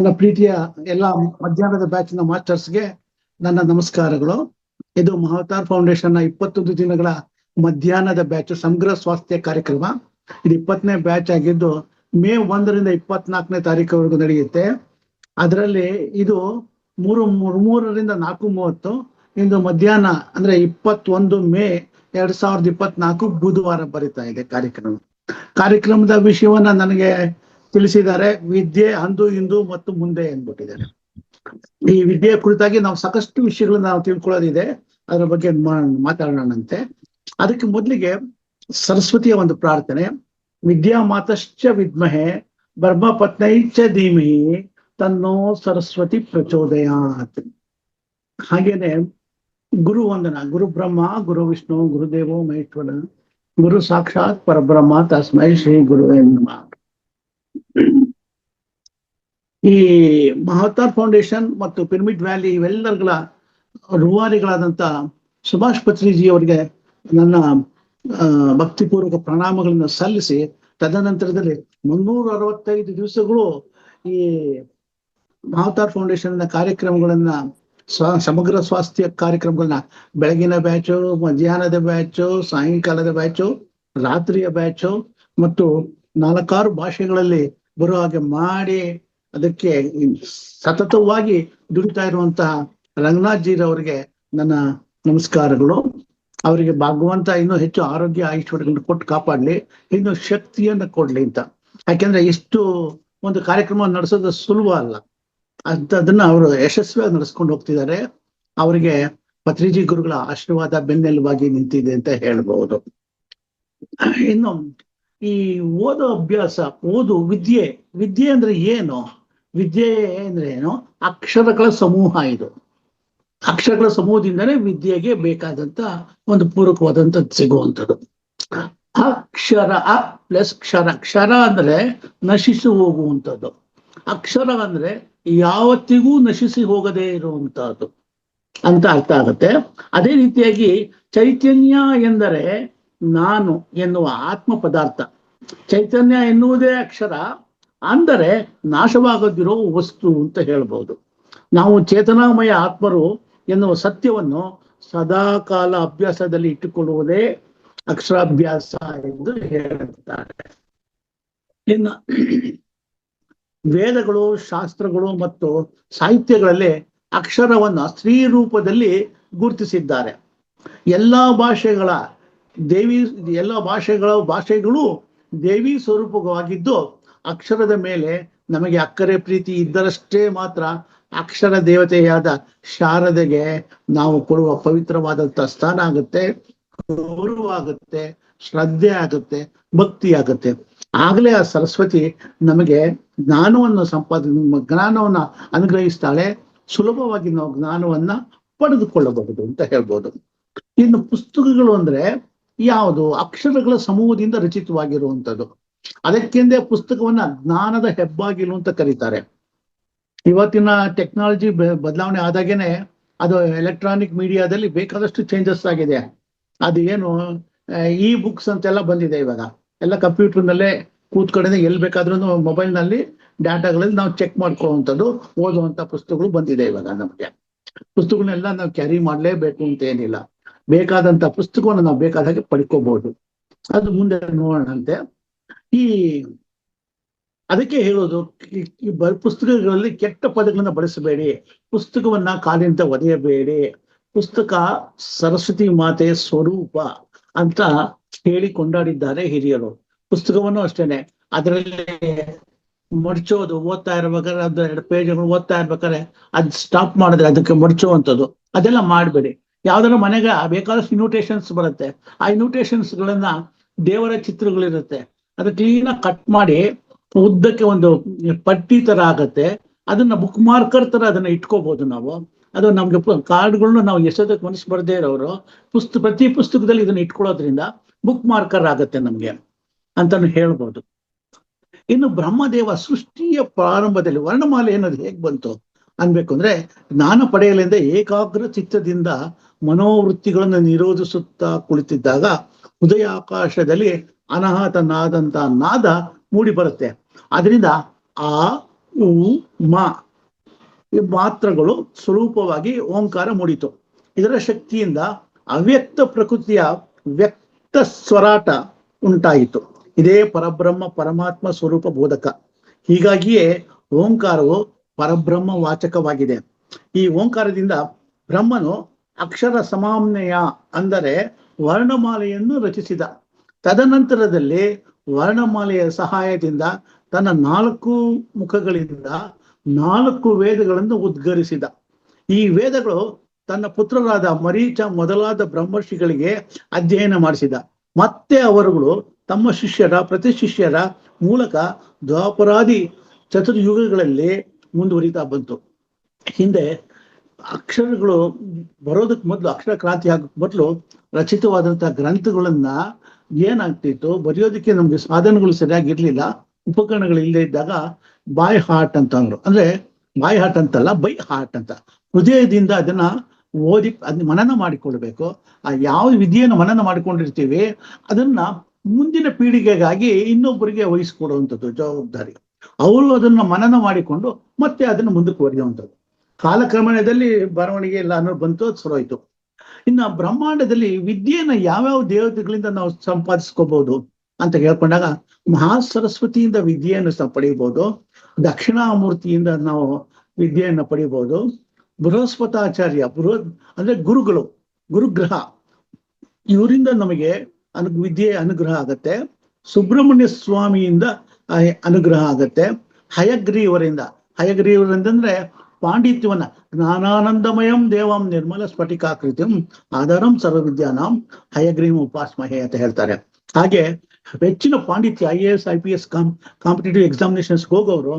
ನನ್ನ ಪ್ರೀತಿಯ ಎಲ್ಲ ಮಧ್ಯಾಹ್ನದ ಬ್ಯಾಚ್ನ ಮಾಸ್ಟರ್ಸ್ಗೆ ನನ್ನ ನಮಸ್ಕಾರಗಳು. ಇದು ಮಹಾವತಾರ್ ಫೌಂಡೇಶನ್ 21 ದಿನಗಳ ಮಧ್ಯಾಹ್ನದ ಬ್ಯಾಚ್ ಸಮಗ್ರ ಸ್ವಾಸ್ಥ್ಯ ಕಾರ್ಯಕ್ರಮ. ಇದು 20ನೇ ಬ್ಯಾಚ್ ಆಗಿದ್ದು ಮೇ 1ರಿಂದ 24ನೇ ತಾರೀಕುವರೆಗೂ ನಡೆಯುತ್ತೆ. ಅದರಲ್ಲಿ ಇದು 3ರಿಂದ 4:30 ಇಂದು ಮಧ್ಯಾಹ್ನ ಅಂದ್ರೆ 21 ಮೇ 2024 ಬುಧವಾರ ಬರೀತಾ ಇದೆ ಕಾರ್ಯಕ್ರಮದ ವಿಷಯವನ್ನ ನನಗೆ ತಿಳಿಸಿದ್ದಾರೆ. ವಿದ್ಯೆ ಅಂದು ಇಂದು ಮತ್ತು ಮುಂದೆ ಎಂದ್ಬಿಟ್ಟಿದ್ದಾರೆ. ಈ ವಿದ್ಯೆಯ ಕುರಿತಾಗಿ ನಾವು ಸಾಕಷ್ಟು ವಿಷಯಗಳನ್ನ ನಾವು ತಿಳ್ಕೊಳ್ಳೋದಿದೆ, ಅದರ ಬಗ್ಗೆ ಮಾತಾಡೋಣಂತೆ. ಅದಕ್ಕೆ ಮೊದಲಿಗೆ ಸರಸ್ವತಿಯ ಒಂದು ಪ್ರಾರ್ಥನೆ. ವಿದ್ಯಾ ಮಾತಶ್ಚ ವಿದ್ಮಹೆ ಬ್ರಹ್ಮ ಪತ್ನೈಶ್ಚ ಧೀಮಹಿ ತನ್ನೋ ಸರಸ್ವತಿ ಪ್ರಚೋದಯಾತ್. ಹಾಗೇನೆ ಗುರು ವಂದನ. ಗುರು ಬ್ರಹ್ಮ ಗುರು ವಿಷ್ಣು ಗುರುದೇವೋ ಮಹೇಶ್ವರ ಗುರು ಸಾಕ್ಷಾತ್ ಪರಬ್ರಹ್ಮ ತಸ್ಮೈ ಶ್ರೀ ಗುರುವೇ ನಮಃ. ಈ ಮಹಾವತಾರ್ ಫೌಂಡೇಶನ್ ಮತ್ತು ಪಿರಮಿಡ್ ವ್ಯಾಲಿ ಇವೆಲ್ಲಗಳ ರೂವಾರಿಗಳಾದಂತ ಸುಭಾಷ್ ಪತ್ರಿಜಿ ಅವರಿಗೆ ನನ್ನ ಭಕ್ತಿಪೂರ್ವಕ ಪ್ರಣಾಮಗಳನ್ನು ಸಲ್ಲಿಸಿ, ತದನಂತರದಲ್ಲಿ 365 ದಿವಸಗಳು ಈ ಮಹಾವತಾರ್ ಫೌಂಡೇಶನ್ ಕಾರ್ಯಕ್ರಮಗಳನ್ನ ಸಮಗ್ರ ಸ್ವಾಸ್ಥ್ಯ ಕಾರ್ಯಕ್ರಮಗಳನ್ನ ಬೆಳಗಿನ ಬ್ಯಾಚು, ಮಧ್ಯಾಹ್ನದ ಬ್ಯಾಚು, ಸಾಯಂಕಾಲದ ಬ್ಯಾಚು, ರಾತ್ರಿಯ ಬ್ಯಾಚು ಮತ್ತು 4-6 ಭಾಷೆಗಳಲ್ಲಿ ಬರುವ ಹಾಗೆ ಮಾಡಿ ಅದಕ್ಕೆ ಸತತವಾಗಿ ದುಡಿತಾ ಇರುವಂತಹ ರಂಗನಾಥ್ ಜೀರವರಿಗೆ ನನ್ನ ನಮಸ್ಕಾರಗಳು. ಅವರಿಗೆ ಭಗವಂತ ಇನ್ನೂ ಹೆಚ್ಚು ಆರೋಗ್ಯ ಐಶ್ವರ್ಯಗಳನ್ನು ಕೊಟ್ಟು ಕಾಪಾಡ್ಲಿ, ಇನ್ನು ಶಕ್ತಿಯನ್ನು ಕೊಡ್ಲಿ ಅಂತ. ಯಾಕೆಂದ್ರೆ ಇಷ್ಟು ಒಂದು ಕಾರ್ಯಕ್ರಮ ನಡೆಸೋದು ಸುಲಭ ಅಲ್ಲ, ಅದನ್ನ ಅವರು ಯಶಸ್ವಿಯಾಗಿ ನಡೆಸ್ಕೊಂಡು ಹೋಗ್ತಿದ್ದಾರೆ. ಅವರಿಗೆ ಪತ್ರಿಜಿ ಗುರುಗಳ ಆಶೀರ್ವಾದ ಬೆನ್ನೆಲುಬಾಗಿ ನಿಂತಿದೆ ಅಂತ ಹೇಳ್ಬಹುದು. ಇನ್ನು ಈ ಓದೋ ಅಭ್ಯಾಸ, ವಿದ್ಯೆ ಅಂದ್ರೆ ಏನು? ವಿದ್ಯೆ ಅಂದ್ರೆ ಏನು? ಅಕ್ಷರಗಳ ಸಮೂಹ. ಇದು ಅಕ್ಷರಗಳ ಸಮೂಹದಿಂದನೇ ವಿದ್ಯೆಗೆ ಬೇಕಾದಂತ ಒಂದು ಪೂರಕವಾದಂತ ಸಿಗುವಂಥದ್ದು. ಅಕ್ಷರ ಅ ಪ್ಲಸ್ ಕ್ಷರ. ಕ್ಷರ ಅಂದ್ರೆ ನಶಿಸಿ ಹೋಗುವಂಥದ್ದು, ಅಕ್ಷರ ಅಂದ್ರೆ ಯಾವತ್ತಿಗೂ ನಶಿಸಿ ಹೋಗದೇ ಇರುವಂತಹದ್ದು ಅಂತ ಅರ್ಥ ಆಗುತ್ತೆ. ಅದೇ ರೀತಿಯಾಗಿ ಚೈತನ್ಯ ಎಂದರೆ ನಾನು ಎನ್ನುವ ಆತ್ಮ ಪದಾರ್ಥ. ಚೈತನ್ಯ ಎನ್ನುವುದೇ ಅಕ್ಷರ ಅಂದರೆ ನಾಶವಾಗದಿರೋ ವಸ್ತು ಅಂತ ಹೇಳ್ಬೋದು. ನಾವು ಚೇತನಾಮಯ ಆತ್ಮರು ಎನ್ನುವ ಸತ್ಯವನ್ನು ಸದಾಕಾಲ ಅಭ್ಯಾಸದಲ್ಲಿ ಇಟ್ಟುಕೊಳ್ಳುವುದೇ ಅಕ್ಷರಾಭ್ಯಾಸ ಎಂದು ಹೇಳುತ್ತಾರೆ. ಇನ್ನು ವೇದಗಳು, ಶಾಸ್ತ್ರಗಳು ಮತ್ತು ಸಾಹಿತ್ಯಗಳಲ್ಲಿ ಅಕ್ಷರವನ್ನು ಸ್ತ್ರೀ ರೂಪದಲ್ಲಿ ಗುರುತಿಸಿದ್ದಾರೆ. ಎಲ್ಲಾ ಭಾಷೆಗಳು ದೇವಿ ಸ್ವರೂಪವಾಗಿದ್ದು ಅಕ್ಷರದ ಮೇಲೆ ನಮಗೆ ಅಕ್ಕರೆ ಪ್ರೀತಿ ಇದ್ದರಷ್ಟೇ ಮಾತ್ರ ಅಕ್ಷರ ದೇವತೆಯಾದ ಶಾರದೆಗೆ ನಾವು ಕೊಡುವ ಪವಿತ್ರವಾದಂತ ಸ್ಥಾನ ಆಗುತ್ತೆ, ಗೌರವ ಆಗುತ್ತೆ, ಶ್ರದ್ಧೆ ಆಗುತ್ತೆ, ಭಕ್ತಿ ಆಗುತ್ತೆ. ಆಗಲೇ ಆ ಸರಸ್ವತಿ ನಮಗೆ ಜ್ಞಾನವನ್ನ ಅನುಗ್ರಹಿಸ್ತಾಳೆ. ಸುಲಭವಾಗಿ ನಾವು ಜ್ಞಾನವನ್ನ ಪಡೆದುಕೊಳ್ಳಬಹುದು ಅಂತ ಹೇಳ್ಬೋದು. ಇನ್ನು ಪುಸ್ತಕಗಳು ಅಂದ್ರೆ ಯಾವುದು? ಅಕ್ಷರಗಳ ಸಮೂಹದಿಂದ ರಚಿತವಾಗಿರುವಂಥದ್ದು. ಅದಕ್ಕೆಂದೇ ಪುಸ್ತಕವನ್ನ ಜ್ಞಾನದ ಹೆಬ್ಬಾಗಿಲು ಅಂತ ಕರೀತಾರೆ. ಇವತ್ತಿನ ಟೆಕ್ನಾಲಜಿ ಬದಲಾವಣೆ ಆದಾಗೇನೆ ಅದು ಎಲೆಕ್ಟ್ರಾನಿಕ್ ಮೀಡಿಯಾದಲ್ಲಿ ಬೇಕಾದಷ್ಟು ಚೇಂಜಸ್ ಆಗಿದೆ. ಅದು ಏನು ಇ ಬುಕ್ಸ್ ಅಂತೆಲ್ಲ ಬಂದಿದೆ. ಇವಾಗ ಎಲ್ಲ ಕಂಪ್ಯೂಟರ್ನಲ್ಲೇ ಕೂತ್ಕಡೆ ಎಲ್ಲಿ ಬೇಕಾದ್ರೂ ಮೊಬೈಲ್ನಲ್ಲಿ ಡಾಟಾಗಳಲ್ಲಿ ನಾವು ಚೆಕ್ ಮಾಡ್ಕೊಳ್ಳುವಂಥದ್ದು, ಓದುವಂತ ಪುಸ್ತಕಗಳು ಬಂದಿದೆ. ಇವಾಗ ನಮಗೆ ಪುಸ್ತಕಗಳನ್ನೆಲ್ಲ ನಾವು ಕ್ಯಾರಿ ಮಾಡಲೇಬೇಕು ಅಂತ ಏನಿಲ್ಲ. ಬೇಕಾದಂತ ಪುಸ್ತಕವನ್ನು ನಾವು ಬೇಕಾದ ಹಾಗೆ ಪಡ್ಕೋಬಹುದು. ಅದು ಮುಂದೆ ನೋಡೋಣಂತೆ. ಅದಕ್ಕೆ ಹೇಳೋದು, ಈ ಪುಸ್ತಕಗಳಲ್ಲಿ ಕೆಟ್ಟ ಪದಗಳನ್ನ ಬಳಸಬೇಡಿ, ಪುಸ್ತಕವನ್ನ ಕಾಲಿಂದ ಒದೆಯಬೇಡಿ. ಪುಸ್ತಕ ಸರಸ್ವತಿ ಮಾತೆಯ ಸ್ವರೂಪ ಅಂತ ಹೇಳಿ ಕೊಂಡಾಡಿದ್ದಾರೆ ಹಿರಿಯರು. ಪುಸ್ತಕವನ್ನು ಅಷ್ಟೇನೆ ಅದರಲ್ಲಿ ಮಡ್ಚೋದು, ಓದ್ತಾ ಇರ್ಬೇಕಾದ್ರೆ ಅದು 2 ಪೇಜ್ಗಳು ಓದ್ತಾ ಇರ್ಬೇಕಾದ್ರೆ ಅದ್ ಸ್ಟಾಪ್ ಮಾಡಿದ್ರೆ ಅದಕ್ಕೆ ಮಡ್ಚುವಂಥದ್ದು, ಅದೆಲ್ಲ ಮಾಡಬೇಡಿ. ಯಾವ್ದಾದ್ರು ಮನೆಗೆ ಬೇಕಾದಷ್ಟು ಇನ್ವಿಟೇಷನ್ಸ್ ಬರುತ್ತೆ. ಆ ಇನ್ವಿಟೇಷನ್ಸ್ ಗಳನ್ನ ದೇವರ ಚಿತ್ರಗಳಿರುತ್ತೆ, ಅದು ಕ್ಲೀನಾಗಿ ಕಟ್ ಮಾಡಿ ಉದ್ದಕ್ಕೆ ಒಂದು ಪಟ್ಟಿ ತರ ಆಗತ್ತೆ. ಅದನ್ನ ಬುಕ್ ಮಾರ್ಕರ್ ತರ ಅದನ್ನ ಇಟ್ಕೋಬಹುದು ನಾವು. ಅದು ನಮ್ಗೆ ಕಾರ್ಡ್ಗಳನ್ನ ನಾವು ಎಸೋದಕ್ಕೆ ಮನಸ್ಸು ಬರದೇ ಇರೋರು ಪ್ರತಿ ಪುಸ್ತಕದಲ್ಲಿ ಇದನ್ನ ಇಟ್ಕೊಳ್ಳೋದ್ರಿಂದ ಬುಕ್ ಮಾರ್ಕರ್ ಆಗತ್ತೆ ನಮ್ಗೆ ಅಂತಾನು ಹೇಳ್ಬೋದು. ಇನ್ನು ಬ್ರಹ್ಮದೇವ ಸೃಷ್ಟಿಯ ಪ್ರಾರಂಭದಲ್ಲಿ ವರ್ಣಮಾಲೆ ಅನ್ನೋದು ಹೇಗ್ ಬಂತು ಅನ್ಬೇಕು ಅಂದ್ರೆ, ಜ್ಞಾನ ಪಡೆಯಲೆಂದೇ ಏಕಾಗ್ರ ಚಿತ್ತದಿಂದ ಮನೋವೃತ್ತಿಗಳನ್ನು ನಿರೋಧಿಸುತ್ತಾ ಕುಳಿತಿದ್ದಾಗ ಉದಯ ಆಕಾಶದಲ್ಲಿ ಅನಾಹತನಾದಂತ ನಾದ ಮೂಡಿ ಬರುತ್ತೆ. ಅದರಿಂದ ಆ ಉ ಮ ಈ ಮಾತ್ರಗಳು ಸ್ವರೂಪವಾಗಿ ಓಂಕಾರ ಮೂಡಿತು. ಇದರ ಶಕ್ತಿಯಿಂದ ಅವ್ಯಕ್ತ ಪ್ರಕೃತಿಯ ವ್ಯಕ್ತ ಸ್ವರಾಟ ಉಂಟಾಯಿತು. ಇದೇ ಪರಬ್ರಹ್ಮ ಪರಮಾತ್ಮ ಸ್ವರೂಪ ಬೋಧಕ. ಹೀಗಾಗಿಯೇ ಓಂಕಾರವು ಪರಬ್ರಹ್ಮ ವಾಚಕವಾಗಿದೆ. ಈ ಓಂಕಾರದಿಂದ ಬ್ರಹ್ಮನು ಅಕ್ಷರ ಸಮಾಮ್ನೆಯ ಅಂದರೆ ವರ್ಣಮಾಲೆಯನ್ನು ರಚಿಸಿದ. ತದನಂತರದಲ್ಲಿ ವರ್ಣಮಾಲೆಯ ಸಹಾಯದಿಂದ ತನ್ನ 4 ಮುಖಗಳಿಂದ 4 ವೇದಗಳನ್ನು ಉದ್ಗರಿಸಿದ. ಈ ವೇದಗಳು ತನ್ನ ಪುತ್ರರಾದ ಮರೀಚ ಮೊದಲಾದ ಬ್ರಹ್ಮರ್ಷಿಗಳಿಗೆ ಅಧ್ಯಯನ ಮಾಡಿಸಿದ. ಮತ್ತೆ ಅವರುಗಳು ತಮ್ಮ ಶಿಷ್ಯರ ಪ್ರತಿ ಶಿಷ್ಯರ ಮೂಲಕ ದ್ವಾಪರಾದಿ ಚತುರ್ಯುಗಗಳಲ್ಲಿ ಮುಂದುವರಿತಾ ಬಂತು. ಹಿಂದೆ ಅಕ್ಷರಗಳು ಬರೋದಕ್ಕೆ ಮೊದಲು, ಅಕ್ಷರ ಕ್ರಾಂತಿ ಆಗೋಕ್ಕೆ ಮೊದಲು ರಚಿತವಾದಂತಹ ಗ್ರಂಥಗಳನ್ನ ಏನಾಗ್ತಿತ್ತು, ಬರೆಯೋದಕ್ಕೆ ನಮ್ಗೆ ಸಾಧನಗಳು ಸರಿಯಾಗಿರ್ಲಿಲ್ಲ, ಉಪಕರಣಗಳು ಇಲ್ಲದೆ ಇದ್ದಾಗ ಬಾಯ್ ಹಾರ್ಟ್ ಅಂತ ಅಂದ್ರು. ಅಂದ್ರೆ ಬಾಯ್ ಹಾರ್ಟ್ ಅಂತಲ್ಲ, ಬೈ ಹಾರ್ಟ್ ಅಂತ. ಹೃದಯದಿಂದ ಅದನ್ನ ಓದಿ ಅದನ್ನ ಮನನ ಮಾಡಿಕೊಳ್ಬೇಕು. ಆ ಯಾವ ವಿಧಿಯನ್ನು ಮನನ ಮಾಡಿಕೊಂಡಿರ್ತೀವಿ ಅದನ್ನ ಮುಂದಿನ ಪೀಳಿಗೆಗಾಗಿ ಇನ್ನೊಬ್ಬರಿಗೆ ವಹಿಸ್ಕೊಡುವಂಥದ್ದು ಜವಾಬ್ದಾರಿ. ಅವರು ಅದನ್ನ ಮನನ ಮಾಡಿಕೊಂಡು ಮತ್ತೆ ಅದನ್ನ ಮುಂದಕ್ಕೆ ಒರೆಯುವಂಥದ್ದು. ಕಾಲಕ್ರಮೇಣದಲ್ಲಿ ಬರವಣಿಗೆ ಎಲ್ಲ ಅನ್ನೋದು ಬಂತು, ಅದು ಸರೋಯ್ತು. ಇನ್ನು ಬ್ರಹ್ಮಾಂಡದಲ್ಲಿ ವಿದ್ಯೆಯನ್ನ ಯಾವ್ಯಾವ ದೇವತೆಗಳಿಂದ ನಾವು ಸಂಪಾದಿಸ್ಕೋಬಹುದು ಅಂತ ಹೇಳ್ಕೊಂಡಾಗ, ಮಹಾ ಸರಸ್ವತಿಯಿಂದ ವಿದ್ಯೆಯನ್ನು ಪಡೆಯಬಹುದು, ದಕ್ಷಿಣಾಮೂರ್ತಿಯಿಂದ ನಾವು ವಿದ್ಯೆಯನ್ನು ಪಡಿಬಹುದು, ಬೃಹಸ್ಪತಾಚಾರ್ಯ ಅಂದ್ರೆ ಗುರುಗಳು, ಗುರುಗ್ರಹ, ಇವರಿಂದ ನಮಗೆ ವಿದ್ಯೆ ಅನುಗ್ರಹ ಆಗತ್ತೆ. ಸುಬ್ರಹ್ಮಣ್ಯ ಸ್ವಾಮಿಯಿಂದ ಅನುಗ್ರಹ ಆಗತ್ತೆ. ಹಯಗ್ರೀವರಿಂದಂದ್ರೆ ಪಾಂಡಿತ್ಯವನ್ನ, ಜ್ಞಾನಾನಂದಮಯಂ ದೇವಂ ನಿರ್ಮಲ ಸ್ಫಟಿಕಾಕೃತಿಂ ಆಧಾರಂ ಸರ್ವವಿದ್ಯಾನಾಂ ಹಯಗ್ರೀವ ಉಪಾಸ್ಮಹೆ ಅಂತ ಹೇಳ್ತಾರೆ. ಹಾಗೆ ಹೆಚ್ಚಿನ ಪಾಂಡಿತ್ಯ IAS IPS ಕಾಂಪಿಟೇಟಿವ್ ಎಕ್ಸಾಮಿನೇಷನ್ಸ್ ಹೋಗೋರು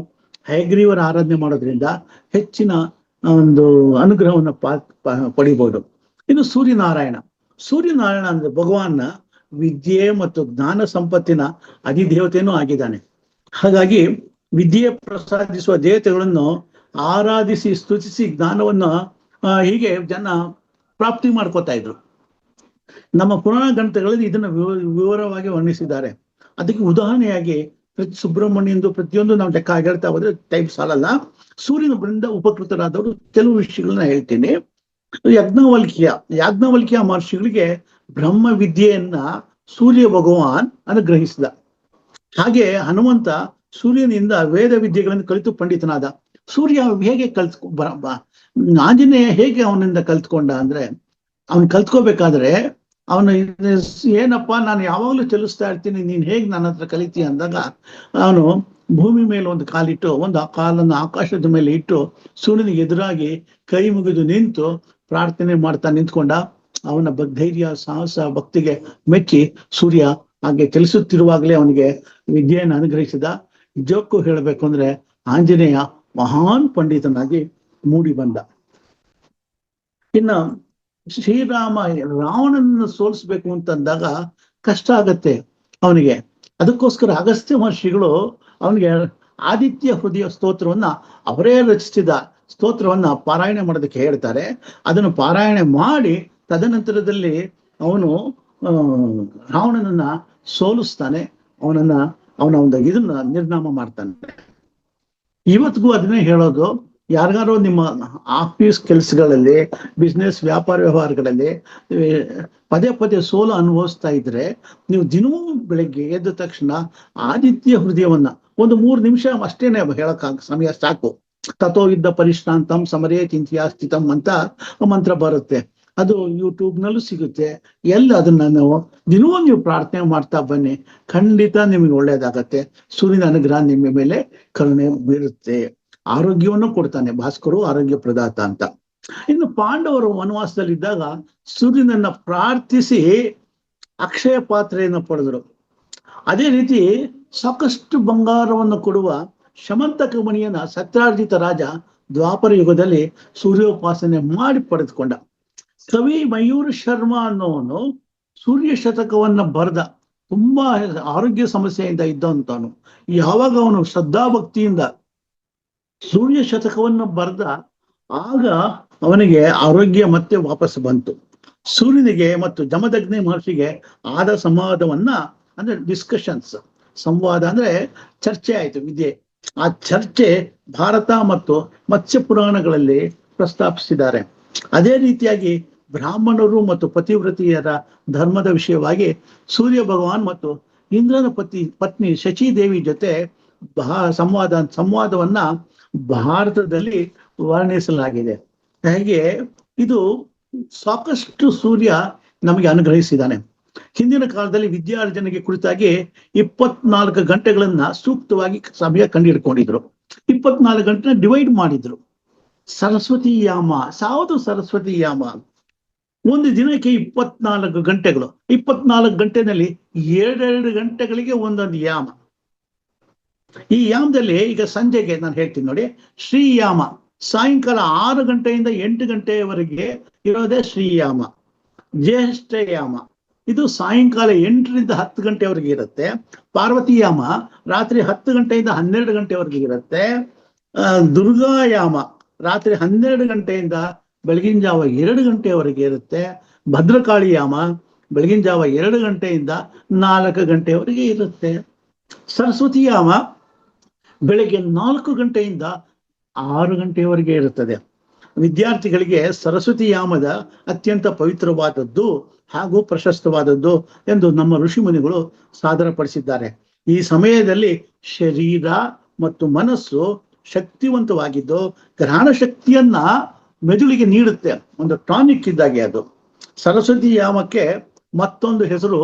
ಹಯಗ್ರೀವರ ಆರಾಧನೆ ಮಾಡೋದ್ರಿಂದ ಹೆಚ್ಚಿನ ಒಂದು ಅನುಗ್ರಹವನ್ನು ಪಡಿಬಹುದು. ಇನ್ನು ಸೂರ್ಯನಾರಾಯಣ ಅಂದ್ರೆ ಭಗವಾನ್ನ ವಿದ್ಯೆ ಮತ್ತು ಜ್ಞಾನ ಸಂಪತ್ತಿನ ಅಧಿದೇವತೆಯೂ ಆಗಿದ್ದಾನೆ. ಹಾಗಾಗಿ ವಿದ್ಯೆ ಪ್ರಸಾದಿಸುವ ದೇವತೆಗಳನ್ನು ಆರಾಧಿಸಿ ಸ್ತುತಿಸಿ ಜ್ಞಾನವನ್ನು ಹೀಗೆ ಜನ ಪ್ರಾಪ್ತಿ ಮಾಡ್ಕೋತಾ ಇದ್ರು. ನಮ್ಮ ಪುರಾಣ ಗ್ರಂಥಗಳಲ್ಲಿ ಇದನ್ನು ವಿವರವಾಗಿ ವರ್ಣಿಸಿದ್ದಾರೆ. ಅದಕ್ಕೆ ಉದಾಹರಣೆಯಾಗಿ ಸುಬ್ರಹ್ಮಣ್ಯಂದು ಪ್ರತಿಯೊಂದು ನಾವು ಲೆಕ್ಕ ಹೇಳ್ತಾ ಹೋದ್ರೆ ಟೈಪ್ ಸಾಲಲ್ಲ. ಸೂರ್ಯನಿಂದ ಉಪಕೃತರಾದವರು ಕೆಲವು ವಿಷಯಗಳನ್ನ ಹೇಳ್ತೀನಿ. ಯಾಜ್ಞವಲ್ಕ್ಯ ಮಹರ್ಷಿಗಳಿಗೆ ಬ್ರಹ್ಮ ವಿದ್ಯೆಯನ್ನ ಸೂರ್ಯ ಭಗವಾನ್ ಅನುಗ್ರಹಿಸಿದ. ಹಾಗೆ ಹನುಮಂತ ಸೂರ್ಯನಿಂದ ವೇದ ವಿದ್ಯೆಗಳನ್ನು ಕಲಿತು ಪಂಡಿತನಾದ. ಸೂರ್ಯ ಹೇಗೆ ಆಂಜನೇಯ ಹೇಗೆ ಅವನಿಂದ ಕಲ್ತ್ಕೊಂಡ ಅಂದ್ರೆ, ಅವನ್ ಕಲ್ತ್ಕೋಬೇಕಾದ್ರೆ ಅವನು ಏನಪ್ಪಾ ನಾನು ಯಾವಾಗ್ಲೂ ಚಲಿಸ್ತಾ ಇರ್ತೀನಿ, ನೀನ್ ಹೇಗ್ ನನ್ನ ಹತ್ರ ಕಲಿತೀಯ ಅಂದಾಗ ಅವನು ಭೂಮಿ ಮೇಲೆ ಒಂದು ಕಾಲಿಟ್ಟು, ಒಂದು ಕಾಲನ್ನು ಆಕಾಶದ ಮೇಲೆ ಇಟ್ಟು ಸೂರ್ಯನಿಗೆ ಎದುರಾಗಿ ಕೈ ಮುಗಿದು ನಿಂತು ಪ್ರಾರ್ಥನೆ ಮಾಡ್ತಾ ನಿಂತ್ಕೊಂಡ. ಅವನ ಧೈರ್ಯ, ಸಾಹಸ, ಭಕ್ತಿಗೆ ಮೆಚ್ಚಿ ಸೂರ್ಯ ಹಾಗೆ ಚಲಿಸುತ್ತಿರುವಾಗಲೇ ಅವನಿಗೆ ವಿದ್ಯೆಯನ್ನು ಅನುಗ್ರಹಿಸಿದ. ನಿಜಕ್ಕೂ ಹೇಳಬೇಕು ಅಂದ್ರೆ ಆಂಜನೇಯ ಮಹಾನ್ ಪಂಡಿತನಾಗಿ ಮೂಡಿ ಬಂದ. ಇನ್ನ ಶ್ರೀರಾಮ ರಾವಣನನ್ನು ಸೋಲಿಸ್ಬೇಕು ಅಂತಂದಾಗ ಕಷ್ಟ ಆಗತ್ತೆ ಅವನಿಗೆ. ಅದಕ್ಕೋಸ್ಕರ ಅಗಸ್ತ್ಯ ಮಹರ್ಷಿಗಳು ಅವನಿಗೆ ಆದಿತ್ಯ ಹೃದಯ ಸ್ತೋತ್ರವನ್ನ ಅವರೇ ರಚಿಸಿದ ಸ್ತೋತ್ರವನ್ನ ಪಾರಾಯಣ ಮಾಡೋದಕ್ಕೆ ಹೇಳ್ತಾರೆ. ಅದನ್ನು ಪಾರಾಯಣ ಮಾಡಿ ತದನಂತರದಲ್ಲಿ ಅವನು ರಾವಣನನ್ನ ಸೋಲಿಸ್ತಾನೆ, ಅವನ ಒಂದು ಇದನ್ನ ನಿರ್ನಾಮ ಮಾಡ್ತಾನೆ. ಇವತ್ತಿಗೂ ಅದನ್ನೇ ಹೇಳೋದು, ಯಾರಿಗಾರು ನಿಮ್ಮ ಆಫೀಸ್ ಕೆಲಸಗಳಲ್ಲಿ, ಬಿಸ್ನೆಸ್ ವ್ಯಾಪಾರ ವ್ಯವಹಾರಗಳಲ್ಲಿ ಪದೇ ಪದೇ ಸೋಲು ಅನುಭವಿಸ್ತಾ ಇದ್ರೆ, ನೀವು ದಿನವೂ ಬೆಳಗ್ಗೆ ಎದ್ದ ತಕ್ಷಣ ಆದಿತ್ಯ ಹೃದಯವನ್ನ ಒಂದು 3 ನಿಮಿಷ ಅಷ್ಟೇನೆ ಹೇಳಕ್ ಸಮಯ ಸಾಕು. ತಥೋ ಇದ್ದ ಪರಿಶ್ರಾಂತಂ ಸಮರೇ ಚಿಂತ್ಯಾ ಸ್ಥಿತಂ ಅಂತ ಮಂತ್ರ ಬರುತ್ತೆ. ಅದು ಯೂಟ್ಯೂಬ್ನಲ್ಲೂ ಸಿಗುತ್ತೆ. ಅದನ್ನ ನಾವು ದಿನವೂ ನೀವು ಪ್ರಾರ್ಥನೆ ಮಾಡ್ತಾ ಬನ್ನಿ, ಖಂಡಿತ ನಿಮಗೆ ಒಳ್ಳೇದಾಗತ್ತೆ. ಸೂರ್ಯನ ಅನುಗ್ರಹ ನಿಮ್ಮ ಮೇಲೆ ಕರುಣೆ ಬೀರುತ್ತೆ, ಆರೋಗ್ಯವನ್ನು ಕೊಡ್ತಾನೆ. ಭಾಸ್ಕರು ಆರೋಗ್ಯ ಪ್ರದಾತ ಅಂತ. ಇನ್ನು ಪಾಂಡವರು ವನವಾಸದಲ್ಲಿದ್ದಾಗ ಸೂರ್ಯನನ್ನ ಪ್ರಾರ್ಥಿಸಿ ಅಕ್ಷಯ ಪಾತ್ರೆಯನ್ನು ಪಡೆದರು. ಅದೇ ರೀತಿ ಸಾಕಷ್ಟು ಬಂಗಾರವನ್ನು ಕೊಡುವ ಶಮಂತಕ ಮಣಿಯನ್ನ ಸತ್ರಾರ್ಜಿತ ರಾಜ ದ್ವಾಪರ ಯುಗದಲ್ಲಿ ಸೂರ್ಯೋಪಾಸನೆ ಮಾಡಿ ಪಡೆದುಕೊಂಡ. ಕವಿ ಮಯೂರ್ ಶರ್ಮಾ ಅನ್ನೋನು ಸೂರ್ಯ ಶತಕವನ್ನ ಬರೆದ. ತುಂಬಾ ಆರೋಗ್ಯ ಸಮಸ್ಯೆಯಿಂದ ಇದ್ದಂತವನು. ಯಾವಾಗ ಅವನು ಶ್ರದ್ಧಾಭಕ್ತಿಯಿಂದ ಸೂರ್ಯ ಶತಕವನ್ನು ಬರೆದ, ಆಗ ಅವನಿಗೆ ಆರೋಗ್ಯ ಮತ್ತೆ ವಾಪಸ್ ಬಂತು. ಸೂರ್ಯನಿಗೆ ಮತ್ತು ಜಮದಗ್ನಿ ಮಹರ್ಷಿಗೆ ಆದ ಸಂವಾದವನ್ನ, ಅಂದ್ರೆ ಡಿಸ್ಕಷನ್ಸ್, ಸಂವಾದ ಅಂದ್ರೆ ಚರ್ಚೆ ಆಯ್ತು ವಿದ್ಯೆ. ಆ ಚರ್ಚೆ ಭಾರತ ಮತ್ತು ಮತ್ಸ್ಯ ಪುರಾಣಗಳಲ್ಲಿ ಪ್ರಸ್ತಾಪಿಸಿದ್ದಾರೆ. ಅದೇ ರೀತಿಯಾಗಿ ಬ್ರಾಹ್ಮಣರು ಮತ್ತು ಪತಿವ್ರತಿಯರ ಧರ್ಮದ ವಿಷಯವಾಗಿ ಸೂರ್ಯ ಭಗವಾನ್ ಮತ್ತು ಇಂದ್ರನ ಪತ್ನಿ ಶಚಿದೇವಿ ಜೊತೆ ಸಂವಾದವನ್ನ ಭಾರತದಲ್ಲಿ ವರ್ಣಿಸಲಾಗಿದೆ. ಹೇಗೆ ಇದು ಸಾಕಷ್ಟು ಸೂರ್ಯ ನಮಗೆ ಅನುಗ್ರಹಿಸಿದ್ದಾನೆ. ಹಿಂದಿನ ಕಾಲದಲ್ಲಿ ವಿದ್ಯಾರ್ಜನೆಗೆ ಕುರಿತಾಗಿ 24 ಗಂಟೆಗಳನ್ನ ಸೂಕ್ತವಾಗಿ ಸಮಯ ಕಂಡುಹಿಡ್ಕೊಂಡಿದ್ರು. 24 ಗಂಟೆ ಡಿವೈಡ್ ಮಾಡಿದ್ರು. ಸರಸ್ವತಿ ಯಾಮ, ಯಾವುದು ಸರಸ್ವತಿ ಯಾಮ? ಒಂದು ದಿನಕ್ಕೆ 24 ಗಂಟೆಗಳು. 24 ಗಂಟೆನಲ್ಲಿ 2 ಗಂಟೆಗಳಿಗೆ ಒಂದೊಂದು ಯಾಮ. ಈ ಯಾಮದಲ್ಲಿ ಈಗ ಸಂಜೆಗೆ ನಾನು ಹೇಳ್ತೀನಿ ನೋಡಿ, ಶ್ರೀಯಾಮ ಸಾಯಂಕಾಲ 6 ಗಂಟೆಯಿಂದ 8 ಗಂಟೆಯವರೆಗೆ ಇರೋದೇ ಶ್ರೀಯಾಮ. ಜ್ಯೇಷ್ಠಯಾಮ ಇದು ಸಾಯಂಕಾಲ 8ರಿಂದ 10 ಗಂಟೆವರೆಗೆ ಇರುತ್ತೆ. ಪಾರ್ವತಿಯಾಮ ರಾತ್ರಿ 10 ಗಂಟೆಯಿಂದ 12 ಗಂಟೆವರೆಗೆ ಇರುತ್ತೆ. ದುರ್ಗಾಯಾಮ ರಾತ್ರಿ 12 ಗಂಟೆಯಿಂದ ಬೆಳಗಿನ ಜಾವ 2 ಗಂಟೆವರೆಗೆ ಇರುತ್ತೆ. ಭದ್ರಕಾಳಿಯಾಮ ಬೆಳಗಿನ ಜಾವ 2 ಗಂಟೆಯಿಂದ 4 ಗಂಟೆವರೆಗೆ ಇರುತ್ತೆ. ಸರಸ್ವತಿಯಾಮ ಬೆಳಗ್ಗೆ 4 ಗಂಟೆಯಿಂದ 6 ಗಂಟೆಯವರೆಗೆ ಇರುತ್ತದೆ. ವಿದ್ಯಾರ್ಥಿಗಳಿಗೆ ಸರಸ್ವತಿ ಯಾಮದ ಅತ್ಯಂತ ಪವಿತ್ರವಾದದ್ದು ಹಾಗೂ ಪ್ರಶಸ್ತವಾದದ್ದು ಎಂದು ನಮ್ಮ ಋಷಿ ಮುನಿಗಳು ಸಾದರಪಡಿಸಿದ್ದಾರೆ. ಈ ಸಮಯದಲ್ಲಿ ಶರೀರ ಮತ್ತು ಮನಸ್ಸು ಶಕ್ತಿವಂತವಾಗಿದ್ದು ಗ್ರಹಣ ಶಕ್ತಿಯನ್ನ ಮೆದುಳಿಗೆ ನೀಡುತ್ತೆ. ಒಂದು ಟಾನಿಕ್ ಇದ್ದಾಗೆ ಅದು. ಸರಸ್ವತಿ ಯಾಮಕ್ಕೆ ಮತ್ತೊಂದು ಹೆಸರು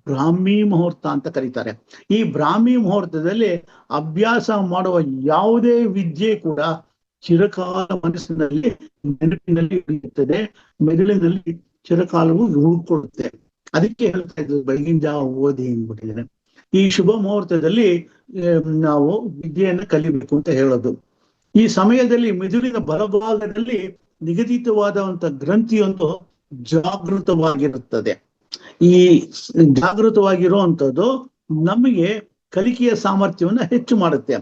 ಬ್ರಾಹ್ಮಿ ಮುಹೂರ್ತ ಅಂತ ಕರೀತಾರೆ. ಈ ಬ್ರಾಹ್ಮಿ ಮುಹೂರ್ತದಲ್ಲಿ ಅಭ್ಯಾಸ ಮಾಡುವ ಯಾವುದೇ ವಿದ್ಯೆ ಕೂಡ ಚಿರಕಾಲ ಮನಸ್ಸಿನಲ್ಲಿ ನೆನಪಿನಲ್ಲಿ ಉಳಿಯುತ್ತದೆ, ಮೆದುಳಿನಲ್ಲಿ ಚಿರಕಾಲವು ಉಳ್ಕೊಳ್ಳುತ್ತೆ. ಅದಕ್ಕೆ ಹೇಳ್ತಾ ಇದ್ರು ಬೆಳಗಿನ ಜಾವ ಓದಿ ಅಂದ್ಬಿಟ್ಟಿದ್ದಾರೆ. ಈ ಶುಭ ಮುಹೂರ್ತದಲ್ಲಿ ನಾವು ವಿದ್ಯೆಯನ್ನು ಕಲಿಬೇಕು ಅಂತ ಹೇಳೋದು. ಈ ಸಮಯದಲ್ಲಿ ಮೆದುಳಿನ ಬಲಭಾಗದಲ್ಲಿ ನಿಗದಿತವಾದಂತ ಗ್ರಂಥಿಯೊಂದು ಜಾಗೃತವಾಗಿರುತ್ತದೆ. ಈ ಜಾಗೃತವಾಗಿರುವಂಥದ್ದು ನಮಗೆ ಕಲಿಕೆಯ ಸಾಮರ್ಥ್ಯವನ್ನು ಹೆಚ್ಚು ಮಾಡುತ್ತೆ.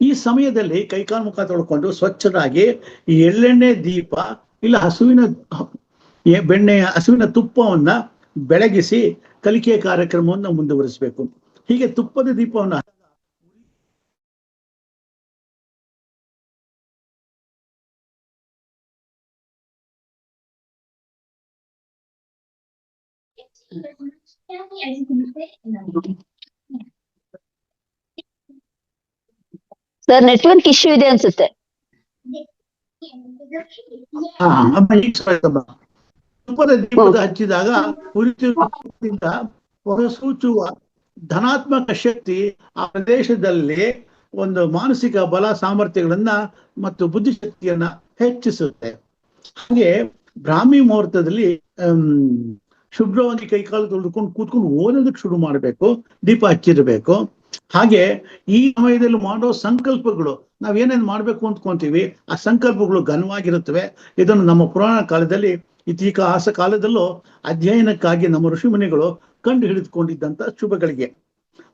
ಈ ಸಮಯದಲ್ಲಿ ಕೈಕಾಲು ಮುಖ ತೊಳ್ಕೊಂಡು ಸ್ವಚ್ಛರಾಗಿ ಎಳ್ಳೆಣ್ಣೆ ದೀಪ ಇಲ್ಲ ಹಸುವಿನ ತುಪ್ಪವನ್ನ ಬೆಳಗಿಸಿ ಕಲಿಕೆಯ ಕಾರ್ಯಕ್ರಮವನ್ನು ಮುಂದುವರಿಸಬೇಕು. ಹೀಗೆ ತುಪ್ಪದ ದೀಪವನ್ನ ಸರ್ ನೆಟ್ವರ್ಕ್ ಇಶ್ಯೂ ಇದೆ ಅನ್ಸುತ್ತೆ. ತುಪ್ಪದ ದೀಪದ ಹಚ್ಚಿದಾಗ ಉರಿತ ಹೊರಸೂಚುವ ಧನಾತ್ಮಕ ಶಕ್ತಿ ಆ ಪ್ರದೇಶದಲ್ಲಿ ಒಂದು ಮಾನಸಿಕ ಬಲ ಸಾಮರ್ಥ್ಯಗಳನ್ನ ಮತ್ತು ಬುದ್ಧಿಶಕ್ತಿಯನ್ನ ಹೆಚ್ಚಿಸುತ್ತೆ. ಹಾಗೆ ಬ್ರಾಹ್ಮಿ ಮುಹೂರ್ತದಲ್ಲಿ ಶುಭ್ರವಾಗಿ ಕೈಕಾಲು ತೊಳೆದುಕೊಂಡು ಕೂತ್ಕೊಂಡು ಓದೋದಕ್ಕೆ ಶುರು ಮಾಡಬೇಕು, ದೀಪ ಹಚ್ಚಿರಬೇಕು. ಹಾಗೆ ಈ ಸಮಯದಲ್ಲಿ ಮಾಡೋ ಸಂಕಲ್ಪಗಳು ನಾವೇನೇನು ಮಾಡ್ಬೇಕು ಅಂದ್ಕೊಂತೀವಿ ಆ ಸಂಕಲ್ಪಗಳು ಘನವಾಗಿರುತ್ತವೆ. ಇದನ್ನು ನಮ್ಮ ಪುರಾಣ ಕಾಲದಲ್ಲಿ ಇತಿಹಾಸ ಕಾಲದಲ್ಲೂ ಅಧ್ಯಯನಕ್ಕಾಗಿ ನಮ್ಮ ಋಷಿಮುನಿಗಳು ಕಂಡು ಹಿಡಿದುಕೊಂಡಿದ್ದಂತ ಶುಭಗಳಿಗೆ.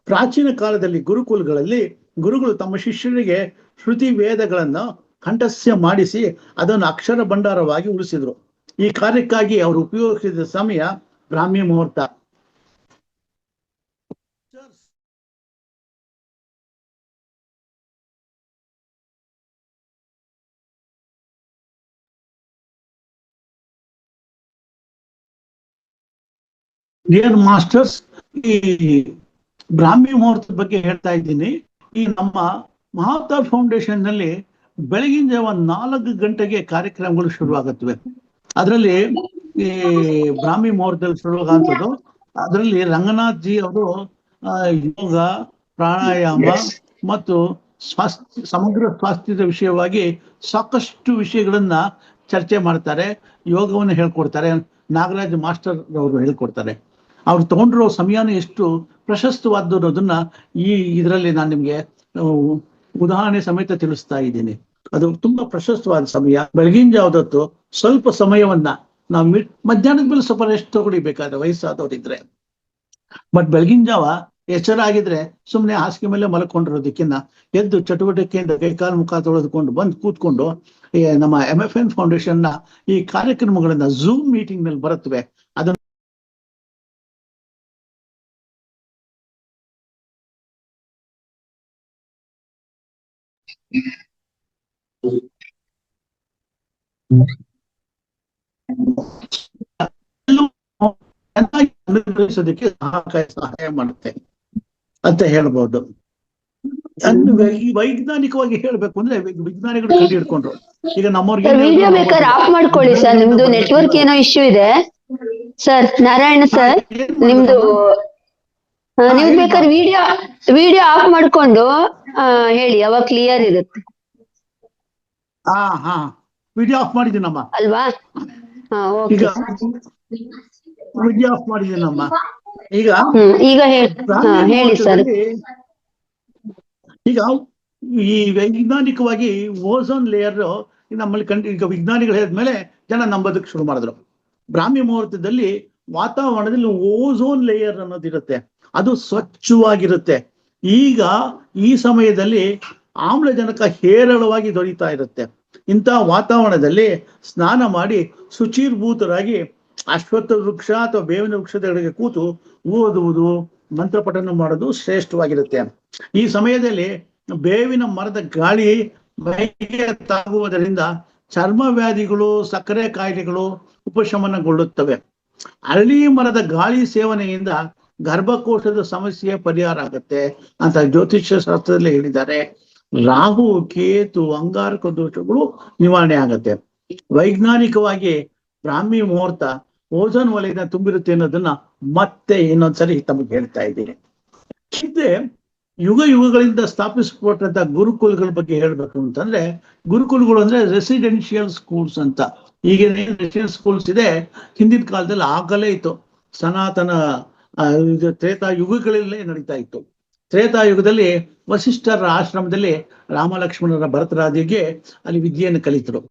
ಪ್ರಾಚೀನ ಕಾಲದಲ್ಲಿ ಗುರುಕುಲಗಳಲ್ಲಿ ಗುರುಗಳು ತಮ್ಮ ಶಿಷ್ಯರಿಗೆ ಶ್ರುತಿ ವೇದಗಳನ್ನು ಕಂಠಸ್ಯ ಮಾಡಿಸಿ ಅದನ್ನು ಅಕ್ಷರ ಭಂಡಾರವಾಗಿ ಉಳಿಸಿದ್ರು. ಈ ಕಾರ್ಯಕ್ಕಾಗಿ ಅವರು ಉಪಯೋಗಿಸಿದ ಸಮಯ ಬ್ರಾಹ್ಮಿ ಮುಹೂರ್ತ. ಡಿಯರ್ ಮಾಸ್ಟರ್ಸ್, ಈ ಬ್ರಾಹ್ಮಿ ಮುಹೂರ್ತದ ಬಗ್ಗೆ ಹೇಳ್ತಾ ಇದ್ದೀನಿ. ಈ ನಮ್ಮ ಮಹಾವತಾರ್ ಫೌಂಡೇಶನ್ ನಲ್ಲಿ ಬೆಳಗಿನ ಜಾವ 4 ಗಂಟೆಗೆ ಕಾರ್ಯಕ್ರಮಗಳು ಶುರುವಾಗುತ್ತವೆ. ಅದರಲ್ಲಿ ಈ ಬ್ರಾಹ್ಮಿ ಮುಹೂರ್ತದಲ್ಲಿ ಶುರುವಾಗುವಂಥದ್ದು. ಅದರಲ್ಲಿ ರಂಗನಾಥ್ ಜಿ ಅವರು ಯೋಗ, ಪ್ರಾಣಾಯಾಮ ಮತ್ತು ಸಮಗ್ರ ಸ್ವಾಸ್ಥ್ಯದ ವಿಷಯವಾಗಿ ಸಾಕಷ್ಟು ವಿಷಯಗಳನ್ನ ಚರ್ಚೆ ಮಾಡ್ತಾರೆ. ಯೋಗವನ್ನು ಹೇಳ್ಕೊಡ್ತಾರೆ. ನಾಗರಾಜ್ ಮಾಸ್ಟರ್ ಅವರು ಹೇಳ್ಕೊಡ್ತಾರೆ. ಅವ್ರು ತಗೊಂಡಿರೋ ಸಮಯನ ಎಷ್ಟು ಪ್ರಶಸ್ತವಾದ್ದು ಅನ್ನೋದನ್ನ ಈ ಇದರಲ್ಲಿ ನಾನು ನಿಮ್ಗೆ ಉದಾಹರಣೆ ಸಮೇತ ತಿಳಿಸ್ತಾ ಇದ್ದೀನಿ. ಅದು ತುಂಬಾ ಪ್ರಶಸ್ತವಾದ ಸಮಯ. ಬೆಳಗಿನ ಜಾವದತ್ತು ಸ್ವಲ್ಪ ಸಮಯವನ್ನ ನಾವು ಮಧ್ಯಾಹ್ನದ ಮೇಲೆ ಸ್ವಲ್ಪ ರೆಸ್ಟ್ ತಗೊಳ್ಬೇಕಾದ್ರೆ ವಯಸ್ಸಾದವ್ರಿದ್ರೆ. ಬಟ್ ಬೆಳಗಿನ ಜಾವ ಎಚ್ಚರ ಆಗಿದ್ರೆ ಸುಮ್ಮನೆ ಹಾಸಿಗೆ ಮೇಲೆ ಮಲ್ಕೊಂಡಿರೋದಕ್ಕಿಂತ ಎದ್ದು ಚಟುವಟಿಕೆಯಿಂದ ಕೈಕಾಲು ಮುಖ ತೊಳೆದುಕೊಂಡು ಬಂದು ಕೂತ್ಕೊಂಡು ನಮ್ಮ MFN ಫೌಂಡೇಶನ್ ನ ಈ ಕಾರ್ಯಕ್ರಮಗಳನ್ನ ಝೂಮ್ ಮೀಟಿಂಗ್ ನಲ್ಲಿ ಬರುತ್ತವೆ. ಅದನ್ನ ಚೆನ್ನಾಗಿ ಅನುಗ್ರಹಿಸೋದಕ್ಕೆ ಸಹಾಯ ಮಾಡುತ್ತೆ ಅಂತ ಹೇಳ್ಬೋದು. ಈ ವೈಜ್ಞಾನಿಕವಾಗಿ ಹೇಳ್ಬೇಕು ಅಂದ್ರೆ ವಿಜ್ಞಾನಿಗಳು ಕಂಡು ಹಿಡ್ಕೊಂಡ್ರು. ಈಗ ನಮ್ಮವ್ರಿಗೆ ಸರ್ ವಿಡಿಯೋ ಬೇಕಾದ್ರೆ ಆಫ್ ಮಾಡ್ಕೊಳ್ಳಿ ಸರ್, ನಿಮ್ದು ನೆಟ್ವರ್ಕ್ ಏನೋ ಇಶ್ಯೂ ಇದೆ ಸರ್. ನಾರಾಯಣ ಸರ್, ನಿಮ್ದು ನೀವು ಬೇಕಾದ್ರೆ ವಿಡಿಯೋ ಆಫ್ ಮಾಡ್ಕೊಂಡು ಹೇಳಿ, ಅವಾಗ ಕ್ಲಿಯರ್ ಇರುತ್ತೆ. ಹಾ ವಿಡಿಯೋ ಆಫ್ ಮಾಡಿದ್ದೀನಮ್ಮ ಅಲ್ವಾ? ಈಗ ವಿಡಿಯೋ ಆಫ್ ಮಾಡಿದ್ದೀನಮ್ಮ. ಈಗ ಈಗ ಹೇಳಿ ಸರ್. ಈಗ ಈ ವೈಜ್ಞಾನಿಕವಾಗಿ ಓಝೋನ್ ಲೇಯರ್ ನಮ್ಮಲ್ಲಿ ಈಗ ವಿಜ್ಞಾನಿಗಳು ಹೇಳಿದ್ಮೇಲೆ ಜನ ನಂಬೋದಕ್ಕೆ ಶುರು ಮಾಡಿದ್ರು. ಬ್ರಾಹ್ಮಿ ಮುಹೂರ್ತದಲ್ಲಿ ವಾತಾವರಣದಲ್ಲಿ ಓಝೋನ್ ಲೇಯರ್ ಅನ್ನೋದಿರುತ್ತೆ, ಅದು ಸ್ವಚ್ಛವಾಗಿರುತ್ತೆ. ಈಗ ಈ ಸಮಯದಲ್ಲಿ ಆಮ್ಲಜನಕ ಹೇರಳವಾಗಿ ದೊರೀತಾ ಇರುತ್ತೆ. ಇಂಥ ವಾತಾವರಣದಲ್ಲಿ ಸ್ನಾನ ಮಾಡಿ ಶುಚಿರ್ಭೂತರಾಗಿ ಅಶ್ವತ್ಥ ವೃಕ್ಷ ಅಥವಾ ಬೇವಿನ ವೃಕ್ಷದಗಳಿಗೆ ಕೂತು ಓದುವುದು, ಮಂತ್ರಪಠನ ಮಾಡೋದು ಶ್ರೇಷ್ಠವಾಗಿರುತ್ತೆ. ಈ ಸಮಯದಲ್ಲಿ ಬೇವಿನ ಮರದ ಗಾಳಿ ಮೈಗೆ ತಾಗುವುದರಿಂದ ಚರ್ಮ ವ್ಯಾಧಿಗಳು, ಸಕ್ಕರೆ ಕಾಯಿಲೆಗಳು ಉಪಶಮನಗೊಳ್ಳುತ್ತವೆ. ಅರಳಿ ಮರದ ಗಾಳಿ ಸೇವನೆಯಿಂದ ಗರ್ಭಕೋಶದ ಸಮಸ್ಯೆ ಪರಿಹಾರ ಆಗುತ್ತೆ ಅಂತ ಜ್ಯೋತಿಷ್ಯ ಶಾಸ್ತ್ರದಲ್ಲಿ ಹೇಳಿದ್ದಾರೆ. ರಾಹು, ಕೇತು, ಅಂಗಾರಕ ದೋಷಗಳು ನಿವಾರಣೆ ಆಗತ್ತೆ. ವೈಜ್ಞಾನಿಕವಾಗಿ ಬ್ರಾಹ್ಮಿ ಮುಹೂರ್ತ ಓಝೋನ್ ವಲಯದ ತುಂಬಿರುತ್ತೆ ಅನ್ನೋದನ್ನ ಮತ್ತೆ ಇನ್ನೊಂದ್ಸರಿ ತಮಗೆ ಹೇಳ್ತಾ ಇದ್ದೀನಿ. ಹಿಂದೆ ಯುಗ ಯುಗಗಳಿಂದ ಸ್ಥಾಪಿಸಲ್ಪಟ್ಟಂತ ಗುರುಕುಲಗಳ ಬಗ್ಗೆ ಹೇಳ್ಬೇಕು ಅಂತಂದ್ರೆ, ಗುರುಕುಲಗಳು ಅಂದ್ರೆ ರೆಸಿಡೆನ್ಷಿಯಲ್ ಸ್ಕೂಲ್ಸ್ ಅಂತ. ಈಗ ರೆಸಿಡೆನ್ಷಿಯಲ್ ಸ್ಕೂಲ್ಸ್ ಇದೆ, ಹಿಂದಿನ ಕಾಲದಲ್ಲಿ ಆಗಲೇ ಇತ್ತು. ಸನಾತನ ತ್ರೇತಾ ಯುಗಗಳಲ್ಲೇ ನಡೀತಾ ಇತ್ತು. ತ್ರೇತಾಯುಗದಲ್ಲಿ ವಸಿಷ್ಠರ ಆಶ್ರಮದಲ್ಲಿ ರಾಮ ಲಕ್ಷ್ಮಣರ ಭರತರಾದಿಗೆ ಅಲ್ಲಿ ವಿದ್ಯೆಯನ್ನು ಕಲಿತರು.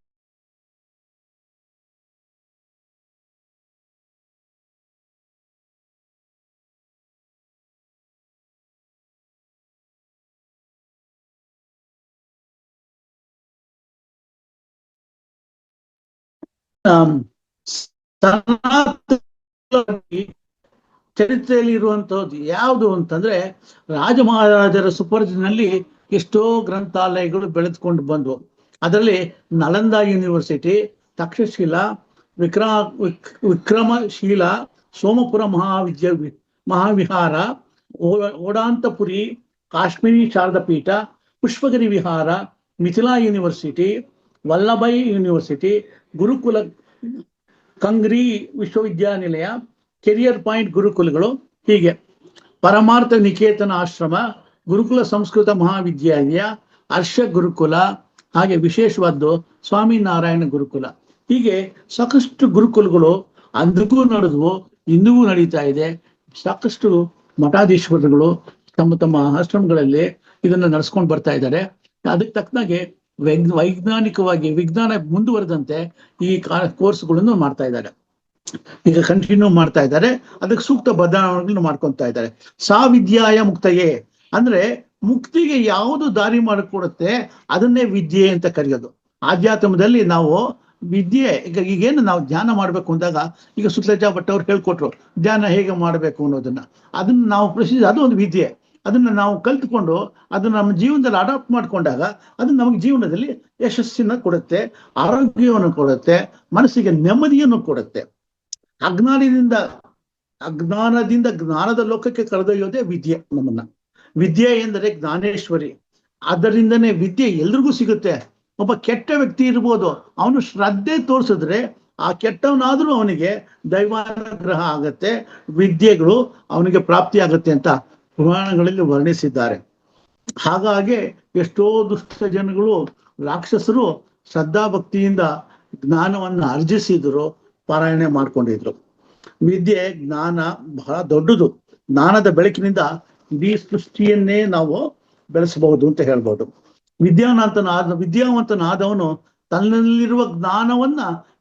ಚರಿತ್ರೆಯಲ್ಲಿ ಇರುವಂತಹದ್ದು ಯಾವುದು ಅಂತಂದ್ರೆ, ರಾಜ ಮಹಾರಾಜರ ಸುಪರ್ದಿನಲ್ಲಿ ಎಷ್ಟೋ ಗ್ರಂಥಾಲಯಗಳು ಬೆಳೆದುಕೊಂಡು ಬಂದವು. ಅದರಲ್ಲಿ ನಳಂದ ಯೂನಿವರ್ಸಿಟಿ, ತಕ್ಷಶಿಲಾ, ವಿಕ್ರಮಶೀಲ, ಸೋಮಪುರ ಮಹಾವಿಹಾರ, ಓಡಾಂತಪುರಿ, ಕಾಶ್ಮೀರಿ ಶಾರದಾ ಪೀಠ, ಪುಷ್ಪಗಿರಿ ವಿಹಾರ, ಮಿಥಿಲಾ ಯೂನಿವರ್ಸಿಟಿ, ವಲ್ಲಭೈ ಯೂನಿವರ್ಸಿಟಿ, ಗುರುಕುಲ, ಕಂಗ್ರಿ ವಿಶ್ವವಿದ್ಯಾನಿಲಯ, ಕೆರಿಯರ್ ಪಾಯಿಂಟ್ ಗುರುಕುಲಗಳು, ಹೀಗೆ ಪರಮಾರ್ಥ ನಿಕೇತನ ಆಶ್ರಮ, ಗುರುಕುಲ ಸಂಸ್ಕೃತ ಮಹಾವಿದ್ಯಾಲಯ, ಹರ್ಷ ಗುರುಕುಲ, ಹಾಗೆ ವಿಶೇಷವಾದ್ದು ಸ್ವಾಮಿನಾರಾಯಣ ಗುರುಕುಲ. ಹೀಗೆ ಸಾಕಷ್ಟು ಗುರುಕುಲಗಳು ಅಂದಿಗೂ ನಡೆದವು, ಇಂದಿಗೂ ನಡೀತಾ ಇದೆ. ಸಾಕಷ್ಟು ಮಠಾಧೀಶ್ವರಗಳು ತಮ್ಮ ತಮ್ಮ ಆಶ್ರಮಗಳಲ್ಲಿ ಇದನ್ನ ನಡೆಸ್ಕೊಂಡು ಬರ್ತಾ ಇದ್ದಾರೆ. ಅದಕ್ಕೆ ತಕ್ಕನಾಗೆ ವೈಜ್ಞಾನಿಕವಾಗಿ ವಿಜ್ಞಾನ ಮುಂದುವರೆದಂತೆ ಈ ಕೋರ್ಸ್ಗಳನ್ನು ಮಾಡ್ತಾ ಇದ್ದಾರೆ, ಈಗ ಕಂಟಿನ್ಯೂ ಮಾಡ್ತಾ ಇದ್ದಾರೆ. ಅದಕ್ಕೆ ಸೂಕ್ತ ಬದಲಾವಣೆಗಳನ್ನು ಮಾಡ್ಕೊತಾ ಇದ್ದಾರೆ. ಸಾವಿದ್ಯಾಯ ಮುಕ್ತಯೇ ಅಂದ್ರೆ ಮುಕ್ತಿಗೆ ಯಾವುದು ದಾರಿ ಮಾಡಿಕೊಡುತ್ತೆ ಅದನ್ನೇ ವಿದ್ಯೆ ಅಂತ ಕರೆಯೋದು. ಆಧ್ಯಾತ್ಮದಲ್ಲಿ ನಾವು ವಿದ್ಯೆ, ಈಗೇನು ನಾವು ಧ್ಯಾನ ಮಾಡ್ಬೇಕು ಅಂದಾಗ, ಈಗ ಸುತ್ಲಜಾ ಭಟ್ ಅವ್ರು ಹೇಳ್ಕೊಟ್ರು ಧ್ಯಾನ ಹೇಗೆ ಮಾಡಬೇಕು ಅನ್ನೋದನ್ನ. ಅದನ್ನ ನಾವು ಅದು ಒಂದು ವಿದ್ಯೆ. ಅದನ್ನ ನಾವು ಕಲ್ತ್ಕೊಂಡು ಅದನ್ನ ನಮ್ಮ ಜೀವನದಲ್ಲಿ ಅಡಾಪ್ಟ್ ಮಾಡ್ಕೊಂಡಾಗ ಅದು ನಮಗೆ ಜೀವನದಲ್ಲಿ ಯಶಸ್ಸನ್ನ ಕೊಡುತ್ತೆ, ಆರೋಗ್ಯವನ್ನು ಕೊಡುತ್ತೆ, ಮನಸ್ಸಿಗೆ ನೆಮ್ಮದಿಯನ್ನು ಕೊಡುತ್ತೆ. ಅಜ್ಞಾನದಿಂದ ಜ್ಞಾನದ ಲೋಕಕ್ಕೆ ಕರೆದೊಯ್ಯೋದೇ ವಿದ್ಯೆ ನಮ್ಮನ್ನ. ವಿದ್ಯೆ ಎಂದರೆ ಜ್ಞಾನೇಶ್ವರಿ. ಅದರಿಂದನೇ ವಿದ್ಯೆ ಎಲ್ರಿಗೂ ಸಿಗುತ್ತೆ. ಒಬ್ಬ ಕೆಟ್ಟ ವ್ಯಕ್ತಿ ಇರ್ಬೋದು, ಅವನು ಶ್ರದ್ಧೆ ತೋರಿಸಿದ್ರೆ ಆ ಕೆಟ್ಟವನಾದ್ರೂ ಅವನಿಗೆ ದೈವಾನುಗ್ರಹ ಆಗತ್ತೆ, ವಿದ್ಯೆಗಳು ಅವನಿಗೆ ಪ್ರಾಪ್ತಿ ಆಗತ್ತೆ ಅಂತ ಪುರಾಣಗಳಲ್ಲಿ ವರ್ಣಿಸಿದ್ದಾರೆ. ಹಾಗಾಗಿ ಎಷ್ಟೋ ದುಷ್ಟ ಜನಗಳು, ರಾಕ್ಷಸರು ಶ್ರದ್ಧಾ ಭಕ್ತಿಯಿಂದ ಜ್ಞಾನವನ್ನು ಅರ್ಜಿಸಿದ್ರು, ಪಾರಾಯಣೆ ಮಾಡ್ಕೊಂಡಿದ್ರು. ವಿದ್ಯೆ, ಜ್ಞಾನ ಬಹಳ ದೊಡ್ಡದು. ಜ್ಞಾನದ ಬೆಳಕಿನಿಂದ ಇಡೀ ಸೃಷ್ಟಿಯನ್ನೇ ನಾವು ಬೆಳೆಸಬಹುದು ಅಂತ ಹೇಳ್ಬೋದು. ವಿದ್ಯಾವಂತನಾದವನು ತನ್ನಲ್ಲಿರುವ ಜ್ಞಾನವನ್ನ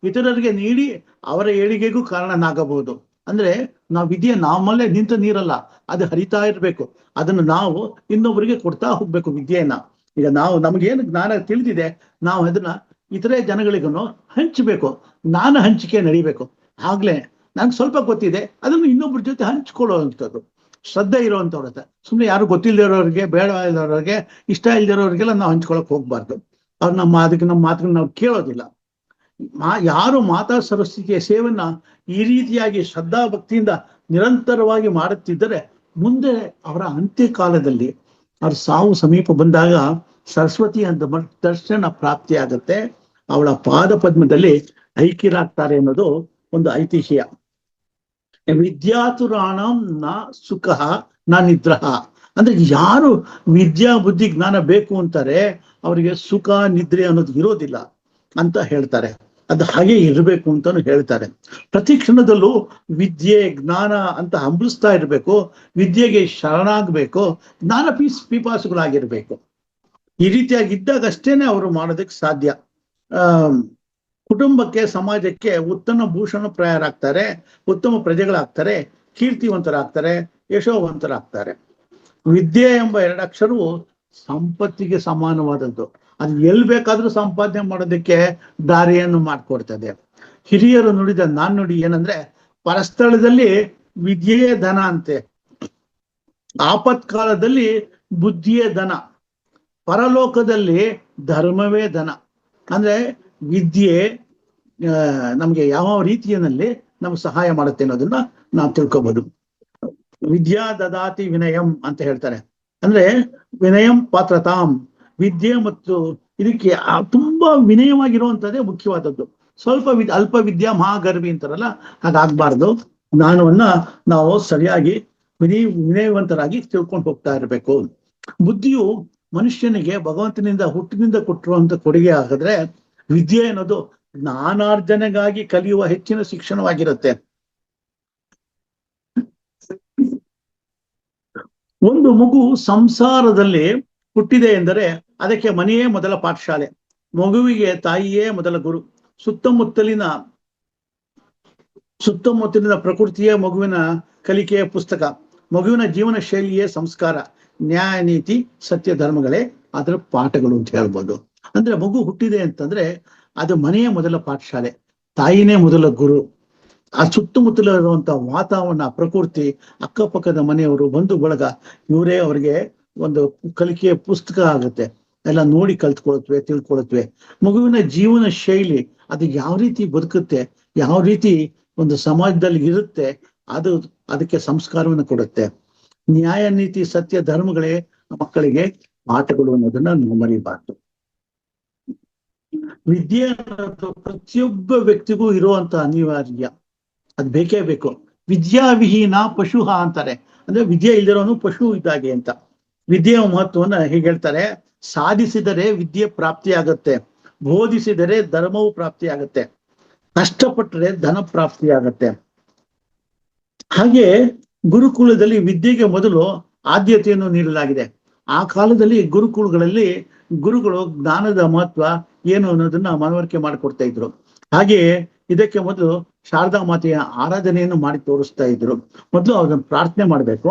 ಇತರರಿಗೆ ನೀಡಿ ಅವರ ಏಳಿಗೆಗೂ ಕಾರಣನಾಗಬಹುದು. ಅಂದ್ರೆ ನಾವು ವಿದ್ಯೆ ನಮ್ಮಲ್ಲೇ ನಿಂತ ನೀರಲ್ಲ, ಅದು ಹರಿತಾ ಇರ್ಬೇಕು. ಅದನ್ನು ನಾವು ಇನ್ನೊಬ್ಬರಿಗೆ ಕೊಡ್ತಾ ಹೋಗ್ಬೇಕು ವಿದ್ಯೆಯನ್ನ. ಈಗ ನಮಗೇನು ಜ್ಞಾನ ತಿಳಿದಿದೆ, ನಾವು ಅದನ್ನ ಇತರೆ ಜನಗಳಿಗೂ ಹಂಚಬೇಕು. ಜ್ಞಾನ ಹಂಚಿಕೆ ನಡಿಬೇಕು. ಆಗ್ಲೇ ನನ್ಗೆ ಸ್ವಲ್ಪ ಗೊತ್ತಿದೆ, ಅದನ್ನು ಇನ್ನೊಬ್ಬರ ಜೊತೆ ಹಂಚ್ಕೊಳ್ಳುವಂಥದ್ದು. ಶ್ರದ್ಧೆ ಇರುವಂತವ್ರ ಸುಮ್ಮನೆ ಯಾರು ಗೊತ್ತಿಲ್ಲದೆ ಇರೋರಿಗೆ, ಬೇಡ ಇರೋರಿಗೆ, ಇಷ್ಟ ಇಲ್ದಿರೋರಿಗೆಲ್ಲ ನಾವು ಹಂಚ್ಕೊಳಕ್ ಹೋಗ್ಬಾರ್ದು. ಅವ್ರು ನಮ್ಮ ಮಾತುಗಳನ್ನ ನಾವು ಕೇಳೋದಿಲ್ಲ. ಯಾರು ಮಾತಾ ಸರಸ್ವತಿಯ ಸೇವನ್ನ ಈ ರೀತಿಯಾಗಿ ಶ್ರದ್ಧಾ ಭಕ್ತಿಯಿಂದ ನಿರಂತರವಾಗಿ ಮಾಡುತ್ತಿದ್ದರೆ ಮುಂದೆ ಅವರ ಅಂತ್ಯಕಾಲದಲ್ಲಿ ಅವ್ರ ಸಾವು ಸಮೀಪ ಬಂದಾಗ ಸರಸ್ವತಿ ಅಂತ ದರ್ಶನ ಪ್ರಾಪ್ತಿಯಾಗತ್ತೆ. ಅವಳ ಪಾದ ಪದ್ಮದಲ್ಲಿ ಐಕ್ಯರಾಗ್ತಾರೆ ಅನ್ನೋದು ಒಂದು ಐತಿಹ್ಯ. ವಿದ್ಯಾತುರಾಣಂ ನ ಸುಖ ನ ನಿದ್ರಹ. ಅಂದ್ರೆ ಯಾರು ವಿದ್ಯಾ ಬುದ್ಧಿ ಜ್ಞಾನ ಬೇಕು ಅಂತಾರೆ ಅವರಿಗೆ ಸುಖ ನಿದ್ರೆ ಅನ್ನೋದು ಇರೋದಿಲ್ಲ ಅಂತ ಹೇಳ್ತಾರೆ. ಅದು ಹಾಗೆ ಇರಬೇಕು ಅಂತಾನು ಹೇಳ್ತಾರೆ. ಪ್ರತಿ ಕ್ಷಣದಲ್ಲೂ ವಿದ್ಯೆ ಜ್ಞಾನ ಅಂತ ಹಂಬಲಿಸ್ತಾ ಇರ್ಬೇಕು, ವಿದ್ಯೆಗೆ ಶರಣಾಗ್ಬೇಕು, ಜ್ಞಾನ ಪಿಪಾಸುಗಳಾಗಿರ್ಬೇಕು. ಈ ರೀತಿಯಾಗಿದ್ದಾಗ ಅಷ್ಟೇನೆ ಅವರು ಮಾಡೋದಕ್ಕೆ ಸಾಧ್ಯ. ಕುಟುಂಬಕ್ಕೆ, ಸಮಾಜಕ್ಕೆ ಉತ್ತಮ ಭೂಷಣಪ್ರಾಯರಾಗ್ತಾರೆ, ಉತ್ತಮ ಪ್ರಜೆಗಳಾಗ್ತಾರೆ, ಕೀರ್ತಿವಂತರಾಗ್ತಾರೆ, ಯಶೋವಂತರಾಗ್ತಾರೆ. ವಿದ್ಯೆ ಎಂಬ 2 ಅಕ್ಷರವು ಸಂಪತ್ತಿಗೆ ಸಮಾನವಾದದ್ದು. ಅದು ಎಲ್ಲಿ ಬೇಕಾದ್ರೂ ಸಂಪಾದನೆ ಮಾಡೋದಕ್ಕೆ ದಾರಿಯನ್ನು ಮಾಡಿಕೊಡ್ತದೆ. ಹಿರಿಯರು ನುಡಿದ ನಾಣ್ಣುಡಿ ಏನಂದ್ರೆ, ಪರಸ್ಥಳದಲ್ಲಿ ವಿದ್ಯೆಯೇ ಧನ ಅಂತೆ, ಆಪತ್ಕಾಲದಲ್ಲಿ ಬುದ್ಧಿಯೇ ಧನ, ಪರಲೋಕದಲ್ಲಿ ಧರ್ಮವೇ ಧನ. ಅಂದ್ರೆ ವಿದ್ಯೆ ನಮ್ಗೆ ಯಾವ ರೀತಿಯಲ್ಲಿ ನಮ್ಗೆ ಸಹಾಯ ಮಾಡುತ್ತೆ ಅನ್ನೋದನ್ನ ನಾವು ತಿಳ್ಕೊಬಹುದು. ವಿದ್ಯಾ ದದಾತಿ ವಿನಯಂ ಅಂತ ಹೇಳ್ತಾರೆ. ಅಂದ್ರೆ ವಿನಯಂ ಪಾತ್ರತಾಂ, ವಿದ್ಯೆ ಮತ್ತು ಇದಕ್ಕೆ ತುಂಬಾ ವಿನಯವಾಗಿರುವಂತದ್ದೇ ಮುಖ್ಯವಾದದ್ದು. ಸ್ವಲ್ಪ ಅಲ್ಪ ವಿದ್ಯಾ ಮಹಾಗರ್ವಿ ಅಂತಾರಲ್ಲ, ಹಾಗಾಗ್ಬಾರ್ದು. ಜ್ಞಾನವನ್ನ ನಾವು ಸರಿಯಾಗಿ ವಿನಯವಂತರಾಗಿ ತಿಳ್ಕೊಂಡು ಹೋಗ್ತಾ ಇರಬೇಕು. ಬುದ್ಧಿಯು ಮನುಷ್ಯನಿಗೆ ಭಗವಂತನಿಂದ ಹುಟ್ಟಿನಿಂದ ಕೊಟ್ಟಿರುವಂತ ಕೊಡುಗೆ ಆಗಿದ್ರೆ, ವಿದ್ಯೆ ಅನ್ನೋದು ಜ್ಞಾನಾರ್ಜನೆಗಾಗಿ ಕಲಿಯುವ ಹೆಚ್ಚಿನ ಶಿಕ್ಷಣವಾಗಿರುತ್ತೆ. ಒಂದು ಮಗು ಸಂಸಾರದಲ್ಲಿ ಹುಟ್ಟಿದೆ ಎಂದರೆ ಅದಕ್ಕೆ ಮನೆಯೇ ಮೊದಲ ಪಾಠಶಾಲೆ, ಮಗುವಿಗೆ ತಾಯಿಯೇ ಮೊದಲ ಗುರು. ಸುತ್ತಮುತ್ತಲಿನ ಪ್ರಕೃತಿಯೇ ಮಗುವಿನ ಕಲಿಕೆಯ ಪುಸ್ತಕ, ಮಗುವಿನ ಜೀವನ ಶೈಲಿಯೇ ಸಂಸ್ಕಾರ, ನ್ಯಾಯ ನೀತಿ ಸತ್ಯ ಧರ್ಮಗಳೇ ಅದರ ಪಾಠಗಳು ಅಂತ ಹೇಳ್ಬೋದು. ಅಂದ್ರೆ ಮಗು ಹುಟ್ಟಿದೆ ಅಂತಂದ್ರೆ ಅದು ಮನೆಯೇ ಮೊದಲ ಪಾಠಶಾಲೆ, ತಾಯಿನೇ ಮೊದಲ ಗುರು. ಆ ಸುತ್ತಮುತ್ತಲ ಇರುವಂತಹ ವಾತಾವರಣ, ಪ್ರಕೃತಿ, ಅಕ್ಕಪಕ್ಕದ ಮನೆಯವರು, ಬಂಧು ಬಳಗ, ಇವರೇ ಅವ್ರಿಗೆ ಒಂದು ಕಲಿಕೆಯ ಪುಸ್ತಕ ಆಗುತ್ತೆ. ಎಲ್ಲ ನೋಡಿ ಕಲ್ತ್ಕೊಳತ್ವೆ, ತಿಳ್ಕೊಳತ್ವೆ. ಮಗುವಿನ ಜೀವನ ಶೈಲಿ, ಅದು ಯಾವ ರೀತಿ ಬದುಕುತ್ತೆ, ಯಾವ ರೀತಿ ಒಂದು ಸಮಾಜದಲ್ಲಿ ಇರುತ್ತೆ, ಅದಕ್ಕೆ ಸಂಸ್ಕಾರವನ್ನು ಕೊಡುತ್ತೆ. ನ್ಯಾಯ ನೀತಿ ಸತ್ಯ ಧರ್ಮಗಳೇ ಮಕ್ಕಳಿಗೆ ಪಾಠಗಳು ಅನ್ನೋದನ್ನ ನಾವು ಮರಿಬಾರ್ದು. ವಿದ್ಯೆ ಅನ್ನೋದು ಪ್ರತಿಯೊಬ್ಬ ವ್ಯಕ್ತಿಗೂ ಇರುವಂತ ಅನಿವಾರ್ಯ, ಅದ್ ಬೇಕೇ ಬೇಕು. ವಿದ್ಯಾವಿಹೀನ ಪಶುಹ ಅಂತಾರೆ. ಅಂದ್ರೆ ವಿದ್ಯೆ ಇಲ್ದಿರೋನು ಪಶು ಇದ್ದಾಗೆ ಅಂತ. ವಿದ್ಯೆಯ ಮಹತ್ವವನ್ನ ಹೀಗೆ ಹೇಳ್ತಾರೆ: ಸಾಧಿಸಿದರೆ ವಿದ್ಯೆ ಪ್ರಾಪ್ತಿಯಾಗತ್ತೆ, ಬೋಧಿಸಿದರೆ ಧರ್ಮವು ಪ್ರಾಪ್ತಿಯಾಗತ್ತೆ, ಕಷ್ಟಪಟ್ಟರೆ ಧನ ಪ್ರಾಪ್ತಿಯಾಗತ್ತೆ. ಹಾಗೆ ಗುರುಕುಲದಲ್ಲಿ ವಿದ್ಯೆಗೆ ಮೊದಲು ಆದ್ಯತೆಯನ್ನು ನೀಡಲಾಗಿದೆ. ಆ ಕಾಲದಲ್ಲಿ ಗುರುಕುಲಗಳಲ್ಲಿ ಗುರುಗಳು ಜ್ಞಾನದ ಮಹತ್ವ ಏನು ಅನ್ನೋದನ್ನ ಮನವರಿಕೆ ಮಾಡಿಕೊಡ್ತಾ ಇದ್ರು. ಹಾಗೆಯೇ ಇದಕ್ಕೆ ಮೊದಲು ಶಾರದಾ ಮಾತೆಯ ಆರಾಧನೆಯನ್ನು ಮಾಡಿ ತೋರಿಸ್ತಾ ಇದ್ರು. ಮೊದಲು ಅವ್ರನ್ನ ಪ್ರಾರ್ಥನೆ ಮಾಡ್ಬೇಕು,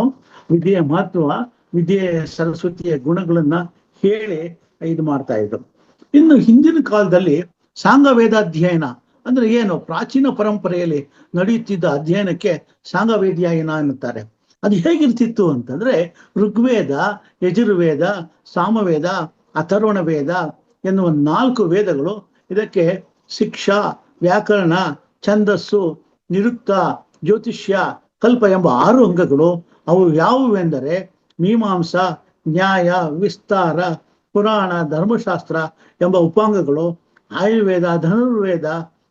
ವಿದ್ಯೆಯ ಮಹತ್ವ, ವಿದ್ಯೆ ಸರಸ್ವತಿಯ ಗುಣಗಳನ್ನ ಹೇಳಿ ಇದು ಮಾಡ್ತಾ ಇದ್ರು. ಇನ್ನು ಹಿಂದಿನ ಕಾಲದಲ್ಲಿ ಸಾಂಗ ವೇದಾಧ್ಯಯನ ಅಂದ್ರೆ ಏನು, ಪ್ರಾಚೀನ ಪರಂಪರೆಯಲ್ಲಿ ನಡೆಯುತ್ತಿದ್ದ ಅಧ್ಯಯನಕ್ಕೆ ಸಾಂಗವೇದ್ಯಾಯನ ಎನ್ನುತ್ತಾರೆ. ಅದು ಹೇಗಿರ್ತಿತ್ತು ಅಂತಂದ್ರೆ, ಋಗ್ವೇದ, ಯಜುರ್ವೇದ, ಸಾಮವೇದ, ಅಥರ್ವಣ ವೇದ ಎನ್ನುವ 4 ವೇದಗಳು, ಇದಕ್ಕೆ ಶಿಕ್ಷಾ, ವ್ಯಾಕರಣ, ಛಂದಸ್ಸು, ನಿರುಕ್ತ, ಜ್ಯೋತಿಷ್ಯ, ಕಲ್ಪ ಎಂಬ 6 ಅಂಗಗಳು. ಅವು ಯಾವುವೆಂದರೆ ಮೀಮಾಂಸ, ನ್ಯಾಯ, ವಿಸ್ತಾರ, ಪುರಾಣ, ಧರ್ಮಶಾಸ್ತ್ರ ಎಂಬ ಉಪಾಂಗಗಳು, ಆಯುರ್ವೇದ, ಧನುರ್ವೇದ,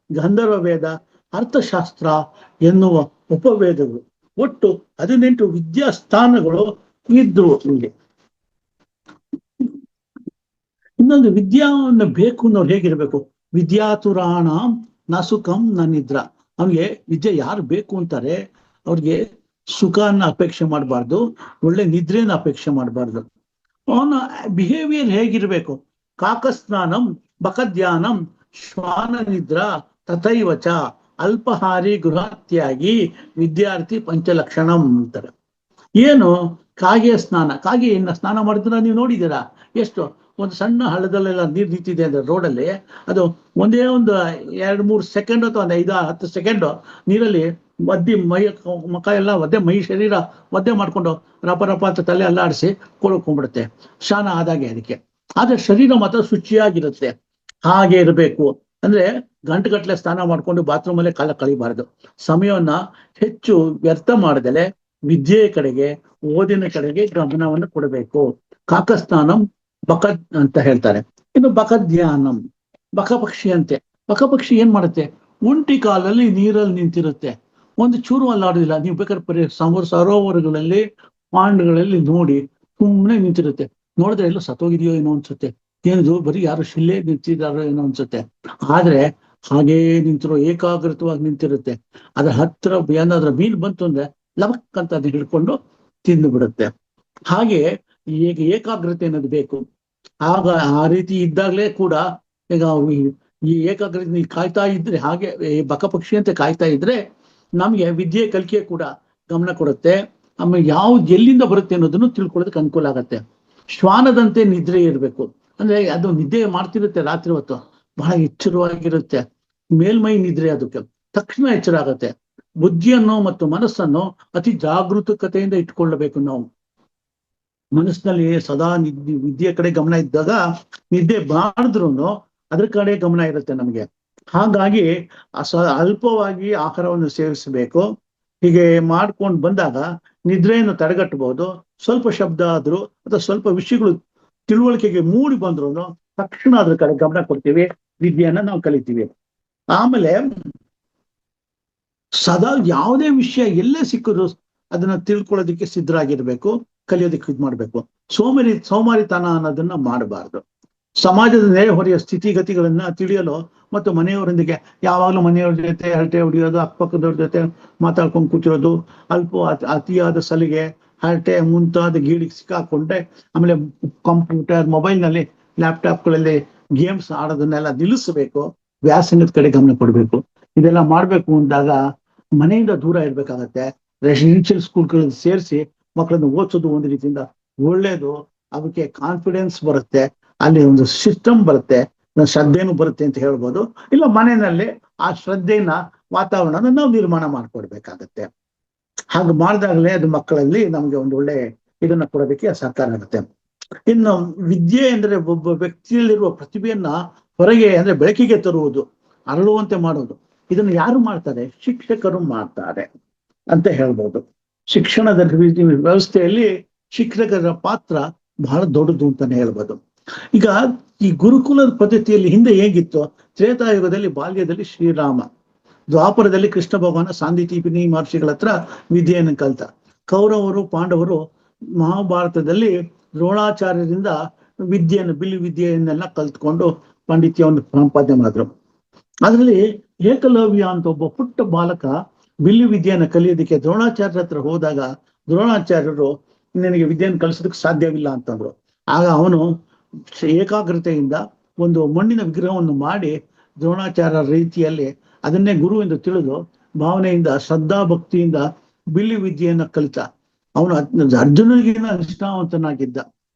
ಗಂಧರ್ವ ವೇದ, ಅರ್ಥಶಾಸ್ತ್ರ ಎನ್ನುವ ಉಪವೇದಗಳು. ಒಟ್ಟು 18 ವಿದ್ಯಾಸ್ಥಾನಗಳು ಇದ್ವು ಇಲ್ಲಿ. ಇನ್ನೊಂದು, ವಿದ್ಯಾವನ್ನು ಬೇಕು ಅನ್ನೋರು ಹೇಗಿರ್ಬೇಕು? ವಿದ್ಯಾತುರಾಣ ನ ಸುಖಂ ನ ನಿದ್ರಾ. ಅವ್ನಿಗೆ ವಿದ್ಯೆ ಯಾರು ಬೇಕು ಅಂತಾರೆ ಅವ್ರಿಗೆ ಸುಖನ ಅಪೇಕ್ಷೆ ಮಾಡಬಾರ್ದು, ಒಳ್ಳೆ ನಿದ್ರೆನ ಅಪೇಕ್ಷೆ ಮಾಡಬಾರ್ದು. ಅವನ ಬಿಹೇವಿಯರ್ ಹೇಗಿರ್ಬೇಕು? ಕಾಕಸ್ನಾನಂ, ಬಕಧ್ಯಾನಂ, ಶ್ವಾನ ನಿದ್ರಾ ತಥೈವಚ ಅಲ್ಪಹಾರಿ ಗೃಹತ್ಯಾಗಿ ವಿದ್ಯಾರ್ಥಿ ಪಂಚಲಕ್ಷಣಂ ಅಂತಾರೆ. ಏನು ಕಾಗೆ ಸ್ನಾನ? ಕಾಗೆಯನ್ನ ಸ್ನಾನ ಮಾಡಿದ್ರೆ ನೀವು ನೋಡಿದ್ದೀರಾ? ಎಷ್ಟು ಒಂದು ಸಣ್ಣ ಹಳ್ಳದಲ್ಲೆಲ್ಲ ನೀರು ನಿಂತಿದೆ ಅಂದ್ರೆ ರೋಡಲ್ಲಿ, ಅದು ಒಂದೇ ಒಂದು 2-3 ಸೆಕೆಂಡ್ ಅಥವಾ ಒಂದು 5-10 ಸೆಕೆಂಡ್ ನೀರಲ್ಲಿ ಒದ್ದಿ ಮುಖ ಎಲ್ಲ ಒದ್ದೆ ಮೈ ಶರೀರ ಒದ್ದೆ ಮಾಡ್ಕೊಂಡು ರಪ ರಪ ಅಂತ ತಲೆ ಅಲ್ಲಾಡಿಸಿ ಕೊಳ್ಕೊಂಡ್ಬಿಡುತ್ತೆ, ಸ್ನಾನ ಆದಾಗೆ ಅದಕ್ಕೆ. ಆದ್ರೆ ಶರೀರ ಮಾತ್ರ ಶುಚಿಯಾಗಿರುತ್ತೆ. ಹಾಗೆ ಇರಬೇಕು ಅಂದ್ರೆ ಗಂಟುಗಟ್ಲೆ ಸ್ನಾನ ಮಾಡ್ಕೊಂಡು ಬಾತ್ರೂಮ್ ಅಲ್ಲೇ ಕಾಲ ಕಳಿಬಾರ್ದು. ಸಮಯವನ್ನ ಹೆಚ್ಚು ವ್ಯರ್ಥ ಮಾಡದಲೆ ವಿದ್ಯೆಯ ಕಡೆಗೆ, ಓದಿನ ಕಡೆಗೆ ಗಮನವನ್ನು ಕೊಡಬೇಕು. ಕಾಕಸ್ನಾನಂ ಬಕದ್ ಅಂತ ಹೇಳ್ತಾರೆ. ಇನ್ನು ಬಕಧ್ಯಾನಂ, ಬಕಪಕ್ಷಿ ಅಂತೆ. ಬಕಪಕ್ಷಿ ಏನ್ ಮಾಡುತ್ತೆ? ಒಂಟಿ ಕಾಲಲ್ಲಿ ನೀರಲ್ಲಿ ನಿಂತಿರುತ್ತೆ, ಒಂದು ಚೂರು ಅಲ್ಲಾಡೋದಿಲ್ಲ. ನೀವು ಬೇಕಾದ್ರೆ ಸರೋವರಗಳಲ್ಲಿ, ಪಾಂಡ್ಗಳಲ್ಲಿ ನೋಡಿ ಸುಮ್ಮನೆ ನಿಂತಿರುತ್ತೆ. ನೋಡಿದ್ರೆ ಎಲ್ಲೋ ಸತ್ತೋಗಿದೆಯೋ ಏನೋ ಅನ್ಸುತ್ತೆ, ಏನಿದು ಬರೀ ಯಾರು ಶಿಲ್ಲೆ ನಿಂತಿದಾರೋ ಏನೋ ಅನ್ಸುತ್ತೆ. ಆದ್ರೆ ಹಾಗೇ ನಿಂತಿರೋ ಏಕಾಗ್ರತವಾಗಿ ನಿಂತಿರುತ್ತೆ. ಅದ್ರ ಹತ್ರ ಏನಾದ್ರೂ ಮೀನು ಬಂತು ಅಂದ್ರೆ ಲವಕ್ ಅಂತ ಅದನ್ನ ಹಿಡ್ಕೊಂಡು ತಿಂದು ಬಿಡುತ್ತೆ. ಹಾಗೆ ಈಗ ಏಕಾಗ್ರತೆ ಅನ್ನೋದು ಬೇಕು. ಆಗ ಆ ರೀತಿ ಇದ್ದಾಗಲೇ ಕೂಡ ಈಗ ಈ ಏಕಾಗ್ರತೆ ನೀವು ಕಾಯ್ತಾ ಇದ್ರೆ, ಹಾಗೆ ಬಕಪಕ್ಷಿ ಅಂತ ಕಾಯ್ತಾ ಇದ್ರೆ ನಮ್ಗೆ ವಿದ್ಯೆ ಕಲಿಕೆ ಕೂಡ ಗಮನ ಕೊಡುತ್ತೆ. ಆಮೇಲೆ ಯಾವ್ದು ಎಲ್ಲಿಂದ ಬರುತ್ತೆ ಅನ್ನೋದನ್ನು ತಿಳ್ಕೊಳ್ಳೋದಕ್ಕೆ ಅನುಕೂಲ ಆಗತ್ತೆ. ಶ್ವಾನದಂತೆ ನಿದ್ರೆ ಇರಬೇಕು. ಅಂದ್ರೆ ಅದು ನಿದ್ದೆ ಮಾಡ್ತಿರುತ್ತೆ ರಾತ್ರಿ ಹೊತ್ತು, ಬಹಳ ಎಚ್ಚರವಾಗಿರುತ್ತೆ, ಮೇಲ್ಮೈ ನಿದ್ರೆ. ಅದಕ್ಕೆ ತಕ್ಷಣ ಎಚ್ಚರ ಆಗತ್ತೆ. ಬುದ್ಧಿಯನ್ನು ಮತ್ತು ಮನಸ್ಸನ್ನು ಅತಿ ಜಾಗೃತಕತೆಯಿಂದ ಇಟ್ಕೊಳ್ಳಬೇಕು ನಾವು. ಮನಸ್ಸಿನಲ್ಲಿ ಸದಾ ವಿದ್ಯೆ ಕಡೆ ಗಮನ ಇದ್ದಾಗ ನಿದ್ದೆ ಮಾಡಿದ್ರು ಅದ್ರ ಕಡೆ ಗಮನ ಇರುತ್ತೆ ನಮಗೆ. ಹಾಗಾಗಿ ಅಲ್ಪವಾಗಿ ಆಹಾರವನ್ನು ಸೇವಿಸಬೇಕು. ಹೀಗೆ ಮಾಡ್ಕೊಂಡು ಬಂದಾಗ ನಿದ್ರೆಯನ್ನು ತಡೆಗಟ್ಟಬಹುದು. ಸ್ವಲ್ಪ ಶಬ್ದ ಆದ್ರೂ ಅಥವಾ ಸ್ವಲ್ಪ ವಿಷಯಗಳು ತಿಳುವಳಿಕೆಗೆ ಮೂಡಿ ಬಂದ್ರು ತಕ್ಷಣ ಅದ್ರ ಕಡೆ ಗಮನ ಕೊಡ್ತೀವಿ, ವಿದ್ಯೆಯನ್ನ ನಾವು ಕಲಿತೀವಿ. ಆಮೇಲೆ ಸದಾ ಯಾವುದೇ ವಿಷಯ ಎಲ್ಲೇ ಸಿಕ್ಕಿದ್ರು ಅದನ್ನ ತಿಳ್ಕೊಳ್ಳೋದಕ್ಕೆ ಸಿದ್ಧರಾಗಿರ್ಬೇಕು, ಕಲಿಯೋದಕ್ಕೆ ಇದು ಮಾಡ್ಬೇಕು. ಸೋಮಾರಿತನ ಅನ್ನೋದನ್ನ ಮಾಡಬಾರ್ದು. ಸಮಾಜದ ನೆರೆಹೊರೆಯ ಸ್ಥಿತಿಗತಿಗಳನ್ನ ತಿಳಿಯಲು ಮತ್ತು ಮನೆಯವರೊಂದಿಗೆ ಯಾವಾಗಲೂ ಮನೆಯವ್ರ ಜೊತೆ ಹರಟೆ ಹೊಡಿಯೋದು, ಅಕ್ಕಪಕ್ಕದವ್ರ ಜೊತೆ ಮಾತಾಡ್ಕೊಂಡು ಕೂತಿರೋದು, ಅತಿಯಾದ ಸಲಿಗೆ, ಹರಟೆ ಮುಂತಾದ ಗೀಳಿಗೆ ಸಿಕ್ಕಾಕೊಂಡ್ರೆ, ಆಮೇಲೆ ಕಂಪ್ಯೂಟರ್, ಮೊಬೈಲ್ನಲ್ಲಿ, ಲ್ಯಾಪ್ಟಾಪ್ಗಳಲ್ಲಿ ಗೇಮ್ಸ್ ಆಡೋದನ್ನೆಲ್ಲ ನಿಲ್ಲಿಸಬೇಕು. ವ್ಯಾಸಂಗದ ಕಡೆ ಗಮನ ಕೊಡಬೇಕು. ಇದೆಲ್ಲ ಮಾಡ್ಬೇಕು ಅಂದಾಗ ಮನೆಯಿಂದ ದೂರ ಇರ್ಬೇಕಾಗತ್ತೆ. ರೆಸಿಡೆನ್ಷಿಯಲ್ ಸ್ಕೂಲ್ಗಳಲ್ಲಿ ಸೇರಿಸಿ ಮಕ್ಕಳನ್ನು ಓದಿಸೋದು ಒಂದು ರೀತಿಯಿಂದ ಒಳ್ಳೇದು. ಅದಕ್ಕೆ ಕಾನ್ಫಿಡೆನ್ಸ್ ಬರುತ್ತೆ, ಅಲ್ಲಿ ಒಂದು ಸಿಸ್ಟಮ್ ಬರುತ್ತೆ, ಶ್ರದ್ಧೆನೂ ಬರುತ್ತೆ ಅಂತ ಹೇಳ್ಬೋದು. ಇಲ್ಲ ಮನೆಯಲ್ಲಿ ಆ ಶ್ರದ್ಧೆನ ವಾತಾವರಣ ನಾವು ನಿರ್ಮಾಣ ಮಾಡ್ಕೊಡ್ಬೇಕಾಗತ್ತೆ. ಹಾಗೆ ಮಾಡಿದಾಗಲೇ ಅದು ಮಕ್ಕಳಲ್ಲಿ ನಮ್ಗೆ ಒಂದು ಒಳ್ಳೆ ಇದನ್ನ ಕೊಡೋದಕ್ಕೆ ಸಹಕಾರ ಆಗುತ್ತೆ. ಇನ್ನು ವಿದ್ಯೆ ಅಂದ್ರೆ ಒಬ್ಬ ವ್ಯಕ್ತಿಯಲ್ಲಿರುವ ಪ್ರತಿಭೆಯನ್ನ ಹೊರಗೆ ಅಂದ್ರೆ ಬೆಳಕಿಗೆ ತರುವುದು, ಅರಳುವಂತೆ ಮಾಡೋದು. ಇದನ್ನು ಯಾರು ಮಾಡ್ತಾರೆ? ಶಿಕ್ಷಕರು ಮಾಡ್ತಾರೆ ಅಂತ ಹೇಳ್ಬೋದು. ಶಿಕ್ಷಣದ ವ್ಯವಸ್ಥೆಯಲ್ಲಿ ಶಿಕ್ಷಕರ ಪಾತ್ರ ಬಹಳ ದೊಡ್ಡದು ಅಂತಾನೆ ಹೇಳ್ಬೋದು. ಈಗ ಈ ಗುರುಕುಲದ ಪದ್ಧತಿಯಲ್ಲಿ ಹಿಂದೆ ಹೇಗಿತ್ತು? ತ್ರೇತಾಯುಗದಲ್ಲಿ ಬಾಲ್ಯದಲ್ಲಿ ಶ್ರೀರಾಮ, ದ್ವಾಪರದಲ್ಲಿ ಕೃಷ್ಣ ಭಗವಾನ ಸಾಂದೀಪನಿ ಮಹರ್ಷಿಗಳ ಹತ್ರ ವಿದ್ಯೆಯನ್ನು ಕಲಿತ. ಕೌರವರು ಪಾಂಡವರು ಮಹಾಭಾರತದಲ್ಲಿ ದ್ರೋಣಾಚಾರ್ಯರಿಂದ ಬಿಲ್ಲು ವಿದ್ಯೆಯನ್ನೆಲ್ಲ ಕಲ್ತ್ಕೊಂಡು ಪಾಂಡಿತ್ಯವನ್ನು ಸಂಪಾದನೆ ಮಾಡಿದ್ರು. ಅದರಲ್ಲಿ ಏಕಲವ್ಯ ಅಂತ ಒಬ್ಬ ಪುಟ್ಟ ಬಾಲಕ ಬಿಲ್ಲು ವಿದ್ಯೆಯನ್ನು ಕಲಿಯೋದಕ್ಕೆ ದ್ರೋಣಾಚಾರ್ಯರ ಹತ್ರ ಹೋದಾಗ ದ್ರೋಣಾಚಾರ್ಯರು ನಿನಗೆ ವಿದ್ಯೆಯನ್ನು ಕಲಿಸೋದಕ್ಕೆ ಸಾಧ್ಯವಿಲ್ಲ ಅಂತಂದ್ರು. ಆಗ ಅವನು ಏಕಾಗ್ರತೆಯಿಂದ ಒಂದು ಮಣ್ಣಿನ ವಿಗ್ರಹವನ್ನು ಮಾಡಿ ದ್ರೋಣಾಚಾರ್ಯರ ರೀತಿಯಲ್ಲಿ ಅದನ್ನೇ ಗುರು ಎಂದು ತಿಳಿದು ಭಾವನೆಯಿಂದ, ಶ್ರದ್ಧಾ ಭಕ್ತಿಯಿಂದ ಬಿಲ್ಲು ವಿದ್ಯೆಯನ್ನು ಕಲಿತ. ಅವನು ಅರ್ಜುನನಿಗಿನ ನಿಷ್ಠಾವಂತನಾಗಿದ್ದ.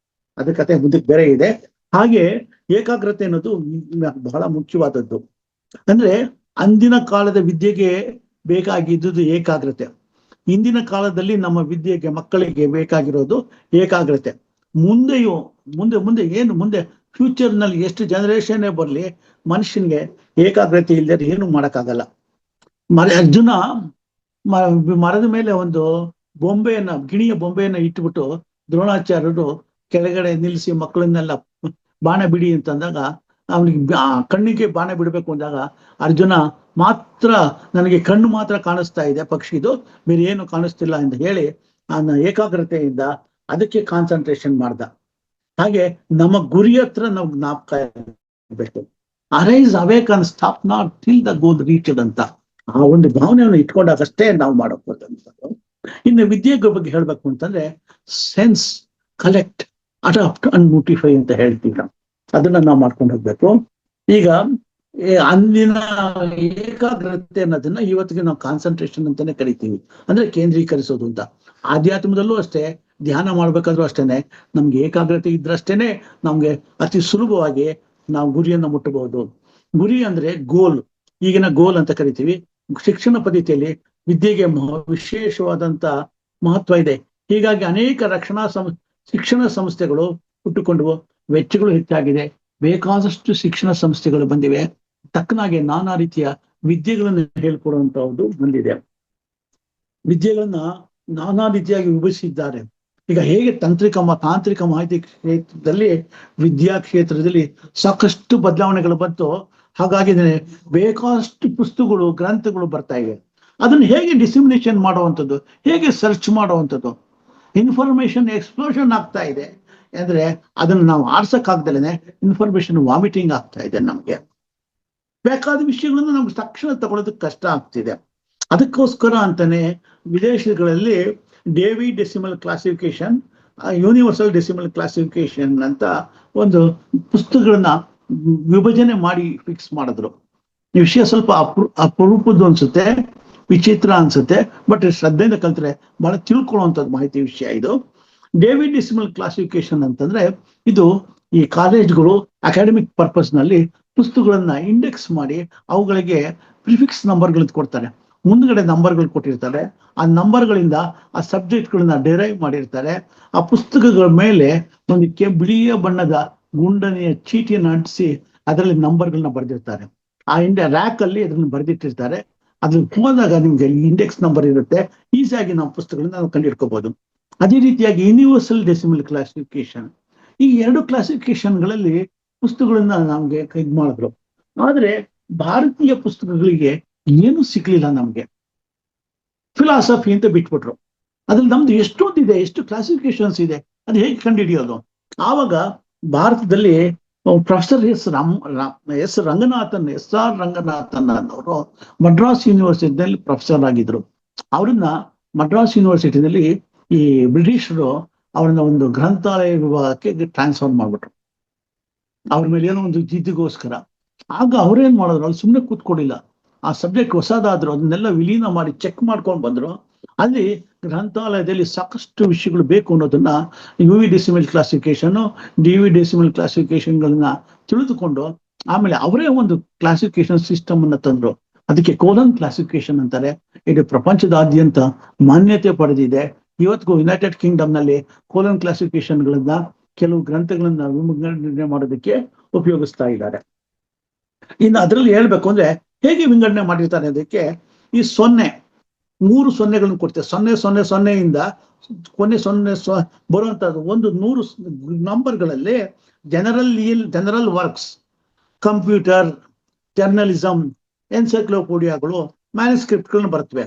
ಅದ್ರ ಕತೆ ಮುಂದಕ್ಕೆ ಬೇರೆ ಇದೆ. ಹಾಗೆ ಏಕಾಗ್ರತೆ ಅನ್ನೋದು ಬಹಳ ಮುಖ್ಯವಾದದ್ದು. ಅಂದ್ರೆ ಅಂದಿನ ಕಾಲದ ವಿದ್ಯೆಗೆ ಬೇಕಾಗಿದ್ದುದು ಏಕಾಗ್ರತೆ. ಇಂದಿನ ಕಾಲದಲ್ಲಿ ನಮ್ಮ ವಿದ್ಯೆಗೆ, ಮಕ್ಕಳಿಗೆ ಬೇಕಾಗಿರೋದು ಏಕಾಗ್ರತೆ. ಮುಂದೆ ಏನು ಮುಂದೆ ಫ್ಯೂಚರ್ನಲ್ಲಿ ಎಷ್ಟು ಜನರೇಷನ್ನೇ ಬರಲಿ, ಮನುಷ್ಯನಿಗೆ ಏಕಾಗ್ರತೆ ಇಲ್ಲದೆ ಏನು ಮಾಡೋಕ್ಕಾಗಲ್ಲ. ಅರ್ಜುನ ಮರದ ಮೇಲೆ ಒಂದು ಗಿಣಿಯ ಬೊಂಬೆಯನ್ನ ಇಟ್ಬಿಟ್ಟು ದ್ರೋಣಾಚಾರ್ಯರು ಕೆಳಗಡೆ ನಿಲ್ಲಿಸಿ ಮಕ್ಕಳನ್ನೆಲ್ಲ ಬಾಣ ಬಿಡಿ ಅಂತಂದಾಗ, ಅವನಿಗೆ ಕಣ್ಣಿಗೆ ಬಾಣ ಬಿಡಬೇಕು ಅಂದಾಗ ಅರ್ಜುನ ಮಾತ್ರ ನನಗೆ ಕಣ್ಣು ಮಾತ್ರ ಕಾಣಿಸ್ತಾ ಇದೆ ಪಕ್ಷಿದು, ಬೇರೆ ಏನು ಕಾಣಿಸ್ತಿಲ್ಲ ಅಂತ ಹೇಳಿ ಏಕಾಗ್ರತೆಯಿಂದ ಅದಕ್ಕೆ ಕಾನ್ಸಂಟ್ರೇಷನ್ ಮಾಡ್ದ. ಹಾಗೆ ನಮ್ಮ ಗುರಿ ಹತ್ರ ನಾವು ಜ್ಞಾಪಕ ಇರಬೇಕು. Arise awake and stop not till the goal reached ಅಂತ ಆ ಒಂದು ಭಾವನೆಯನ್ನು ಇಟ್ಕೊಂಡಾಗಷ್ಟೇ ನಾವು ಮಾಡೋಕ್ಕಂಥದ್ದು. ಇನ್ನು ವಿದ್ಯೆ ಬಗ್ಗೆ ಹೇಳ್ಬೇಕು ಅಂತಂದ್ರೆ sense, collect, adapt and notify ಅಂತ ಹೇಳ್ತೀವಿ ನಾವು. ಅದನ್ನ ನಾವು ಮಾಡ್ಕೊಂಡು ಹೋಗ್ಬೇಕು. ಈಗ ಅಂದಿನ ಏಕಾಗ್ರತೆ ಅನ್ನೋದನ್ನ ಇವತ್ತಿಗೆ ನಾವು ಕಾನ್ಸಂಟ್ರೇಷನ್ ಅಂತಾನೆ ಕರಿತೀವಿ, ಅಂದ್ರೆ ಕೇಂದ್ರೀಕರಿಸೋದು ಅಂತ. ಆಧ್ಯಾತ್ಮದಲ್ಲೂ ಅಷ್ಟೇ, ಧ್ಯಾನ ಮಾಡ್ಬೇಕಾದ್ರೂ ಅಷ್ಟೇನೆ, ನಮ್ಗೆ ಏಕಾಗ್ರತೆ ಇದ್ರಷ್ಟೇನೆ ನಮ್ಗೆ ಅತಿ ಸುಲಭವಾಗಿ ನಾವು ಗುರಿಯನ್ನು ಮುಟ್ಟಬಹುದು. ಗುರಿ ಅಂದ್ರೆ ಗೋಲ್, ಈಗಿನ ಗೋಲ್ ಅಂತ ಕರಿತೀವಿ. ಶಿಕ್ಷಣ ಪದ್ಧತಿಯಲ್ಲಿ ವಿದ್ಯೆಗೆ ವಿಶೇಷವಾದಂತ ಮಹತ್ವ ಇದೆ. ಹೀಗಾಗಿ ಅನೇಕ ಶಿಕ್ಷಣ ಸಂಸ್ಥೆಗಳು ಹುಟ್ಟುಕೊಂಡವು, ವೆಚ್ಚಗಳು ಹೆಚ್ಚಾಗಿದೆ, ಬೇಕಾದಷ್ಟು ಶಿಕ್ಷಣ ಸಂಸ್ಥೆಗಳು ಬಂದಿವೆ, ತಕ್ಕನಾಗೆ ನಾನಾ ರೀತಿಯ ವಿದ್ಯೆಗಳನ್ನು ಹೇಳ್ಕೊಡುವಂತಹದ್ದು ಬಂದಿದೆ. ವಿದ್ಯೆಗಳನ್ನ ನಾನಾ ರೀತಿಯಾಗಿ ವಿಭಜಿಸಿದ್ದಾರೆ. ಈಗ ಹೇಗೆ ತಾಂತ್ರಿಕ ಮಾಹಿತಿ ಕ್ಷೇತ್ರದಲ್ಲಿ, ವಿದ್ಯಾ ಕ್ಷೇತ್ರದಲ್ಲಿ ಸಾಕಷ್ಟು ಬದಲಾವಣೆಗಳು ಬಂತು, ಹಾಗಾಗಿ ಬೇಕಾದಷ್ಟು ಪುಸ್ತಕಗಳು, ಗ್ರಂಥಗಳು ಬರ್ತಾ ಇವೆ. ಅದನ್ನ ಹೇಗೆ ಡಿಸಿಮಿನೇಷನ್ ಮಾಡುವಂಥದ್ದು, ಹೇಗೆ ಸರ್ಚ್ ಮಾಡುವಂಥದ್ದು, ಇನ್ಫಾರ್ಮೇಶನ್ ಎಕ್ಸ್ಪ್ಲೋಷನ್ ಆಗ್ತಾ ಇದೆ ಅಂದ್ರೆ ಅದನ್ನ ನಾವು ಆಡ್ಸಕ್ಕಾಗ್ದಲೇನೆ ಇನ್ಫಾರ್ಮೇಶನ್ ವಾಮಿಟಿಂಗ್ ಆಗ್ತಾ ಇದೆ. ನಮ್ಗೆ ಬೇಕಾದ ವಿಷಯಗಳನ್ನು ನಮ್ಗೆ ತಕ್ಷಣ ತಗೊಳ್ಳೋದಕ್ಕೆ ಕಷ್ಟ ಆಗ್ತಿದೆ. ಅದಕ್ಕೋಸ್ಕರ ಅಂತಾನೆ ವಿದೇಶಗಳಲ್ಲಿ Davy decimal classification, universal decimal classification ಅಂತ ಒಂದು ಪುಸ್ತಕಗಳನ್ನ ವಿಭಜನೆ ಮಾಡಿ ಫಿಕ್ಸ್ ಮಾಡಿದ್ರು. ಈ ವಿಷಯ ಸ್ವಲ್ಪ ಅಪರೂಪದ್ದು ಅನ್ಸುತ್ತೆ, ವಿಚಿತ್ರ ಅನ್ಸುತ್ತೆ, ಬಟ್ ಶ್ರದ್ಧೆಯಿಂದ ಕಲ್ತ್ರೆ ಬಹಳ ತಿಳ್ಕೊಳ್ಳುವಂಥದ್ದು ಮಾಹಿತಿ ವಿಷಯ ಇದು. ಡೇವಿಡ್ ಡೆಸಿಮಲ್ ಕ್ಲಾಸಿಫಿಕೇಶನ್ ಅಂತಂದ್ರೆ ಇದು ಈ ಕಾಲೇಜ್ಗಳು ಅಕಾಡೆಮಿಕ್ ಪರ್ಪಸ್ ನಲ್ಲಿ ಪುಸ್ತಕಗಳನ್ನ ಇಂಡೆಕ್ಸ್ ಮಾಡಿ ಅವುಗಳಿಗೆ ಪ್ರಿಫಿಕ್ಸ್ ನಂಬರ್ಗಳನ್ನ ಕೊಡ್ತಾರೆ, ಮುಂದ್ಗಡೆ ನಂಬರ್ಗಳು ಕೊಟ್ಟಿರ್ತಾರೆ. ಆ ನಂಬರ್ಗಳಿಂದ ಆ ಸಬ್ಜೆಕ್ಟ್ಗಳನ್ನ ಡಿರೈವ್ ಮಾಡಿರ್ತಾರೆ. ಆ ಪುಸ್ತಕಗಳ ಮೇಲೆ ಒಂದು ಬಿಳಿಯ ಬಣ್ಣದ ಗುಂಡನೆಯ ಚೀಟಿಯನ್ನು ಅಂಟಿಸಿ ಅದರಲ್ಲಿ ನಂಬರ್ಗಳನ್ನ ಬರೆದಿರ್ತಾರೆ. ಆ ರ್ಯಾಕ್ ಅಲ್ಲಿ ಅದನ್ನ ಬರೆದಿಟ್ಟಿರ್ತಾರೆ. ಅದ್ರಲ್ಲಿ ಹೋದಾಗ ನಿಮ್ಗೆ ಇಂಡೆಕ್ಸ್ ನಂಬರ್ ಇರುತ್ತೆ, ಈಸಿಯಾಗಿ ನಾವು ಪುಸ್ತಕಗಳನ್ನ ನಾವು ಕಂಡುಹಿಡ್ಕೋಬಹುದು. ಅದೇ ರೀತಿಯಾಗಿ ಯೂನಿವರ್ಸಲ್ ಡೆಸಿಮಲ್ ಕ್ಲಾಸಿಫಿಕೇಶನ್, ಈ ಎರಡು ಕ್ಲಾಸಿಫಿಕೇಶನ್ಗಳಲ್ಲಿ ಪುಸ್ತಕಗಳನ್ನ ನಮ್ಗೆ ಇದು ಮಾಡಿದ್ರು. ಆದ್ರೆ ಭಾರತೀಯ ಪುಸ್ತಕಗಳಿಗೆ ಏನು ಸಿಗ್ಲಿಲ್ಲ ನಮ್ಗೆ. ಫಿಲಾಸಫಿ ಅಂತ ಬಿಟ್ಬಿಟ್ರು. ಅದ್ರಲ್ಲಿ ನಮ್ದು ಎಷ್ಟೊಂದಿದೆ, ಎಷ್ಟು ಕ್ಲಾಸಿಫಿಕೇಶನ್ಸ್ ಇದೆ, ಅದು ಹೇಗೆ ಕಂಡುಹಿಡಿಯೋದು? ಆವಾಗ ಭಾರತದಲ್ಲಿ ಪ್ರೊಫೆಸರ್ ಎಸ್ ಆರ್ ರಂಗನಾಥನ್ ಅನ್ನೋರು ಮಡ್ರಾಸ್ ಯೂನಿವರ್ಸಿಟಿನಲ್ಲಿ ಪ್ರೊಫೆಸರ್ ಆಗಿದ್ರು. ಅವ್ರನ್ನ ಮಡ್ರಾಸ್ ಯೂನಿವರ್ಸಿಟಿನಲ್ಲಿ ಈ ಬ್ರಿಟಿಷರು ಅವ್ರನ್ನ ಒಂದು ಗ್ರಂಥಾಲಯ ವಿಭಾಗಕ್ಕೆ ಟ್ರಾನ್ಸ್ಫರ್ ಮಾಡ್ಬಿಟ್ರು, ಅವ್ರ ಮೇಲೆ ಏನೋ ಒಂದು ಜಿದ್ದಿಗೋಸ್ಕರ. ಆಗ ಅವ್ರೇನ್ ಮಾಡಿದ್ರು, ಅಲ್ಲಿ ಸುಮ್ಮನೆ ಕೂತ್ಕೊಂಡಿಲ್ಲ, ಆ ಸಬ್ಜೆಕ್ಟ್ ಹೊಸದಾದ್ರು ಅದನ್ನೆಲ್ಲ ವಿಲೀನ ಮಾಡಿ ಚೆಕ್ ಮಾಡ್ಕೊಂಡು ಬಂದ್ರು. ಅಲ್ಲಿ ಗ್ರಂಥಾಲಯದಲ್ಲಿ ಸಾಕಷ್ಟು ವಿಷಯಗಳು ಬೇಕು ಅನ್ನೋದನ್ನ UV decimal classification, DV decimal ಕ್ಲಾಸಿಫಿಕೇಶನ್ಗಳನ್ನ ತಿಳಿದುಕೊಂಡು ಆಮೇಲೆ ಅವರೇ ಒಂದು ಕ್ಲಾಸಿಫಿಕೇಶನ್ ಸಿಸ್ಟಮ್ ಅನ್ನ ತಂದ್ರು. ಅದಕ್ಕೆ ಕೋಲನ್ ಕ್ಲಾಸಿಫಿಕೇಶನ್ ಅಂತಾರೆ. ಇದು ಪ್ರಪಂಚದಾದ್ಯಂತ ಮಾನ್ಯತೆ ಪಡೆದಿದೆ. ಇವತ್ತಿಗೂ ಯುನೈಟೆಡ್ ಕಿಂಗ್ಡಮ್ ನಲ್ಲಿ ಕೋಲನ್ ಕ್ಲಾಸಿಫಿಕೇಶನ್ಗಳನ್ನ ಕೆಲವು ಗ್ರಂಥಗಳನ್ನ ವಿಂಗಡಣೆ ಮಾಡೋದಕ್ಕೆ ಉಪಯೋಗಿಸ್ತಾ ಇದ್ದಾರೆ. ಇನ್ನು ಅದರಲ್ಲಿ ಹೇಳ್ಬೇಕು ಅಂದ್ರೆ ಹೇಗೆ ವಿಂಗಡಣೆ ಮಾಡಿರ್ತಾರೆ ಅದಕ್ಕೆ ಈ 3 ಸೊನ್ನೆಗಳನ್ನು ಕೊಡ್ತೇವೆ. 000 ಕೊನೆ 0 ಬರುವಂತದ್ದು ಒಂದು 100 ನಂಬರ್ಗಳಲ್ಲಿ ಜನರಲ್ ವರ್ಕ್ಸ್, ಕಂಪ್ಯೂಟರ್, ಜರ್ನಲಿಸಮ್, ಎನ್ಸೈಕ್ಲೋಪೀಡಿಯಾಗಳು, ಮ್ಯಾನುಸ್ಕ್ರಿಪ್ಟ್ಗಳನ್ನ ಬರ್ತವೆ.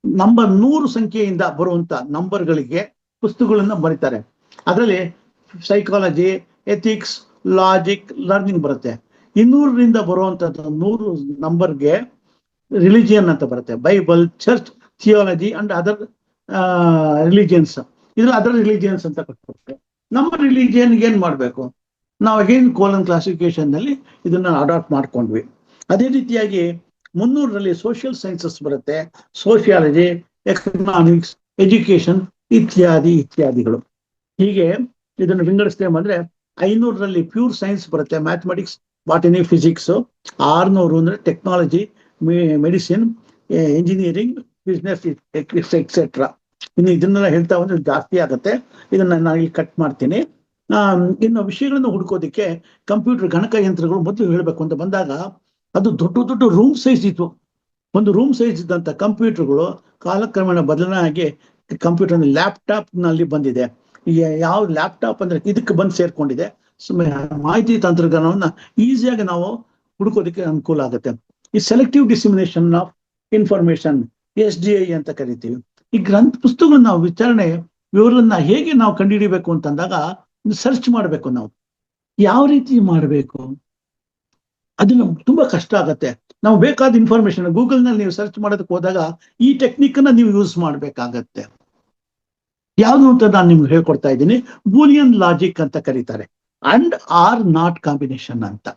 ನಂಬರ್ 100 ಸಂಖ್ಯೆಯಿಂದ ಬರುವಂತ ನಂಬರ್ಗಳಿಗೆ ಪುಸ್ತಕಗಳನ್ನ ಬರೀತಾರೆ. ಅದರಲ್ಲಿ ಸೈಕಾಲಜಿ, ಎಥಿಕ್ಸ್, ಲಾಜಿಕ್, ಲರ್ನಿಂಗ್ ಬರುತ್ತೆ. 200ರಿಂದ ಬರುವಂತದ್ದು 100 ನಂಬರ್ಗೆ ರಿಲಿಜಿಯನ್ ಅಂತ ಬರುತ್ತೆ. Bible, church, theology and other religions. ಇದ್ರ ಅದರ್ ರಿಲಿಜಿಯನ್ಸ್ ಅಂತ ಕೊಟ್ಬಿಡ್ತಾರೆ. ನಮ್ಮ ರಿಲಿಜಿಯನ್ಗೆ ಏನ್ ಮಾಡ್ಬೇಕು, ನಾವು ಅಗೇನ್ ಕೋಲನ್ ಕ್ಲಾಸಿಫಿಕೇಶನ್ ನಲ್ಲಿ ಇದನ್ನ ಅಡಾಪ್ಟ್ ಮಾಡ್ಕೊಂಡ್ವಿ. ಅದೇ ರೀತಿಯಾಗಿ 300ರಲ್ಲಿ ಸೋಷಿಯಲ್ ಸೈನ್ಸಸ್ ಬರುತ್ತೆ, ಸೋಷಿಯಾಲಜಿ, ಎಕನಾಮಿಕ್ಸ್, ಎಜುಕೇಶನ್ ಇತ್ಯಾದಿಗಳು. ಹೀಗೆ ಇದನ್ನು ವಿಂಗಡಿಸ್ತೇವೆ ಅಂದ್ರೆ 500ರಲ್ಲಿ ಪ್ಯೂರ್ ಸೈನ್ಸ್ ಬರುತ್ತೆ, ಮ್ಯಾಥಮೆಟಿಕ್ಸ್, ಬಾಟನಿ, ಫಿಸಿಕ್ಸ್. 600 ಅಂದ್ರೆ technology, medicine, engineering, business etcetera. ಇನ್ನು ಇದನ್ನೆಲ್ಲ ಹೇಳ್ತಾ ಬಂದ್ರೆ ಜಾಸ್ತಿ ಆಗುತ್ತೆ, ಇದನ್ನ ನಾನು ಇಲ್ಲಿ ಕಟ್ ಮಾಡ್ತೀನಿ. ಇನ್ನು ವಿಷಯಗಳನ್ನು ಹುಡುಕೋದಿಕ್ಕೆ ಕಂಪ್ಯೂಟರ್, ಗಣಕಯಂತ್ರಗಳು ಮೊದಲು ಹೇಳ್ಬೇಕು ಅಂತ ಬಂದಾಗ ಅದು ದೊಡ್ಡ ರೂಮ್ ಸೈಜ್ ಇತ್ತು. ಒಂದು ರೂಮ್ ಸೈಜ್ ಇದ್ದಂತ ಕಂಪ್ಯೂಟರ್ಗಳು ಕಾಲಕ್ರಮೇಣ ಬದಲಾವಣೆ ಆಗಿ ಕಂಪ್ಯೂಟರ್ ಲ್ಯಾಪ್ಟಾಪ್ ನಲ್ಲಿ ಬಂದಿದೆ. ಯಾವ ಲ್ಯಾಪ್ಟಾಪ್ ಅಂದ್ರೆ ಇದಕ್ಕೆ ಬಂದು ಸೇರ್ಕೊಂಡಿದೆ. ಮಾಹಿತಿ ತಂತ್ರಜ್ಞಾನವನ್ನ ಈಸಿಯಾಗಿ ನಾವು ಹುಡುಕೋದಕ್ಕೆ ಅನುಕೂಲ ಆಗುತ್ತೆ. ಈ ಸೆಲೆಕ್ಟಿವ್ ಡಿಸಿಮಿನೇಷನ್ ಆಫ್ ಇನ್ಫಾರ್ಮೇಶನ್, SDI ಅಂತ ಕರಿತೀವಿ. ಈ ಪುಸ್ತಕಗಳನ್ನ ನಾವು ವಿವರನ್ನ ಹೇಗೆ ನಾವು ಕಂಡುಹಿಡಿಬೇಕು ಅಂತಂದಾಗ ಸರ್ಚ್ ಮಾಡ್ಬೇಕು. ನಾವು ಯಾವ ರೀತಿ ಮಾಡ್ಬೇಕು ಅದು ನಮ್ಗೆ ತುಂಬಾ ಕಷ್ಟ ಆಗತ್ತೆ. ನಾವು ಬೇಕಾದ ಇನ್ಫಾರ್ಮೇಶನ್ ಗೂಗಲ್ ನಲ್ಲಿ ನೀವು ಸರ್ಚ್ ಮಾಡೋದಕ್ಕೆ ಹೋದಾಗ ಈ ಟೆಕ್ನಿಕ್ ಅನ್ನ ನೀವು ಯೂಸ್ ಮಾಡ್ಬೇಕಾಗತ್ತೆ. ಯಾವ್ದು ಅಂತ ನಾನು ನಿಮ್ಗೆ ಹೇಳ್ಕೊಡ್ತಾ ಇದ್ದೀನಿ. ಬೂಲಿಯನ್ ಲಾಜಿಕ್ ಅಂತ ಕರೀತಾರೆ. ಅಂಡ್ ಆರ್ ನಾಟ್ ಕಾಂಬಿನೇಷನ್ ಅಂತ.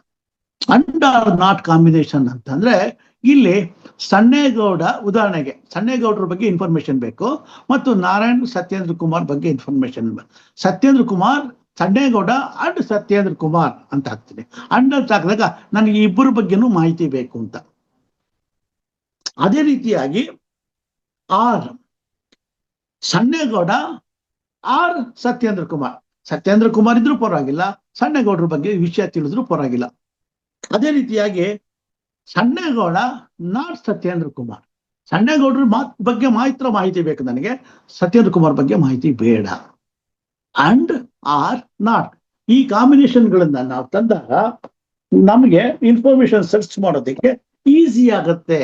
ಅಂಡ್ ಆರ್ ನಾಟ್ ಕಾಂಬಿನೇಷನ್ ಅಂತಂದ್ರೆ ಇಲ್ಲಿ ಸಣ್ಣೇಗೌಡ, ಉದಾಹರಣೆಗೆ ಸಣ್ಣೇಗೌಡರ ಬಗ್ಗೆ ಇನ್ಫಾರ್ಮೇಶನ್ ಬೇಕು ಮತ್ತು ನಾರಾಯಣ್ ಸತ್ಯೇಂದ್ರ ಕುಮಾರ್ ಬಗ್ಗೆ ಇನ್ಫಾರ್ಮೇಶನ್. ಸತ್ಯೇಂದ್ರ ಕುಮಾರ್, ಸಣ್ಣೇಗೌಡ ಅಂಡ್ ಸತ್ಯೇಂದ್ರ ಕುಮಾರ್ ಅಂತ ಹಾಕ್ತೀನಿ. ಅಂಡ್ ಅಂತ ಹಾಕಿದಾಗ ನನಗೆ ಇಬ್ಬರ ಬಗ್ಗೆನೂ ಮಾಹಿತಿ ಬೇಕು ಅಂತ. ಅದೇ ರೀತಿಯಾಗಿ ಆರ್ ಸಣ್ಣೇಗೌಡ ಆರ್ ಸತ್ಯೇಂದ್ರ ಕುಮಾರ್. ಸತ್ಯೇಂದ್ರ ಕುಮಾರ್ ಇದ್ರೂ ಪರವಾಗಿಲ್ಲ, ಸಣ್ಣೇಗೌಡರ ಬಗ್ಗೆ ವಿಷಯ ತಿಳಿದ್ರು ಪರವಾಗಿಲ್ಲ. ಅದೇ ರೀತಿಯಾಗಿ ಸಣ್ಣೇಗೌಡ ನಾಟ್ ಸತ್ಯೇಂದ್ರ ಕುಮಾರ್. ಸಣ್ಣೇಗೌಡರ ಬಗ್ಗೆ ಮಾತ್ರ ಮಾಹಿತಿ ಬೇಕು ನನಗೆ, ಸತ್ಯೇಂದ್ರ ಕುಮಾರ್ ಬಗ್ಗೆ ಮಾಹಿತಿ ಬೇಡ. ಅಂಡ್ ಆರ್ ನಾಟ್ ಈ ಕಾಂಬಿನೇಷನ್ಗಳನ್ನ ನಾವು ತಂದಾಗ ನಮಗೆ ಇನ್ಫಾರ್ಮೇಶನ್ ಸರ್ಚ್ ಮಾಡೋದಕ್ಕೆ ಈಸಿ ಆಗತ್ತೆ.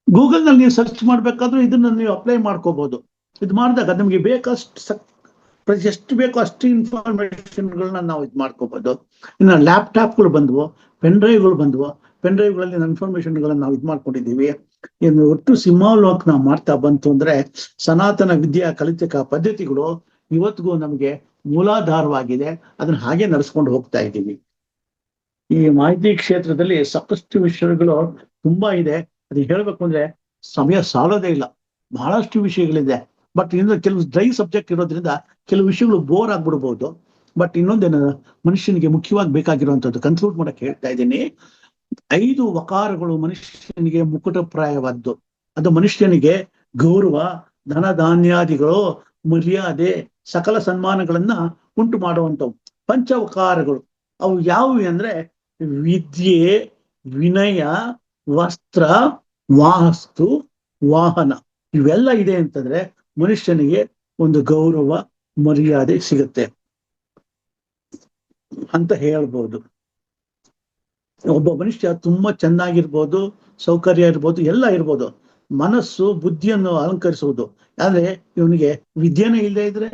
ಗೂಗಲ್ ನಲ್ಲಿ ನೀವು ಸರ್ಚ್ ಮಾಡ್ಬೇಕಾದ್ರೂ ಇದನ್ನ ನೀವು ಅಪ್ಲೈ ಮಾಡ್ಕೋಬಹುದು. ಇದು ಮಾಡಿದಾಗ ನಿಮ್ಗೆ ಬೇಕಷ್ಟು ಎಷ್ಟು ಬೇಕೋ ಅಷ್ಟು ಇನ್ಫಾರ್ಮೇಶನ್ಗಳನ್ನ ನಾವು ಇದು ಮಾಡ್ಕೋಬಹುದು. ಇನ್ನು ಲ್ಯಾಪ್ಟಾಪ್ಗಳು ಬಂದ್ವು, ಪೆನ್ ಡ್ರೈವ್ಗಳು ಬಂದ್ವು. ಪೆನ್ ಡ್ರೈವ್ಗಳಲ್ಲಿ ಇನ್ಫಾರ್ಮೇಶನ್ಗಳನ್ನ ನಾವು ಇದು ಮಾಡ್ಕೊಂಡಿದ್ದೀವಿ. ಇನ್ನು ಒಟ್ಟು ಸಿಂಹಾವಲೋಕನ ನಾವು ಮಾಡ್ತಾ ಬಂತು ಅಂದ್ರೆ ಸನಾತನ ವಿದ್ಯಾ ಕಲಿತಿಕ ಪದ್ಧತಿಗಳು ಇವತ್ತಿಗೂ ನಮಗೆ ಮೂಲಾಧಾರವಾಗಿದೆ. ಅದನ್ನ ಹಾಗೆ ನಡೆಸ್ಕೊಂಡು ಹೋಗ್ತಾ ಇದ್ದೀವಿ. ಈ ಮಾಹಿತಿ ಕ್ಷೇತ್ರದಲ್ಲಿ ಸಾಕಷ್ಟು ವಿಷಯಗಳು ತುಂಬಾ ಇದೆ. ಅದು ಹೇಳ್ಬೇಕು ಅಂದ್ರೆ ಸಮಯ ಸಾಲೋದೇ ಇಲ್ಲ. ಬಹಳಷ್ಟು ವಿಷಯಗಳಿದೆ. ಬಟ್ ಇನ್ನು ಕೆಲವು ಡ್ರೈ ಸಬ್ಜೆಕ್ಟ್ ಇರೋದ್ರಿಂದ ಕೆಲವು ವಿಷಯಗಳು ಬೋರ್ ಆಗ್ಬಿಡ್ಬೋದು. ಬಟ್ ಇನ್ನೊಂದೇನು ಮನುಷ್ಯನಿಗೆ ಮುಖ್ಯವಾಗಿ ಬೇಕಾಗಿರುವಂತದ್ದು ಕನ್ಕ್ಲೂಡ್ ಮಾಡಕ್ ಹೇಳ್ತಾ ಇದ್ದೀನಿ. 5 ವಕಾರಗಳು ಮನುಷ್ಯನಿಗೆ ಮುಕುಟಪ್ರಾಯವಾದ್ದು. ಅದು ಮನುಷ್ಯನಿಗೆ ಗೌರವ, ಧನ ಧಾನ್ಯಾದಿಗಳು, ಮರ್ಯಾದೆ, ಸಕಲ ಸನ್ಮಾನಗಳನ್ನ ಉಂಟು ಮಾಡುವಂಥವು. ಪಂಚವಕಾರಗಳು ಅವು ಯಾವುವು ಅಂದ್ರೆ ವಿದ್ಯೆ, ವಿನಯ, ವಸ್ತ್ರ, ವಾಸ್ತು, ವಾಹನ. ಇವೆಲ್ಲ ಇದೆ ಅಂತಂದ್ರೆ ಮನುಷ್ಯನಿಗೆ ಒಂದು ಗೌರವ, ಮರ್ಯಾದೆ ಸಿಗುತ್ತೆ ಅಂತ ಹೇಳ್ಬೋದು. ಒಬ್ಬ ಮನುಷ್ಯ ತುಂಬಾ ಚೆನ್ನಾಗಿರ್ಬೋದು, ಸೌಕರ್ಯ ಇರ್ಬೋದು, ಎಲ್ಲ ಇರ್ಬೋದು. ಮನಸ್ಸು ಬುದ್ಧಿಯನ್ನು ಅಲಂಕರಿಸುವುದು. ಆದ್ರೆ ಇವನಿಗೆ ವಿದ್ಯೆನೇ ಇಲ್ಲದೆ ಇದ್ರೆ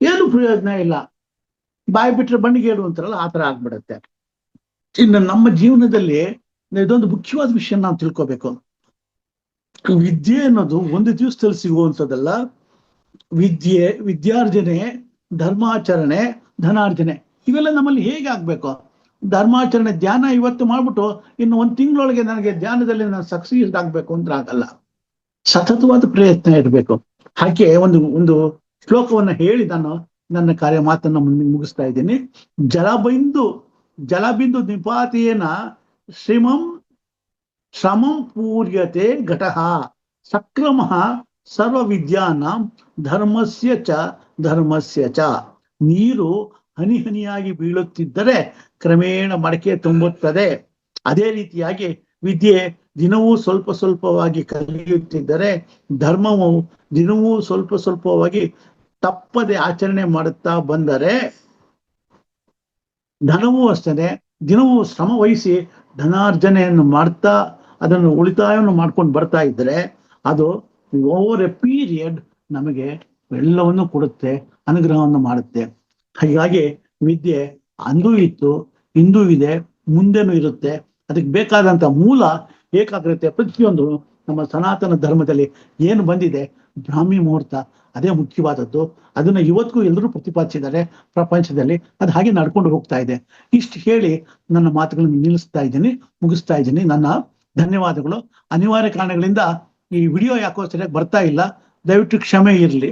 ಏನು ಪ್ರಯೋಜನ ಇಲ್ಲ. ಬಾಯಿ ಬಿಟ್ರೆ ಬಣ್ಣಿಗೇಡು ಅಂತಾರಲ್ಲ, ಆ ತರ ಆಗ್ಬಿಡತ್ತೆ. ಇನ್ನು ನಮ್ಮ ಜೀವನದಲ್ಲಿ ಇದೊಂದು ಮುಖ್ಯವಾದ ವಿಷಯ ನಾವು ತಿಳ್ಕೊಬೇಕು. ವಿದ್ಯೆ ಅನ್ನೋದು ಒಂದು ದಿವಸದಲ್ಲಿ ಸಿಗುವಂಥದ್ದಲ್ಲ. ವಿದ್ಯೆ, ವಿದ್ಯಾರ್ಜನೆ, ಧರ್ಮಾಚರಣೆ, ಧನಾರ್ಜನೆ ಇವೆಲ್ಲ ನಮ್ಮಲ್ಲಿ ಹೇಗೆ ಆಗ್ಬೇಕು? ಧರ್ಮಾಚರಣೆ ಧ್ಯಾನ ಇವತ್ತು ಮಾಡ್ಬಿಟ್ಟು ಇನ್ನು 1 ತಿಂಗಳೊಳಗೆ ನನಗೆ ಧ್ಯಾನದಲ್ಲಿ ನಾನು ಸಕ್ಸೀಸ್ ಆಗ್ಬೇಕು ಅಂದ್ರೆ ಆಗಲ್ಲ. ಸತತವಾದ ಪ್ರಯತ್ನ ಇರಬೇಕು. ಹಾಗೆ ಒಂದು ಶ್ಲೋಕವನ್ನ ಹೇಳಿ ನಾನು ನನ್ನ ಕಾರ್ಯ ಮಾತನ್ನ ಮುಗಿಸ್ತಾ ಇದ್ದೀನಿ. ಜಲಬಿಂದು ನಿಪಾತೇನ ಶ್ರಮಂ ಪೂರ್ಯತೆ ಘಟಃ ಸಕ್ರಮಃ ಸರ್ವ ವಿದ್ಯಾನಾಂ ಧರ್ಮಸ್ಯ ಚ. ನೀರು ಹನಿ ಹನಿಯಾಗಿ ಬೀಳುತ್ತಿದ್ದರೆ ಕ್ರಮೇಣ ಮಡಕೆ ತುಂಬುತ್ತದೆ. ಅದೇ ರೀತಿಯಾಗಿ ವಿದ್ಯೆ ದಿನವೂ ಸ್ವಲ್ಪ ಸ್ವಲ್ಪವಾಗಿ ಕಲಿಯುತ್ತಿದ್ದರೆ, ಧರ್ಮವು ದಿನವೂ ಸ್ವಲ್ಪ ಸ್ವಲ್ಪವಾಗಿ ತಪ್ಪದೆ ಆಚರಣೆ ಮಾಡುತ್ತಾ ಬಂದರೆ, ಧನವೂ ಅಷ್ಟೇ ದಿನವೂ ಶ್ರಮ ವಹಿಸಿ ಧನಾರ್ಜನೆಯನ್ನು ಮಾಡ್ತಾ ಅದನ್ನು ಉಳಿತಾಯವನ್ನು ಮಾಡ್ಕೊಂಡು ಬರ್ತಾ ಇದ್ರೆ ಅದು ಓವರ್ ಎ ಪೀರಿಯಡ್ ನಮಗೆ ಎಲ್ಲವನ್ನು ಕೊಡುತ್ತೆ, ಅನುಗ್ರಹವನ್ನು ಮಾಡುತ್ತೆ. ಹೀಗಾಗಿ ವಿದ್ಯೆ ಅಂದೂ ಇತ್ತು, ಇಂದೂ ಇದೆ, ಮುಂದೆನೂ ಇರುತ್ತೆ. ಅದಕ್ಕೆ ಬೇಕಾದಂತ ಮೂಲ ಏಕಾಗ್ರತೆ. ಪ್ರತಿಯೊಂದು ನಮ್ಮ ಸನಾತನ ಧರ್ಮದಲ್ಲಿ ಏನು ಬಂದಿದೆ, ಬ್ರಾಹ್ಮಿ ಮುಹೂರ್ತ ಅದೇ ಮುಖ್ಯವಾದದ್ದು. ಅದನ್ನ ಇವತ್ತಿಗೂ ಎಲ್ಲರೂ ಪ್ರತಿಪಾದಿಸಿದ್ದಾರೆ ಪ್ರಪಂಚದಲ್ಲಿ. ಅದು ಹಾಗೆ ನಡ್ಕೊಂಡು ಹೋಗ್ತಾ ಇದೆ. ಇಷ್ಟು ಹೇಳಿ ನನ್ನ ಮಾತುಗಳನ್ನು ಮುಗಿಸ್ತಾ ಇದ್ದೀನಿ. ನನ್ನ ಧನ್ಯವಾದಗಳು. ಅನಿವಾರ್ಯ ಕಾರಣಗಳಿಂದ ಈ ವಿಡಿಯೋ ಯಾಕೋ ಸರಿಯಾಗಿ ಬರ್ತಾ ಇಲ್ಲ, ದಯವಿಟ್ಟು ಕ್ಷಮೆ ಇರಲಿ.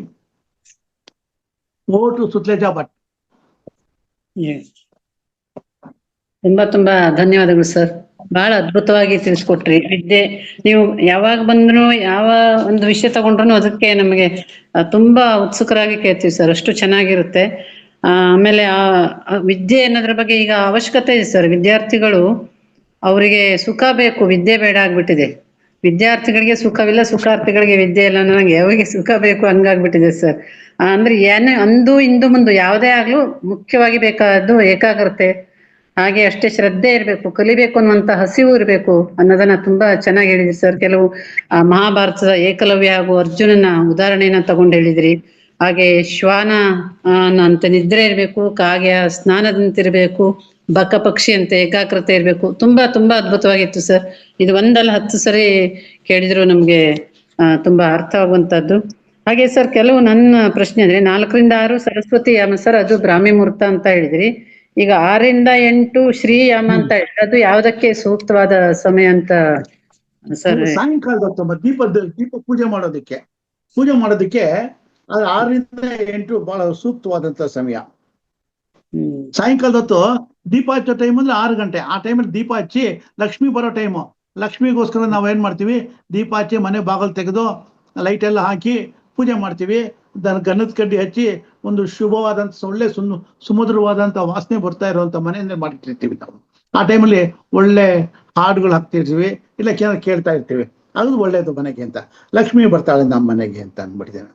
ಓಟು ಸುತ್ಲೇಜಾ ಭಟ್. ತುಂಬಾ ಧನ್ಯವಾದಗಳು ಸರ್. ಬಹಳ ಅದ್ಭುತವಾಗಿ ತಿಳಿಸ್ಕೊಟ್ರಿ. ವಿದ್ಯೆ ನೀವು ಯಾವಾಗ ಬಂದ್ರು ಯಾವ ಒಂದು ವಿಷಯ ತಗೊಂಡ್ರು ಅದಕ್ಕೆ ನಮಗೆ ತುಂಬಾ ಉತ್ಸುಕರಾಗಿ ಕೇಳ್ತೀವಿ ಸರ್. ಅಷ್ಟು ಚೆನ್ನಾಗಿರುತ್ತೆ. ಆಮೇಲೆ ವಿದ್ಯೆ ಅನ್ನೋದ್ರ ಬಗ್ಗೆ ಈಗ ಅವಶ್ಯಕತೆ ಇದೆ ಸರ್. ವಿದ್ಯಾರ್ಥಿಗಳು ಅವರಿಗೆ ಸುಖ ಬೇಕು, ವಿದ್ಯೆ ಬೇಡ ಆಗ್ಬಿಟ್ಟಿದೆ. ವಿದ್ಯಾರ್ಥಿಗಳಿಗೆ ಸುಖವಿಲ್ಲ, ಸುಖಾರ್ಥಿಗಳಿಗೆ ವಿದ್ಯೆ ಇಲ್ಲ. ನನಗೆ ಯಾವಾಗ ಸುಖ ಬೇಕು ಹಂಗಾಗ್ಬಿಟ್ಟಿದೆ ಸರ್. ಅಂದ್ರೆ ಏನು ಅಂದು ಇಂದು ಮುಂದೆ ಯಾವುದೇ ಆಗ್ಲೂ ಮುಖ್ಯವಾಗಿ ಬೇಕಾದ್ದು ಏಕಾಗ್ರತೆ, ಹಾಗೆ ಅಷ್ಟೇ ಶ್ರದ್ಧೆ ಇರಬೇಕು, ಕಲಿಬೇಕು ಅನ್ನುವಂತ ಹಸಿವು ಇರಬೇಕು ಅನ್ನೋದನ್ನ ತುಂಬಾ ಚೆನ್ನಾಗಿ ಹೇಳಿದ್ರಿ ಸರ್. ಕೆಲವು ಮಹಾಭಾರತದ ಏಕಲವ್ಯ ಹಾಗೂ ಅರ್ಜುನನ ಉದಾಹರಣೆಯನ್ನ ತಗೊಂಡು ಹೇಳಿದ್ರಿ. ಹಾಗೆ ಶ್ವಾನ ಅಂತ ನಿದ್ರೆ ಇರಬೇಕು, ಕಾಗೆ ಸ್ನಾನದಂತಿರ್ಬೇಕು, ಬಕ ಪಕ್ಷಿ ಅಂತ ಏಕಾಗ್ರತೆ ಇರಬೇಕು. ತುಂಬಾ ಅದ್ಭುತವಾಗಿತ್ತು ಸರ್. ಇದು 1 ಅಲ್ಲ 10 ಸರಿ ಕೇಳಿದ್ರು ನಮ್ಗೆ ತುಂಬಾ ಅರ್ಥವಾಗುವಂತದ್ದು. ಹಾಗೆ ಸರ್, ಕೆಲವು ನನ್ನ ಪ್ರಶ್ನೆ ಅಂದ್ರೆ 4 ರಿಂದ 6 ಸರಸ್ವತಿ ಯಾಮ ಸರ್, ಅದು ಬ್ರಾಹ್ಮಿ ಮುಹೂರ್ತ ಅಂತ ಹೇಳಿದ್ರಿ. ಈಗ 6 ರಿಂದ 8 ಶ್ರೀಯಾಮ ಅಂತ ಹೇಳಿದ್ರೆ ಅದು ಯಾವ್ದಕ್ಕೆ ಸೂಕ್ತವಾದ ಸಮಯ ಅಂತ ಸರ್? ಸಾಯಂಕಾಲದ ದೀಪ ಪೂಜೆ ಮಾಡೋದಕ್ಕೆ 6 ರಿಂದ 8 ಬಹಳ ಸೂಕ್ತವಾದಂತ ಸಮಯ. ಸಾಯಂಕಾಲದ ಹೊತ್ತು ದೀಪ ಹಚ್ಚೋ ಟೈಮ್ ಅಂದ್ರೆ 6 ಗಂಟೆ. ಆ ಟೈಮಲ್ಲಿ ದೀಪ ಹಚ್ಚಿ ಲಕ್ಷ್ಮಿ ಬರೋ ಟೈಮು ಲಕ್ಷ್ಮಿಗೋಸ್ಕರ ನಾವು ಏನ್ ಮಾಡ್ತೀವಿ, ದೀಪ ಹಚ್ಚಿ ಮನೆ ಬಾಗಿಲು ತೆಗೆದು ಲೈಟ್ ಎಲ್ಲ ಹಾಕಿ ಪೂಜೆ ಮಾಡ್ತೀವಿ. ಗಂಧದ ಕಡ್ಡಿ ಹಚ್ಚಿ ಒಂದು ಶುಭವಾದಂತ ಒಳ್ಳೆ ಸುಮಧುರವಾದಂತ ವಾಸನೆ ಬರ್ತಾ ಇರುವಂತ ಮನೆಯನ್ನೇ ಮಾಡಿಟ್ಟಿರ್ತೀವಿ ನಾವು. ಆ ಟೈಮಲ್ಲಿ ಒಳ್ಳೆ ಹಾಡುಗಳು ಹಾಕ್ತಿರ್ತೀವಿ, ಇಲ್ಲ ಕೇಳ್ತಾ ಇರ್ತೀವಿ. ಅದು ಒಳ್ಳೇದು ಮನೆಗೆ ಅಂತ, ಲಕ್ಷ್ಮಿ ಬರ್ತಾಳೆ ನಮ್ಮ ಮನೆಗೆ ಅಂತ ಅಂದ್ಬಿಡ್ತೇನೆ.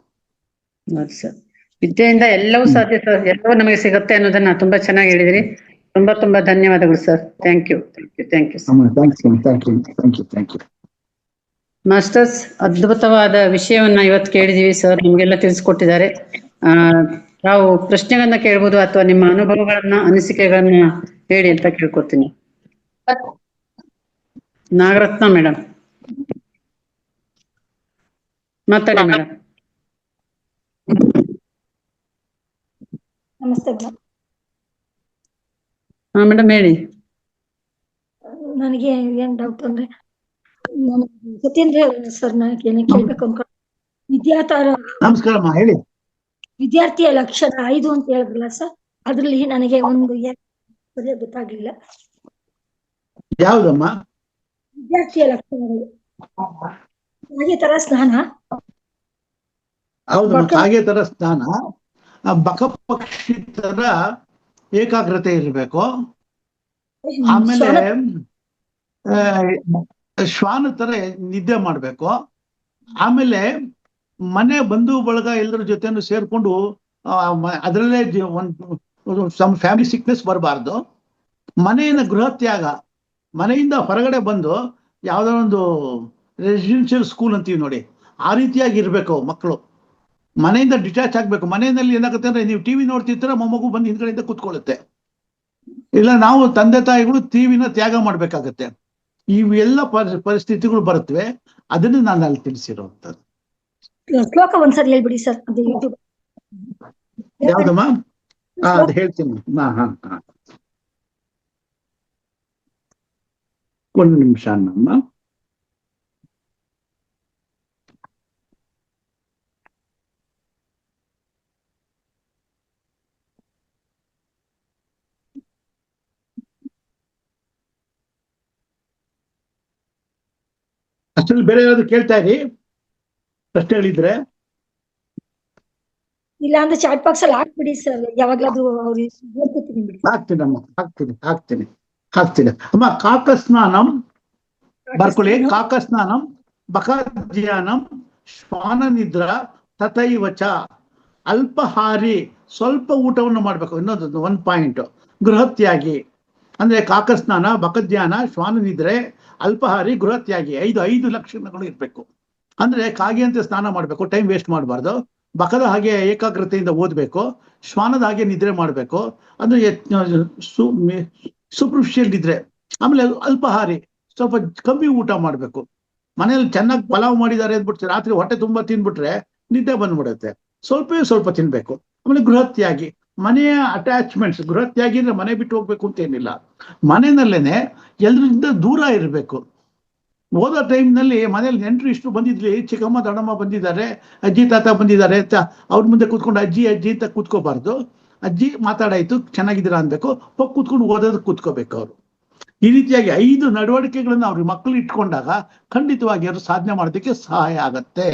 ಹೌದು ಸರ್, ವಿದ್ಯೆಯಿಂದ ಎಲ್ಲವೂ ಸಾಧ್ಯ ಸರ್, ಎಲ್ಲವೂ ನಮಗೆ ಸಿಗುತ್ತೆ ಅನ್ನೋದನ್ನ ತುಂಬಾ ಚೆನ್ನಾಗಿ ಹೇಳಿದ್ರಿ. ತುಂಬಾ ತುಂಬಾ ಧನ್ಯವಾದಗಳು sir. Thank you thank you masters. ಅದ್ಭುತವಾದ ವಿಷಯವನ್ನ ಇವತ್ತು ಕೇಳಿದೀವಿ ಸರ್, ನಿಮ್ಗೆಲ್ಲ ತಿಳಿಸ್ಕೊಟ್ಟಿದ್ದಾರೆ. ತಾವು ಪ್ರಶ್ನೆಗಳನ್ನ ಕೇಳ್ಬೋದು ಅಥವಾ ನಿಮ್ಮ ಅನುಭವಗಳನ್ನ ಅನಿಸಿಕೆಗಳನ್ನ ಹೇಳಿ ಅಂತ ಕೇಳ್ಕೊತೀನಿ. ನಾಗರತ್ನ ಮೇಡಮ್ ಮಾತಾಡಿ ಮೇಡಮ್. ನಮಸ್ತೆ ಮೇಡಮ್. ಹಾ ಮೇಡಮ್ ಹೇಳಿ. ನನಗೆ ಏನ್ ಡೌಟ್ ಅಂದ್ರೆ, ನಾನು ಸತ್ಯೇಂದ್ರ ಸರ್ ಏನೇ ಕೇಳ್ಬೇಕು ಅನ್ಕೊಂಡು, ನಮಸ್ಕಾರಮ್ಮ, ಹೇಳಿ. ವಿದ್ಯಾರ್ಥಿಯ ಲಕ್ಷಣ 5 ಅಂತ ಹೇಳಿದ್ರಲ್ಲ ಸರ್, ಅದ್ರಲ್ಲಿ ನನಗೆ ಒಂದು ಸರಿಯಾಗಿ ಗೊತ್ತಾಗ್ಲಿಲ್ಲ. ಯಾವ್ದಮ್ಮ? ವಿದ್ಯಾರ್ಥಿಯ ಲಕ್ಷಣಗಳು ಹಾಗೆ ತರ ಸ್ನಾನ. ಹೌದಮ್ಮ, ಕಾಗೆ ತರ ಸ್ನಾನ, ಬಕ ಪಕ್ಷಿ ತರ ಏಕಾಗ್ರತೆ ಇರಬೇಕು. ಆಮೇಲೆ ಶ್ವಾನ ತರ ನಿದ್ದೆ ಮಾಡ್ಬೇಕು. ಆಮೇಲೆ ಮನೆ ಬಂಧು ಬಳಗ ಎಲ್ಲರ ಜೊತೆನೂ ಸೇರ್ಕೊಂಡು ಅದರಲ್ಲೇ ಒಂದು ಫ್ಯಾಮಿಲಿ ಸಿಕ್ನೆಸ್ ಬರಬಾರ್ದು. ಮನೆಯಿಂದ ಗೃಹ ತ್ಯಾಗ, ಮನೆಯಿಂದ ಹೊರಗಡೆ ಬಂದು ಯಾವ್ದೋ ಒಂದು ರೆಸಿಡೆನ್ಷಿಯಲ್ ಸ್ಕೂಲ್ ಅಂತೀವಿ ನೋಡಿ, ಆ ರೀತಿಯಾಗಿ ಇರ್ಬೇಕು ಮಕ್ಕಳು. ಮನೆಯಿಂದ ಡಿಟ್ಯಾಚ್ ಆಗ್ಬೇಕು. ಮನೆಯಲ್ಲಿ ಏನಾಗುತ್ತೆ ಅಂದ್ರೆ, ನೀವು ಟಿವಿ ನೋಡ್ತಿರ್ತೀರ, ಮೊಮ್ಮಗು ಬಂದು ಹಿಂದ್ಗಡೆಯಿಂದ ಕೂತ್ಕೊಳ್ಳುತ್ತೆ. ಇಲ್ಲ, ನಾವು ತಂದೆ ತಾಯಿಗಳು ಟಿವಿನ ತ್ಯಾಗ ಮಾಡ್ಬೇಕಾಗತ್ತೆ. ಇವೆಲ್ಲ ಪರಿಸ್ಥಿತಿಗಳು ಬರುತ್ತವೆ. ಅದನ್ನು ನಾನು ಅಲ್ಲಿ ತಿಳಿಸಿರುವಂತದ್ದು. ಶ್ಲೋಕ ಒಂದ್ಸರಿ ಹೇಳ್ಬಿಡಿ ಸರ್. ಯಾವ್ದಮ್ಮ? ಅದು ಹೇಳ್ತೀನಿ. ಒಂದು ನಿಮಿಷ ನಮ್ಮ. ಅಷ್ಟರಲ್ಲಿ ಬೇರೆ ಯಾರಾದ್ರು ಕೇಳ್ತಾ ಇರಿ, ಪ್ರಶ್ನೆಗಳಿದ್ರೆ. ಇಲ್ಲ ಅಂದ್ರೆ ಚಾಟ್ ಬಾಕ್ಸ್ ಅಲ್ಲಿ ಹಾಕ್ಬಿಡಿ ಸರ್, ಯಾವಾಗ್ಲಾದ್ರೂ ಹಾಕ್ತೀನಿ ಅಮ್ಮ. ಕಾಕಸ್ನಾನಂ ಬರ್ಕೊಳ್ಳಿ. ಕಾಕಸ್ನಾನಂ, ಬಕಧ್ಯಾನಂ, ಶ್ವಾನ ನಿದ್ರಾ ತಥೈವಚ. ಅಲ್ಪಹಾರಿ, ಸ್ವಲ್ಪ ಊಟವನ್ನು ಮಾಡ್ಬೇಕು. ಇನ್ನೊಂದು 1 ಪಾಯಿಂಟ್, ಗೃಹತ್ಯಾಗಿ ಅಂದ್ರೆ ಕಾಕಸ್ನಾನ, ಬಕಧ್ಯಾನ, ಶ್ವಾನ ನಿದ್ರೆ, ಅಲ್ಪಹಾರಿ, ಗೃಹತ್ಯಾಗಿ. 5 ಲಕ್ಷಣಗಳು ಇರ್ಬೇಕು. ಅಂದ್ರೆ ಕಾಗೆ ಅಂತ ಸ್ನಾನ ಮಾಡ್ಬೇಕು, ಟೈಮ್ ವೇಸ್ಟ್ ಮಾಡಬಾರ್ದು. ಬಕದ ಹಾಗೆ ಏಕಾಗ್ರತೆಯಿಂದ ಓದ್ಬೇಕು. ಶ್ವಾನದ ಹಾಗೆ ನಿದ್ರೆ ಮಾಡ್ಬೇಕು, ಅಂದ್ರೆ ಸೂಪರ್ಫಿಷಿಯಲ್ ನಿದ್ರೆ. ಆಮೇಲೆ ಅಲ್ಪಹಾರಿ, ಸ್ವಲ್ಪ ಕಮ್ಮಿ ಊಟ ಮಾಡ್ಬೇಕು. ಮನೇಲಿ ಚೆನ್ನಾಗಿ ಪಲಾವ್ ಮಾಡಿದ್ದಾರೆ ಅಂದ್ಬಿಟ್ಟು ರಾತ್ರಿ ಹೊಟ್ಟೆ ತುಂಬಾ ತಿನ್ಬಿಟ್ರೆ ನಿದ್ದೆ ಬಂದ್ಬಿಡುತ್ತೆ. ಸ್ವಲ್ಪ ತಿನ್ಬೇಕು. ಆಮೇಲೆ ಗೃಹತ್ಯಾಗಿ, ಮನೆಯ ಅಟ್ಯಾಚ್ಮೆಂಟ್ಸ್. ಗೃಹತ್ಯಾಗಿ ಅಂದ್ರೆ ಮನೆ ಬಿಟ್ಟು ಹೋಗ್ಬೇಕು ಅಂತ ಏನಿಲ್ಲ, ಮನೆಯಲ್ಲೇನೆ ಎಲ್ಲರಿಂದ ದೂರ ಇರಬೇಕು. ಓದೋ ಟೈಮ್ನಲ್ಲಿ ಮನೇಲಿ ನೆಂಟರು ಇಷ್ಟು ಬಂದಿದ್ಲಿ, ಚಿಕ್ಕಮ್ಮ ದೊಡ್ಡಮ್ಮ ಬಂದಿದ್ದಾರೆ, ಅಜ್ಜಿ ತಾತ ಬಂದಿದ್ದಾರೆ ಅಂತ ಅವ್ರ ಮುಂದೆ ಕೂತ್ಕೊಂಡು ಅಜ್ಜಿ ಅಂತ ಕೂತ್ಕೋಬಾರ್ದು. ಅಜ್ಜಿ ಮಾತಾಡಾಯ್ತು, ಚೆನ್ನಾಗಿದ್ದೀರಾ ಅನ್ಬೇಕು, ಹೋಗಿ ಕೂತ್ಕೊಂಡು ಓದೋದಕ್ಕೆ ಕೂತ್ಕೋಬೇಕು ಅವರು. ಈ ರೀತಿಯಾಗಿ 5 ನಡವಳಿಕೆಗಳನ್ನ ಅವ್ರ ಮಕ್ಕಳು ಇಟ್ಕೊಂಡಾಗ ಖಂಡಿತವಾಗಿ ಅವರು ಸಾಧನೆ ಮಾಡೋದಕ್ಕೆ ಸಹಾಯ ಆಗತ್ತೆ.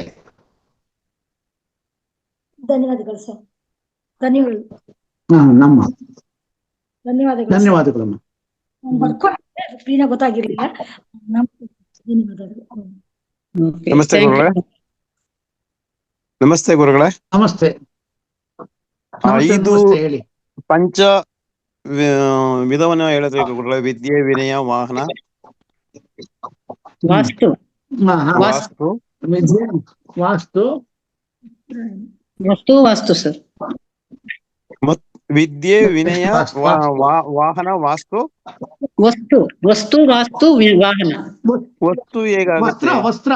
ಧನ್ಯವಾದಗಳು ಸರ್. ಧನ್ಯವಾದಗಳು. ಧನ್ಯವಾದಗಳು. ಗೊತ್ತಾಗಿರ್ಲಿಲ್ಲ. ನಮಸ್ತೆ ಗುರುಗಳೇ. ನಮಸ್ತೆ ಗುರುಗಳೇ. ನಮಸ್ತೆ. 5 ಪಂಚ ವಿಧವನ್ನ ಹೇಳಿದ್ರೆ ಗುರುಗಳೇ, ವಿದ್ಯೆ, ವಿನಯ, ವಾಹನ, ವಾಸ್ತು. ವಾಸ್ತು ಸರ್. ವಿದ್ಯೆ, ವಿನಯ, ವಾಹನ, ವಾಸ್ತು. ವಸ್ತು ವಾಸ್ತು ವಾಹನ. ವಸ್ತು ಹೇಗಾಗುತ್ತೆ? ವಸ್ತ್ರ.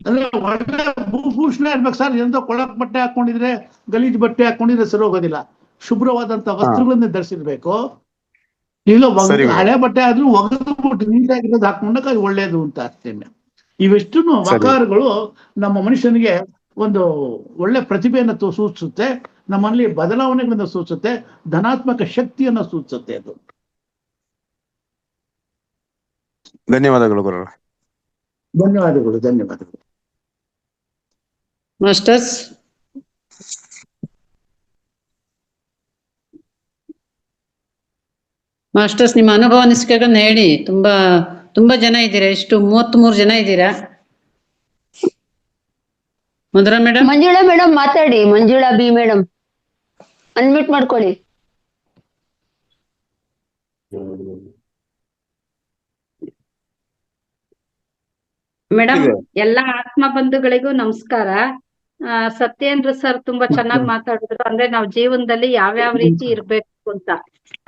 ಅಂದ್ರೆ ಒಳ್ಳೆ ಭೂಭೂಷಣ ಇರ್ಬೇಕು ಸರ್. ಎಂತ ಕೊಳಕ್ ಬಟ್ಟೆ ಹಾಕೊಂಡಿದ್ರೆ, ಗಲೀಜ್ ಬಟ್ಟೆ ಹಾಕೊಂಡಿದ್ರೆ ಸರಿ ಹೋಗೋದಿಲ್ಲ. ಶುಭ್ರವಾದಂತ ವಸ್ತ್ರಗಳನ್ನ ಧರಿಸಿರ್ಬೇಕು. ಇಲ್ಲ ಹಳೆ ಬಟ್ಟೆ ಆದ್ರೂ ಒಗೆದ್ಬಿಟ್ಟು ನೀಟಾಗಿರೋದು ಹಾಕೊಂಡಾಗ ಅದು ಒಳ್ಳೇದು ಅಂತ ಅಷ್ಟೇನೆ. ಇವೆಷ್ಟು ವಕಾರಗಳು ನಮ್ಮ ಮನುಷ್ಯನಿಗೆ ಒಂದು ಒಳ್ಳೆ ಪ್ರತಿಭೆಯನ್ನು ಸೂಚಿಸುತ್ತೆ, ನಮ್ಮಲ್ಲಿ ಬದಲಾವಣೆಗಳನ್ನ ಸೂಚಿಸುತ್ತೆ, ಧನಾತ್ಮಕ ಶಕ್ತಿಯನ್ನ ಸೂಚಿಸುತ್ತೆ ಅದು. ಧನ್ಯವಾದಗಳು ಗುರುಗಳೇ. ಧನ್ಯವಾದಗಳು. ಧನ್ಯವಾದಗಳು. ಮಾಸ್ಟರ್ಸ್, ಮಾಸ್ಟರ್ಸ್ ನಿಮ್ಮ ಅನುಭವ ಅನಿಸಿಕೆಗಳನ್ನ ಹೇಳಿ. ತುಂಬಾ ಜನ ಇದ್ದೀರಾ. ಎಷ್ಟು 33 ಜನ ಇದ್ದೀರಾ. ಮಧುರಾ ಮೇಡಮ್. ಮಂಜುಳಾ ಮೇಡಮ್ ಮಾತಾಡಿ. ಮಂಜುಳಾ ಬಿ ಮೇಡಮ್ ಅನ್ಮ್ಯೂಟ್ ಮಾಡ್ಕೊಳ್ಳಿ. ಮೇಡಮ್, ಎಲ್ಲಾ ಆತ್ಮ ಬಂಧುಗಳಿಗೂ ನಮಸ್ಕಾರ. ಸತ್ಯೇಂದ್ರ ಸರ್ ತುಂಬಾ ಚೆನ್ನಾಗಿ ಮಾತಾಡಿದ್ರು. ಅಂದ್ರೆ ನಾವು ಜೀವನದಲ್ಲಿ ಯಾವ್ಯಾವ ರೀತಿ ಇರ್ಬೇಕು ಅಂತ,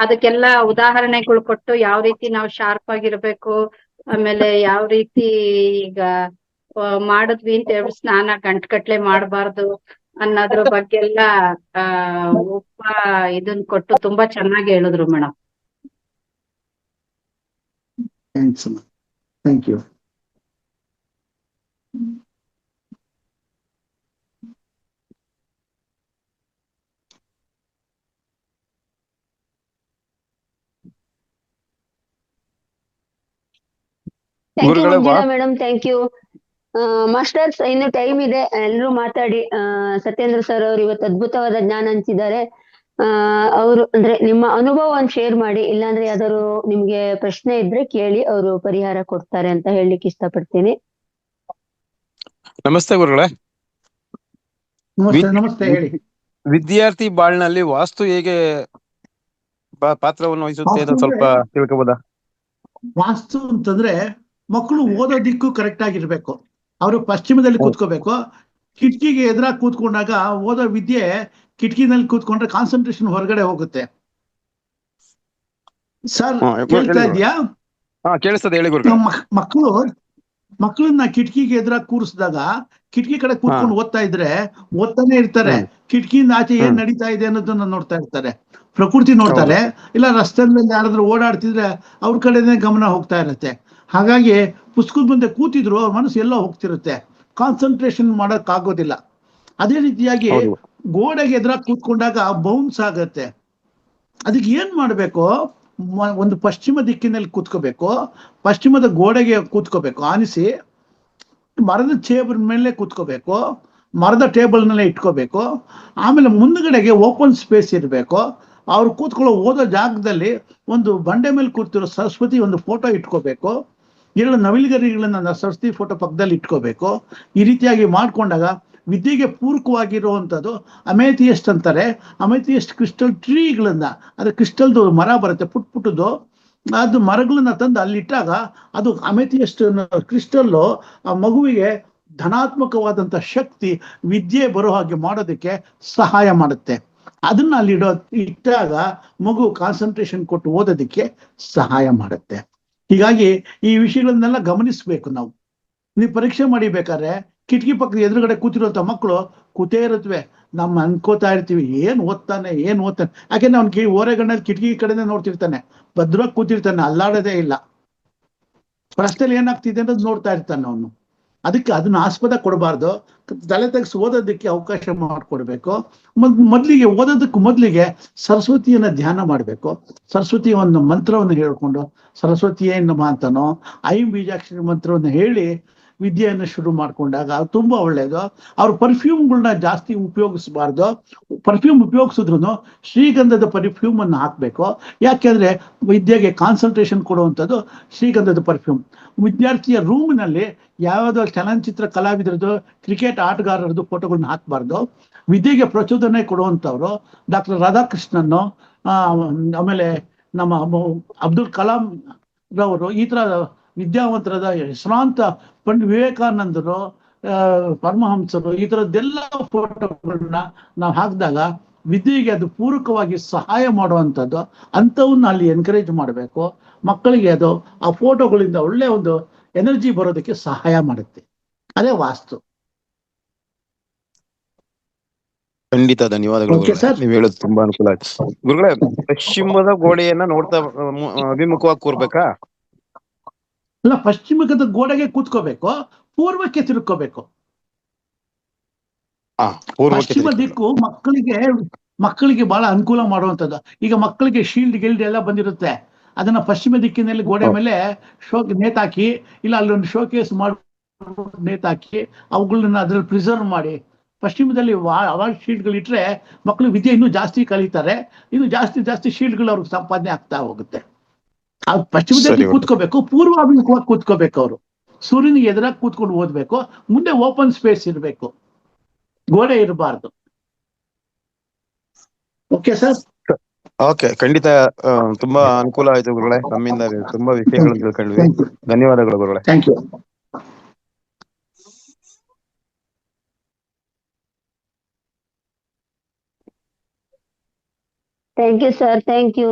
ಅದಕ್ಕೆಲ್ಲ ಉದಾಹರಣೆಗಳು ಕೊಟ್ಟು ಯಾವ ರೀತಿ ನಾವು ಶಾರ್ಪ್ ಆಗಿರ್ಬೇಕು, ಆಮೇಲೆ ಯಾವ ರೀತಿ ಈಗ ಮಾಡಿದ್ವಿ ಅಂತ ಹೇಳಿ ಸ್ನಾನ ಗಂಟ್ಗಟ್ಲೆ ಮಾಡಬಾರ್ದು ಅನ್ನೋದ್ರ ಬಗ್ಗೆ ಎಲ್ಲ ಇದನ್ ಕೊಟ್ಟು ತುಂಬಾ ಚೆನ್ನಾಗಿ ಹೇಳಿದ್ರು madam. Thank you. Thank you Manjula madam, thank you. Masters, ಇನ್ನು ಟೈಮ್ ಇದೆ, ಎಲ್ಲರೂ ಮಾತಾಡಿ. ಸತ್ಯೇಂದ್ರ ಸರ್ ಅವರು ಇವತ್ತು ಅದ್ಭುತವಾದ ಜ್ಞಾನ ಹಂಚಿದ್ದಾರೆ. ಅವರು ಅಂದ್ರೆ ನಿಮ್ಮ ಅನುಭವವನ್ನು ಶೇರ್ ಮಾಡಿ, ಇಲ್ಲಾಂದ್ರೆ ಯಾವ್ದಾದ್ರು ನಿಮ್ಗೆ ಪ್ರಶ್ನೆ ಇದ್ರೆ ಕೇಳಿ, ಅವರು ಪರಿಹಾರ ಕೊಡ್ತಾರೆ ಅಂತ ಹೇಳಲಿಕ್ಕೆ ಇಷ್ಟಪಡ್ತೀನಿ. ನಮಸ್ತೆ ಗುರುಗಳೇ. ನಮಸ್ತೆ, ಹೇಳಿ. ವಿದ್ಯಾರ್ಥಿ ಬಾಳ್ನಲ್ಲಿ ವಾಸ್ತು ಹೇಗೆ ಪಾತ್ರವನ್ನು ವಹಿಸುತ್ತೆ ಅಂತ ಸ್ವಲ್ಪ ತಿಳ್ಕೊಬೋದಾ? ವಾಸ್ತು ಅಂತಂದ್ರೆ ಮಕ್ಕಳು ಓದೋದಿಕ್ಕೂ ಕರೆಕ್ಟ್ ಆಗಿರ್ಬೇಕು. ಅವರು ಪಶ್ಚಿಮದಲ್ಲಿ ಕೂತ್ಕೋಬೇಕು. ಕಿಟಕಿಗೆ ಎದುರಾಗಿ ಕೂತ್ಕೊಂಡಾಗ ಓದೋ ವಿದ್ಯೆ ಕಿಟಕಿನಲ್ಲಿ ಕೂತ್ಕೊಂಡ್ರೆ ಕಾನ್ಸಂಟ್ರೇಷನ್ ಹೊರಗಡೆ ಹೋಗುತ್ತೆ. ಸರ್ ಕೇಳ್ತಾ ಇದೆಯಾ? ಕೇಳಿಸ್ತದೆ, ಹೇಳಿ ಗುರುಗಳೇ. ಮಕ್ಕಳನ್ನ ಕಿಟಕಿಗೆ ಎದುರಾಗಿ ಕೂರಿಸಿದಾಗ ಕಿಟಕಿ ಕಡೆ ಕೂತ್ಕೊಂಡು ಓದ್ತಾ ಇದ್ರೆ ಓದ್ತಾನೆ ಇರ್ತಾರೆ. ಕಿಟಕಿಯಿಂದ ಆಚೆ ಏನ್ ನಡೀತಾ ಇದೆ ಅನ್ನೋದನ್ನ ನೋಡ್ತಾ ಇರ್ತಾರೆ, ಪ್ರಕೃತಿ ನೋಡ್ತಾರೆ. ಇಲ್ಲ ರಸ್ತೆ ಮೇಲೆ ಯಾರಾದ್ರೂ ಓಡಾಡ್ತಿದ್ರೆ ಅವ್ರ ಕಡೆನೇ ಗಮನ ಹೋಗ್ತಾ ಇರುತ್ತೆ. ಹಾಗಾಗಿ ಪುಸ್ತಕದ ಮುಂದೆ ಕೂತಿದ್ರು ಅವ್ರ ಮನಸ್ಸು ಎಲ್ಲೋ ಹೋಗ್ತಿರುತ್ತೆ, ಕಾನ್ಸಂಟ್ರೇಷನ್ ಮಾಡಕ್ ಆಗೋದಿಲ್ಲ. ಅದೇ ರೀತಿಯಾಗಿ ಗೋಡೆಗೆ ಎದುರಾಗಿ ಕೂತ್ಕೊಂಡಾಗ ಬೌನ್ಸ್ ಆಗತ್ತೆ. ಅದಕ್ಕೆ ಏನ್ ಮಾಡ್ಬೇಕು? ಒಂದು ಪಶ್ಚಿಮ ದಿಕ್ಕಿನಲ್ಲಿ ಕೂತ್ಕೋಬೇಕು, ಪಶ್ಚಿಮದ ಗೋಡೆಗೆ ಕೂತ್ಕೋಬೇಕು, ಆನಿಸಿ ಮರದ ಚೇಬರ್ ಮೇಲೆ ಕೂತ್ಕೋಬೇಕು, ಮರದ ಟೇಬಲ್ನಲ್ಲೇ ಇಟ್ಕೋಬೇಕು. ಆಮೇಲೆ ಮುಂದ್ಗಡೆಗೆ ಓಪನ್ ಸ್ಪೇಸ್ ಇರಬೇಕು. ಅವ್ರು ಕೂತ್ಕೊಳ್ಳೋ ಓದೋ ಜಾಗದಲ್ಲಿ ಒಂದು ಬಂಡೆ ಮೇಲೆ ಕೂತಿರೋ ಸರಸ್ವತಿ ಒಂದು ಫೋಟೋ ಇಟ್ಕೋಬೇಕು. 2 ನವಿಲುಗರಿಗಳನ್ನ ಸರಸ್ವತಿ ಫೋಟೋ ಪಕ್ಕದಲ್ಲಿ ಇಟ್ಕೋಬೇಕು. ಈ ರೀತಿಯಾಗಿ ಮಾಡ್ಕೊಂಡಾಗ ವಿದ್ಯೆಗೆ ಪೂರಕವಾಗಿರುವಂಥದ್ದು ಅಮೇಥಿಯಸ್ಟ್ ಅಂತಾರೆ. ಅಮೇಥಿಯಸ್ಟ್ ಕ್ರಿಸ್ಟಲ್ ಟ್ರೀಗಳನ್ನ, ಅದು ಕ್ರಿಸ್ಟಲ್ದು ಮರ ಬರುತ್ತೆ ಪುಟ್ ಪುಟ್ಟದು, ಅದು ಮರಗಳನ್ನ ತಂದು ಅಲ್ಲಿಟ್ಟಾಗ ಅದು ಅಮೇಥಿಯಸ್ಟ್ ಕ್ರಿಸ್ಟಲ್ಲು ಆ ಮಗುವಿಗೆ ಧನಾತ್ಮಕವಾದಂಥ ಶಕ್ತಿ, ವಿದ್ಯೆ ಬರೋ ಹಾಗೆ ಮಾಡೋದಕ್ಕೆ ಸಹಾಯ ಮಾಡುತ್ತೆ. ಅದನ್ನ ಅಲ್ಲಿ ಇಟ್ಟಾಗ ಮಗು ಕಾನ್ಸಂಟ್ರೇಷನ್ ಕೊಟ್ಟು ಓದೋದಕ್ಕೆ ಸಹಾಯ ಮಾಡುತ್ತೆ. ಹೀಗಾಗಿ ಈ ವಿಷಯಗಳನ್ನೆಲ್ಲ ಗಮನಿಸ್ಬೇಕು ನಾವು. ನೀವು ಪರೀಕ್ಷೆ ಮಾಡಿಬೇಕಾದ್ರೆ ಕಿಟಕಿ ಪಕ್ಕದ ಎದುರುಗಡೆ ಕೂತಿರುವಂತ ಮಕ್ಕಳು ಕೂತೇ ಇರುತ್ತವೆ. ನಮ್ಮ ಅನ್ಕೋತಾ ಇರ್ತೀವಿ ಏನ್ ಓದ್ತಾನೆ. ಯಾಕೆಂದ್ರೆ ಅವ್ನ ಓರೆಗಣ್ಣಲ್ಲಿ ಕಿಟಕಿ ಕಡೆನೆ ನೋಡ್ತಿರ್ತಾನೆ, ಭದ್ರವಾಗಿ ಕೂತಿರ್ತಾನೆ, ಅಲ್ಲಾಡೋದೇ ಇಲ್ಲ. ರಸ್ತೆಯಲ್ಲಿ ಏನಾಗ್ತಿದೆ ಅನ್ನೋದು ನೋಡ್ತಾ ಇರ್ತಾನೆ ಅವನು. ಅದಕ್ಕೆ ಅದನ್ನ ಆಸ್ಪದ ಕೊಡಬಾರ್ದು, ತಲೆ ತೆಗೆಸಿ ಓದೋದಕ್ಕೆ ಅವಕಾಶ ಮಾಡಿಕೊಡ್ಬೇಕು. ಮೊದಲಿಗೆ ಓದೋದಕ್ಕೂ ಮೊದಲಿಗೆ ಸರಸ್ವತಿಯನ್ನ ಧ್ಯಾನ ಮಾಡಬೇಕು. ಸರಸ್ವತಿಯ ಒಂದು ಮಂತ್ರವನ್ನು ಹೇಳ್ಕೊಂಡು, ಸರಸ್ವತಿಯೇ ನಮಃ ಅಂತನೋ ಐಂ ಬೀಜಾಕ್ಷರಿ ಮಂತ್ರವನ್ನು ಹೇಳಿ ವಿದ್ಯೆಯನ್ನು ಶುರು ಮಾಡ್ಕೊಂಡಾಗ ತುಂಬಾ ಒಳ್ಳೇದು. ಅವ್ರ ಪರ್ಫ್ಯೂಮ್ಗಳನ್ನ ಜಾಸ್ತಿ ಉಪಯೋಗಿಸಬಾರ್ದು. ಪರ್ಫ್ಯೂಮ್ ಉಪಯೋಗಿಸಿದ್ರು ಶ್ರೀಗಂಧದ ಪರ್ಫ್ಯೂಮ್ ಅನ್ನು ಹಾಕ್ಬೇಕು. ಯಾಕೆಂದ್ರೆ ವಿದ್ಯೆಗೆ ಕಾನ್ಸಂಟ್ರೇಷನ್ ಕೊಡುವಂಥದ್ದು ಶ್ರೀಗಂಧದ ಪರ್ಫ್ಯೂಮ್. ವಿದ್ಯಾರ್ಥಿಯ ರೂಮ್ನಲ್ಲಿ ಯಾವುದೋ ಚಲನಚಿತ್ರ ಕಲಾವಿದರದು, ಕ್ರಿಕೆಟ್ ಆಟಗಾರರದು ಫೋಟೋಗಳನ್ನ ಹಾಕಬಾರ್ದು. ವಿದ್ಯೆಗೆ ಪ್ರಚೋದನೆ ಕೊಡುವಂಥವ್ರು ಡಾಕ್ಟರ್ ರಾಧಾಕೃಷ್ಣನ್, ಆಮೇಲೆ ನಮ್ಮ ಅಬ್ದುಲ್ ಕಲಾಂ ರವರು, ಈ ತರ ವಿದ್ಯಾವಂತರದ ಹೆಸರಾಂತ ಪಂಡಿತ್ ವಿವೇಕಾನಂದರು, ಪರಮಹಂಸರು, ಈ ತರದ್ದೆಲ್ಲ ಫೋಟೋಗಳನ್ನ ನಾವು ಹಾಕಿದಾಗ ವಿದ್ಯೆಗೆ ಅದು ಪೂರಕವಾಗಿ ಸಹಾಯ ಮಾಡುವಂಥದ್ದು. ಅಂಥವನ್ನ ಅಲ್ಲಿ ಎನ್ಕರೇಜ್ ಮಾಡಬೇಕು. ಮಕ್ಕಳಿಗೆ ಅದು ಆ ಫೋಟೋಗಳಿಂದ ಒಳ್ಳೆ ಒಂದು ಎನರ್ಜಿ ಬರೋದಕ್ಕೆ ಸಹಾಯ ಮಾಡುತ್ತೆ. ಅದೇ ವಾಸ್ತು. ಖಂಡಿತ ಧನ್ಯವಾದಗಳು. ನೀವು ಹೇಳೋದು ತುಂಬಾ ಅನುಕೂಲ ಆಯ್ತು ಗುರುಗಳೇ. ಪಶ್ಚಿಮದ ಗೋಡೆಯನ್ನ ನೋಡ್ತಾ ಅಭಿಮುಖವಾಗಿ ಕೂರ್ಬೇಕಾ? ಅಲ್ಲ, ಪಶ್ಚಿಮದ ಗೋಡೆಗೆ ಕೂತ್ಕೋಬೇಕು, ಪೂರ್ವಕ್ಕೆ ತಿರುಗ್ಕೋಬೇಕು. ಪಶ್ಚಿಮ ದಿಕ್ಕು ಮಕ್ಕಳಿಗೆ ಬಹಳ ಅನುಕೂಲ ಮಾಡುವಂಥದ್ದು. ಈಗ ಮಕ್ಕಳಿಗೆ ಶೀಲ್ಡ್ ಗಿಲ್ಡ್ ಎಲ್ಲ ಬಂದಿರುತ್ತೆ. ಅದನ್ನ ಪಶ್ಚಿಮ ದಿಕ್ಕಿನಲ್ಲಿ ಗೋಡೆ ಮೇಲೆ ನೇತಾಕಿ, ಇಲ್ಲ ಅಲ್ಲೊಂದು ಶೋಕೇಸ್ ಮಾಡಿ ನೇತಾಕಿ ಅವುಗಳನ್ನ ಅದ್ರಲ್ಲಿ ಪ್ರಿಸರ್ವ್ ಮಾಡಿ, ಪಶ್ಚಿಮದಲ್ಲಿ ಅವಾರ್ಡ್ ಶೀಟ್ಗಳು ಇಟ್ರೆ ಮಕ್ಕಳು ವಿದ್ಯೆ ಇನ್ನೂ ಜಾಸ್ತಿ ಕಲಿತಾರೆ, ಇನ್ನು ಜಾಸ್ತಿ ಶೀಟ್ಗಳು ಅವ್ರಿಗೆ ಸಂಪಾದನೆ ಆಗ್ತಾ ಹೋಗುತ್ತೆ. ಪಶ್ಚಿಮದಲ್ಲಿ ಕೂತ್ಕೋಬೇಕು, ಪೂರ್ವಾಭಿಮುಖವಾಗಿ ಕೂತ್ಕೋಬೇಕು. ಅವರು ಸೂರ್ಯನಿಗೆ ಎದುರಾಗಿ ಕೂತ್ಕೊಂಡು ಓದ್ಬೇಕು, ಮುಂದೆ ಓಪನ್ ಸ್ಪೇಸ್ ಇರಬೇಕು, ಗೋಡೆ ಇರಬಾರ್ದು. Okay sir? ಓಕೆ, ಖಂಡಿತ. ತುಂಬಾ ಅನುಕೂಲ ಆಯ್ತು ಗುರುಗಳೇ, ನಮ್ಮಿಂದ ತುಂಬಾ ವಿಷಯಗಳನ್ನು ತಿಳ್ಕೊಂಡ್ವಿ. ಧನ್ಯವಾದಗಳು ಗುರುಗಳೇ. Thank you. Thank you sir, thank you.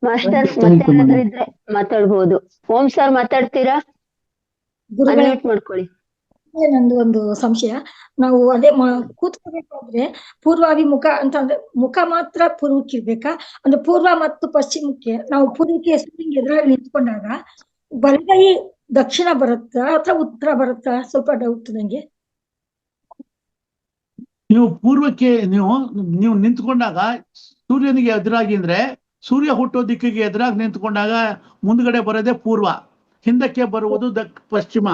Masters ಮತ್ತೆ ಏನಾದ್ರು ಇದ್ರೆ ಮಾತಾಡ್ಬೋದು. ಓಂ ಸರ್ ಮಾತಾಡ್ತೀರಾ? ಅನ್ಮ್ಯೂಟ್ ಮಾಡ್ಕೊಳ್ಳಿ. ನಂದು ಒಂದು ಸಂಶಯ. ನಾವು ಅದೇ ಕೂತ್ಕೋಬೇಕಾದ್ರೆ ಪೂರ್ವಾಭಿಮುಖ ಅಂತಂದ್ರೆ ಮುಖ ಮಾತ್ರ ಪೂರ್ವಕ್ಕೆ ಇರ್ಬೇಕಾ? ಅಂದ್ರೆ ಪೂರ್ವ ಮತ್ತು ಪಶ್ಚಿಮಕ್ಕೆ ನಾವು ಪೂರ್ವಕ್ಕೆ ಎದುರಾಗಿ ನಿಂತ್ಕೊಂಡಾಗ ಬಲಗೈ ದಕ್ಷಿಣ ಬರುತ್ತಾ ಅಥವಾ ಉತ್ತರ ಬರುತ್ತಾ? ಸ್ವಲ್ಪ ಡೌಟ್ ನಂಗೆ. ನೀವು ಪೂರ್ವಕ್ಕೆ ನೀವು ನಿಂತ್ಕೊಂಡಾಗ ಸೂರ್ಯನಿಗೆ ಎದುರಾಗಿ ಅಂದ್ರೆ ಸೂರ್ಯ ಹುಟ್ಟೋ ದಿಕ್ಕಿಗೆ ಎದುರಾಗಿ ನಿಂತ್ಕೊಂಡಾಗ ಮುಂದ್ಗಡೆ ಬರೋದೇ ಪೂರ್ವ, ಹಿಂದಕ್ಕೆ ಬರುವುದು ಪಶ್ಚಿಮ,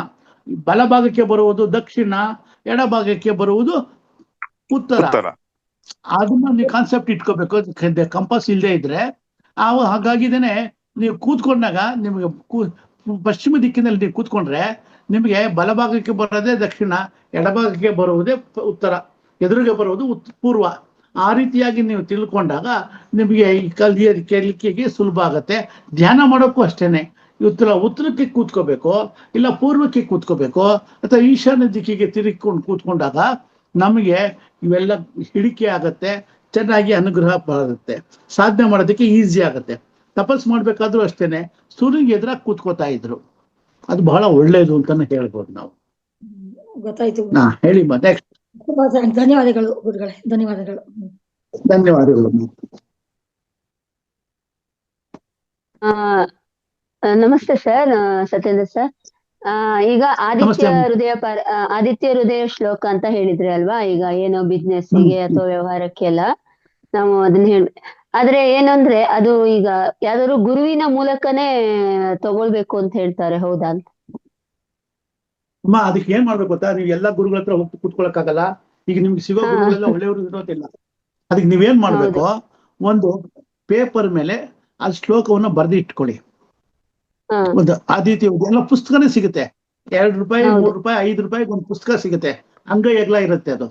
ಬಲಭಾಗಕ್ಕೆ ಬರುವುದು ದಕ್ಷಿಣ, ಎಡಭಾಗಕ್ಕೆ ಬರುವುದು ಉತ್ತರ. ಅದನ್ನ ನೀವು ಕಾನ್ಸೆಪ್ಟ್ ಇಟ್ಕೋಬೇಕು, ಕಂಪಾಸ್ ಇಲ್ಲದೆ ಇದ್ರೆ. ಹಾಗಾಗಿದ್ದೇನೆ ನೀವು ಕೂತ್ಕೊಂಡಾಗ ನಿಮಗೆ ಪಶ್ಚಿಮ ದಿಕ್ಕಿನಲ್ಲಿ ನೀವು ಕೂತ್ಕೊಂಡ್ರೆ ನಿಮಗೆ ಬಲಭಾಗಕ್ಕೆ ಬರೋದೇ ದಕ್ಷಿಣ, ಎಡಭಾಗಕ್ಕೆ ಬರುವುದೇ ಉತ್ತರ, ಎದುರಿಗೆ ಬರುವುದು ಪೂರ್ವ. ಆ ರೀತಿಯಾಗಿ ನೀವು ತಿಳ್ಕೊಂಡಾಗ ನಿಮಗೆ ಈ ಕಲಿಕೆಗೆ ಸುಲಭ ಆಗತ್ತೆ. ಧ್ಯಾನ ಮಾಡೋಕ್ಕೂ ಅಷ್ಟೇನೆ, ಉತ್ತರಕ್ಕೆ ಕೂತ್ಕೋಬೇಕು, ಇಲ್ಲ ಪೂರ್ವಕ್ಕೆ ಕೂತ್ಕೋಬೇಕು, ಅಥವಾ ಈಶಾನ್ಯ ದಿಕ್ಕಿಗೆ ತಿರುಗಿಕೊಂಡು ಕೂತ್ಕೊಂಡಾಗ ನಮಗೆ ಇವೆಲ್ಲ ಹಿಡಿಕೆ ಆಗತ್ತೆ, ಚೆನ್ನಾಗಿ ಅನುಗ್ರಹ ಬರುತ್ತೆ, ಸಾಧನೆ ಮಾಡೋದಕ್ಕೆ ಈಸಿ ಆಗತ್ತೆ. ತಪಸ್ ಮಾಡ್ಬೇಕಾದ್ರೂ ಅಷ್ಟೇನೆ ಸೂರ್ಯನಿಗೆ ಎದುರಾಗಿ ಕೂತ್ಕೋತಾ ಇದ್ರು, ಅದು ಬಹಳ ಒಳ್ಳೇದು ಅಂತಾನೆ ಹೇಳ್ಬೋದು ನಾವು. ಗೊತ್ತಾಯ್ತು. ಹೇಳಿ ನೆಕ್ಸ್ಟ್. ಧನ್ಯವಾದಗಳು ಗುರುಗಳೇ, ಧನ್ಯವಾದಗಳು. ಧನ್ಯವಾದಗಳು. ನಮಸ್ತೆ ಸರ್, ಸತ್ಯೇಂದ್ರ ಸರ್. ಈಗ ಆದಿತ್ಯ ಹೃದಯ ಶ್ಲೋಕ ಅಂತ ಹೇಳಿದ್ರಿ ಅಲ್ವಾ? ಈಗ ಏನೋ ಬಿಸ್ನೆಸ್ಸಿಗೆ ಅಥವಾ ವ್ಯವಹಾರಕ್ಕೆಲ್ಲ ನಾವು ಅದನ್ನ ಆದ್ರೆ ಏನಂದ್ರೆ ಅದು ಈಗ ಯಾವ್ದಾದ್ರು ಗುರುವಿನ ಮೂಲಕನೇ ತಗೊಳ್ಬೇಕು ಅಂತ ಹೇಳ್ತಾರೆ, ಹೌದಾ ಅಂತ? ಅಮ್ಮ, ಅದಕ್ಕೆ ಏನ್ ಮಾಡ್ಬೇಕು ಗೊತ್ತಾ? ನೀವು ಎಲ್ಲಾ ಗುರುಗಳ ಹತ್ರ ಹೋಗಿ ಕೂತ್ಕೊಳಕ್ಕಾಗಲ್ಲ. ಈಗ ನಿಮ್ಗೆ ಸಿಗೋ ಗುರುಗಳೆಲ್ಲ ಒಳ್ಳೆಯವರು ಇರೋದಿಲ್ಲ. ಅದಕ್ಕೆ ನೀವೇನ್ ಮಾಡ್ಬೇಕು, ಒಂದು ಪೇಪರ್ ಮೇಲೆ ಆ ಶ್ಲೋಕವನ್ನ ಬರ್ದು ಇಟ್ಕೊಳ್ಳಿ. ಒಂದು ಆದಿತ್ಯ ಎಲ್ಲ ಪುಸ್ತಕನೇ ಸಿಗುತ್ತೆ, 2 ರೂಪಾಯಿ 3 ರೂಪಾಯಿ 5 ರೂಪಾಯಿಗೆ ಒಂದು ಪುಸ್ತಕ ಸಿಗುತ್ತೆ, ಅಂಗೈ ಅಗಲ ಇರುತ್ತೆ ಅದು.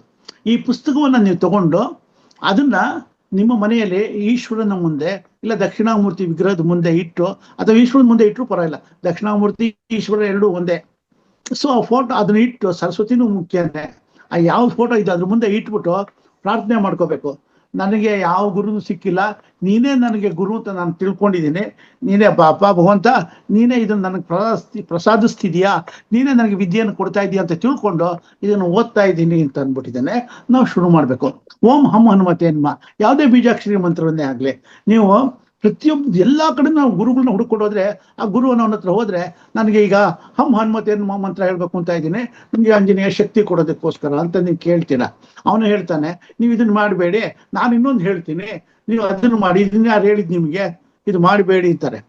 ಈ ಪುಸ್ತಕವನ್ನ ನೀವು ತಗೊಂಡು ಅದನ್ನ ನಿಮ್ಮ ಮನೆಯಲ್ಲಿ ಈಶ್ವರನ ಮುಂದೆ ಇಲ್ಲ ದಕ್ಷಿಣಾಮೂರ್ತಿ ವಿಗ್ರಹದ ಮುಂದೆ ಇಟ್ಟು, ಅಥವಾ ಈಶ್ವರನ ಮುಂದೆ ಇಟ್ಟರು ಪರವಾಗಿಲ್ಲ, ದಕ್ಷಿಣಾಮೂರ್ತಿ ಈಶ್ವರ ಎರಡೂ ಒಂದೇ. ಸೊ ಆ ಫೋಟೋ ಅದನ್ನ ಇಟ್ಟು, ಸರಸ್ವತಿನೂ ಮುಖ್ಯನೇ, ಆ ಯಾವ ಫೋಟೋ ಇದೆ ಅದ್ರ ಮುಂದೆ ಇಟ್ಬಿಟ್ಟು ಪ್ರಾರ್ಥನೆ ಮಾಡ್ಕೋಬೇಕು. ನನಗೆ ಯಾವ ಗುರುನು ಸಿಕ್ಕಿಲ್ಲ, ನೀನೇ ನನಗೆ ಗುರು ಅಂತ ನಾನು ತಿಳ್ಕೊಂಡಿದ್ದೀನಿ, ನೀನೇ ಅಪ್ಪ ಭಗವಂತ, ನೀನೇ ಇದನ್ನ ನನಗೆ ಪ್ರಸಾದಿಸ್ತಿದೀಯಾ, ನೀನೇ ನನಗೆ ವಿದ್ಯೆಯನ್ನು ಕೊಡ್ತಾ ಇದೀಯ ಅಂತ ತಿಳ್ಕೊಂಡು ಇದನ್ನು ಓದ್ತಾ ಇದ್ದೀನಿ ಅಂತ ಅಂದ್ಬಿಟ್ಟಿದ್ದೇನೆ. ನಾವು ಶುರು ಮಾಡ್ಬೇಕು. ಓಂ ಹಮ್ ಹನುಮತೆ ಎನ್ಮ, ಯಾವುದೇ ಬೀಜಾಕ್ಷರಿ ಮಂತ್ರವನ್ನೇ ಆಗ್ಲಿ, ನೀವು ಪ್ರತಿಯೊಬ್ಬ ಎಲ್ಲಾ ಕಡೆ ನಾವು ಗುರುಗಳನ್ನ ಹುಡುಕೊಂಡು ಹೋದ್ರೆ, ಆ ಗುರು ಅನ್ನೋನ ಹತ್ರ ಹೋದ್ರೆ, ನನಗೆ ಈಗ ಹಮ್ ಹನುಮತೆ ಮಂತ್ರ ಹೇಳ್ಬೇಕು ಅಂತ ಇದ್ದೀನಿ, ನಿಮ್ಗೆ ಆಂಜನೇಯ ಶಕ್ತಿ ಕೊಡೋದಕ್ಕೋಸ್ಕರ ಅಂತ ನೀವು ಕೇಳ್ತೀರಾ. ಅವನು ಹೇಳ್ತಾನೆ, ನೀವು ಇದನ್ನ ಮಾಡಬೇಡಿ, ನಾನು ಇನ್ನೊಂದು ಹೇಳ್ತೀನಿ, ನೀವು ಅದನ್ನು ಮಾಡಿ, ಇದನ್ನ ಯಾರು ಹೇಳಿದ್ ನಿಮ್ಗೆ, ಇದು ಮಾಡಬೇಡಿ ಅಂತಾರೆ.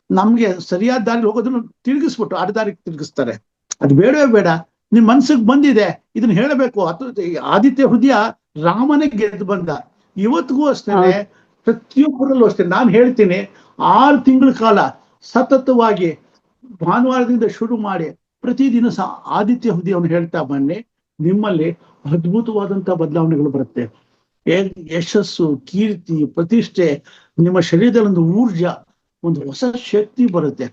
ನಮ್ಗೆ ಸರಿಯಾದ ದಾರಿ ಹೋಗೋದನ್ನು ತಿರುಗಿಸ್ಬಿಟ್ಟು ಅಡ್ಡ ದಾರಿಗೆ ತಿರುಗಿಸ್ತಾರೆ. ಅದು ಬೇಡವೇ ಬೇಡ, ನಿಮ್ ಮನ್ಸಿಗೆ ಬಂದಿದೆ ಇದನ್ನ ಹೇಳಬೇಕು. ಆದಿತ್ಯ ಹೃದಯ ರಾಮನೇ ಗೆದ್ದು ಬಂದ. ಇವತ್ತಿಗೂ ಅಷ್ಟೇನೆ, ಪ್ರತಿಯೊಬ್ಬರಲ್ಲೂ ಅಷ್ಟೇ ನಾನು ಹೇಳ್ತೀನಿ, 6 ತಿಂಗಳ ಕಾಲ ಸತತವಾಗಿ ಭಾನುವಾರದಿಂದ ಶುರು ಮಾಡಿ ಪ್ರತಿದಿನ ಆದಿತ್ಯ ಹೃದಯವನ್ನು ಹೇಳ್ತಾ ಬನ್ನಿ, ನಿಮ್ಮಲ್ಲಿ ಅದ್ಭುತವಾದಂತ ಬದಲಾವಣೆಗಳು ಬರುತ್ತೆ. ಯಶಸ್ಸು, ಕೀರ್ತಿ, ಪ್ರತಿಷ್ಠೆ, ನಿಮ್ಮ ಶರೀರದಲ್ಲಿ ಒಂದು ಊರ್ಜಾ, ಒಂದು ಹೊಸ ಶಕ್ತಿ ಬರುತ್ತೆ.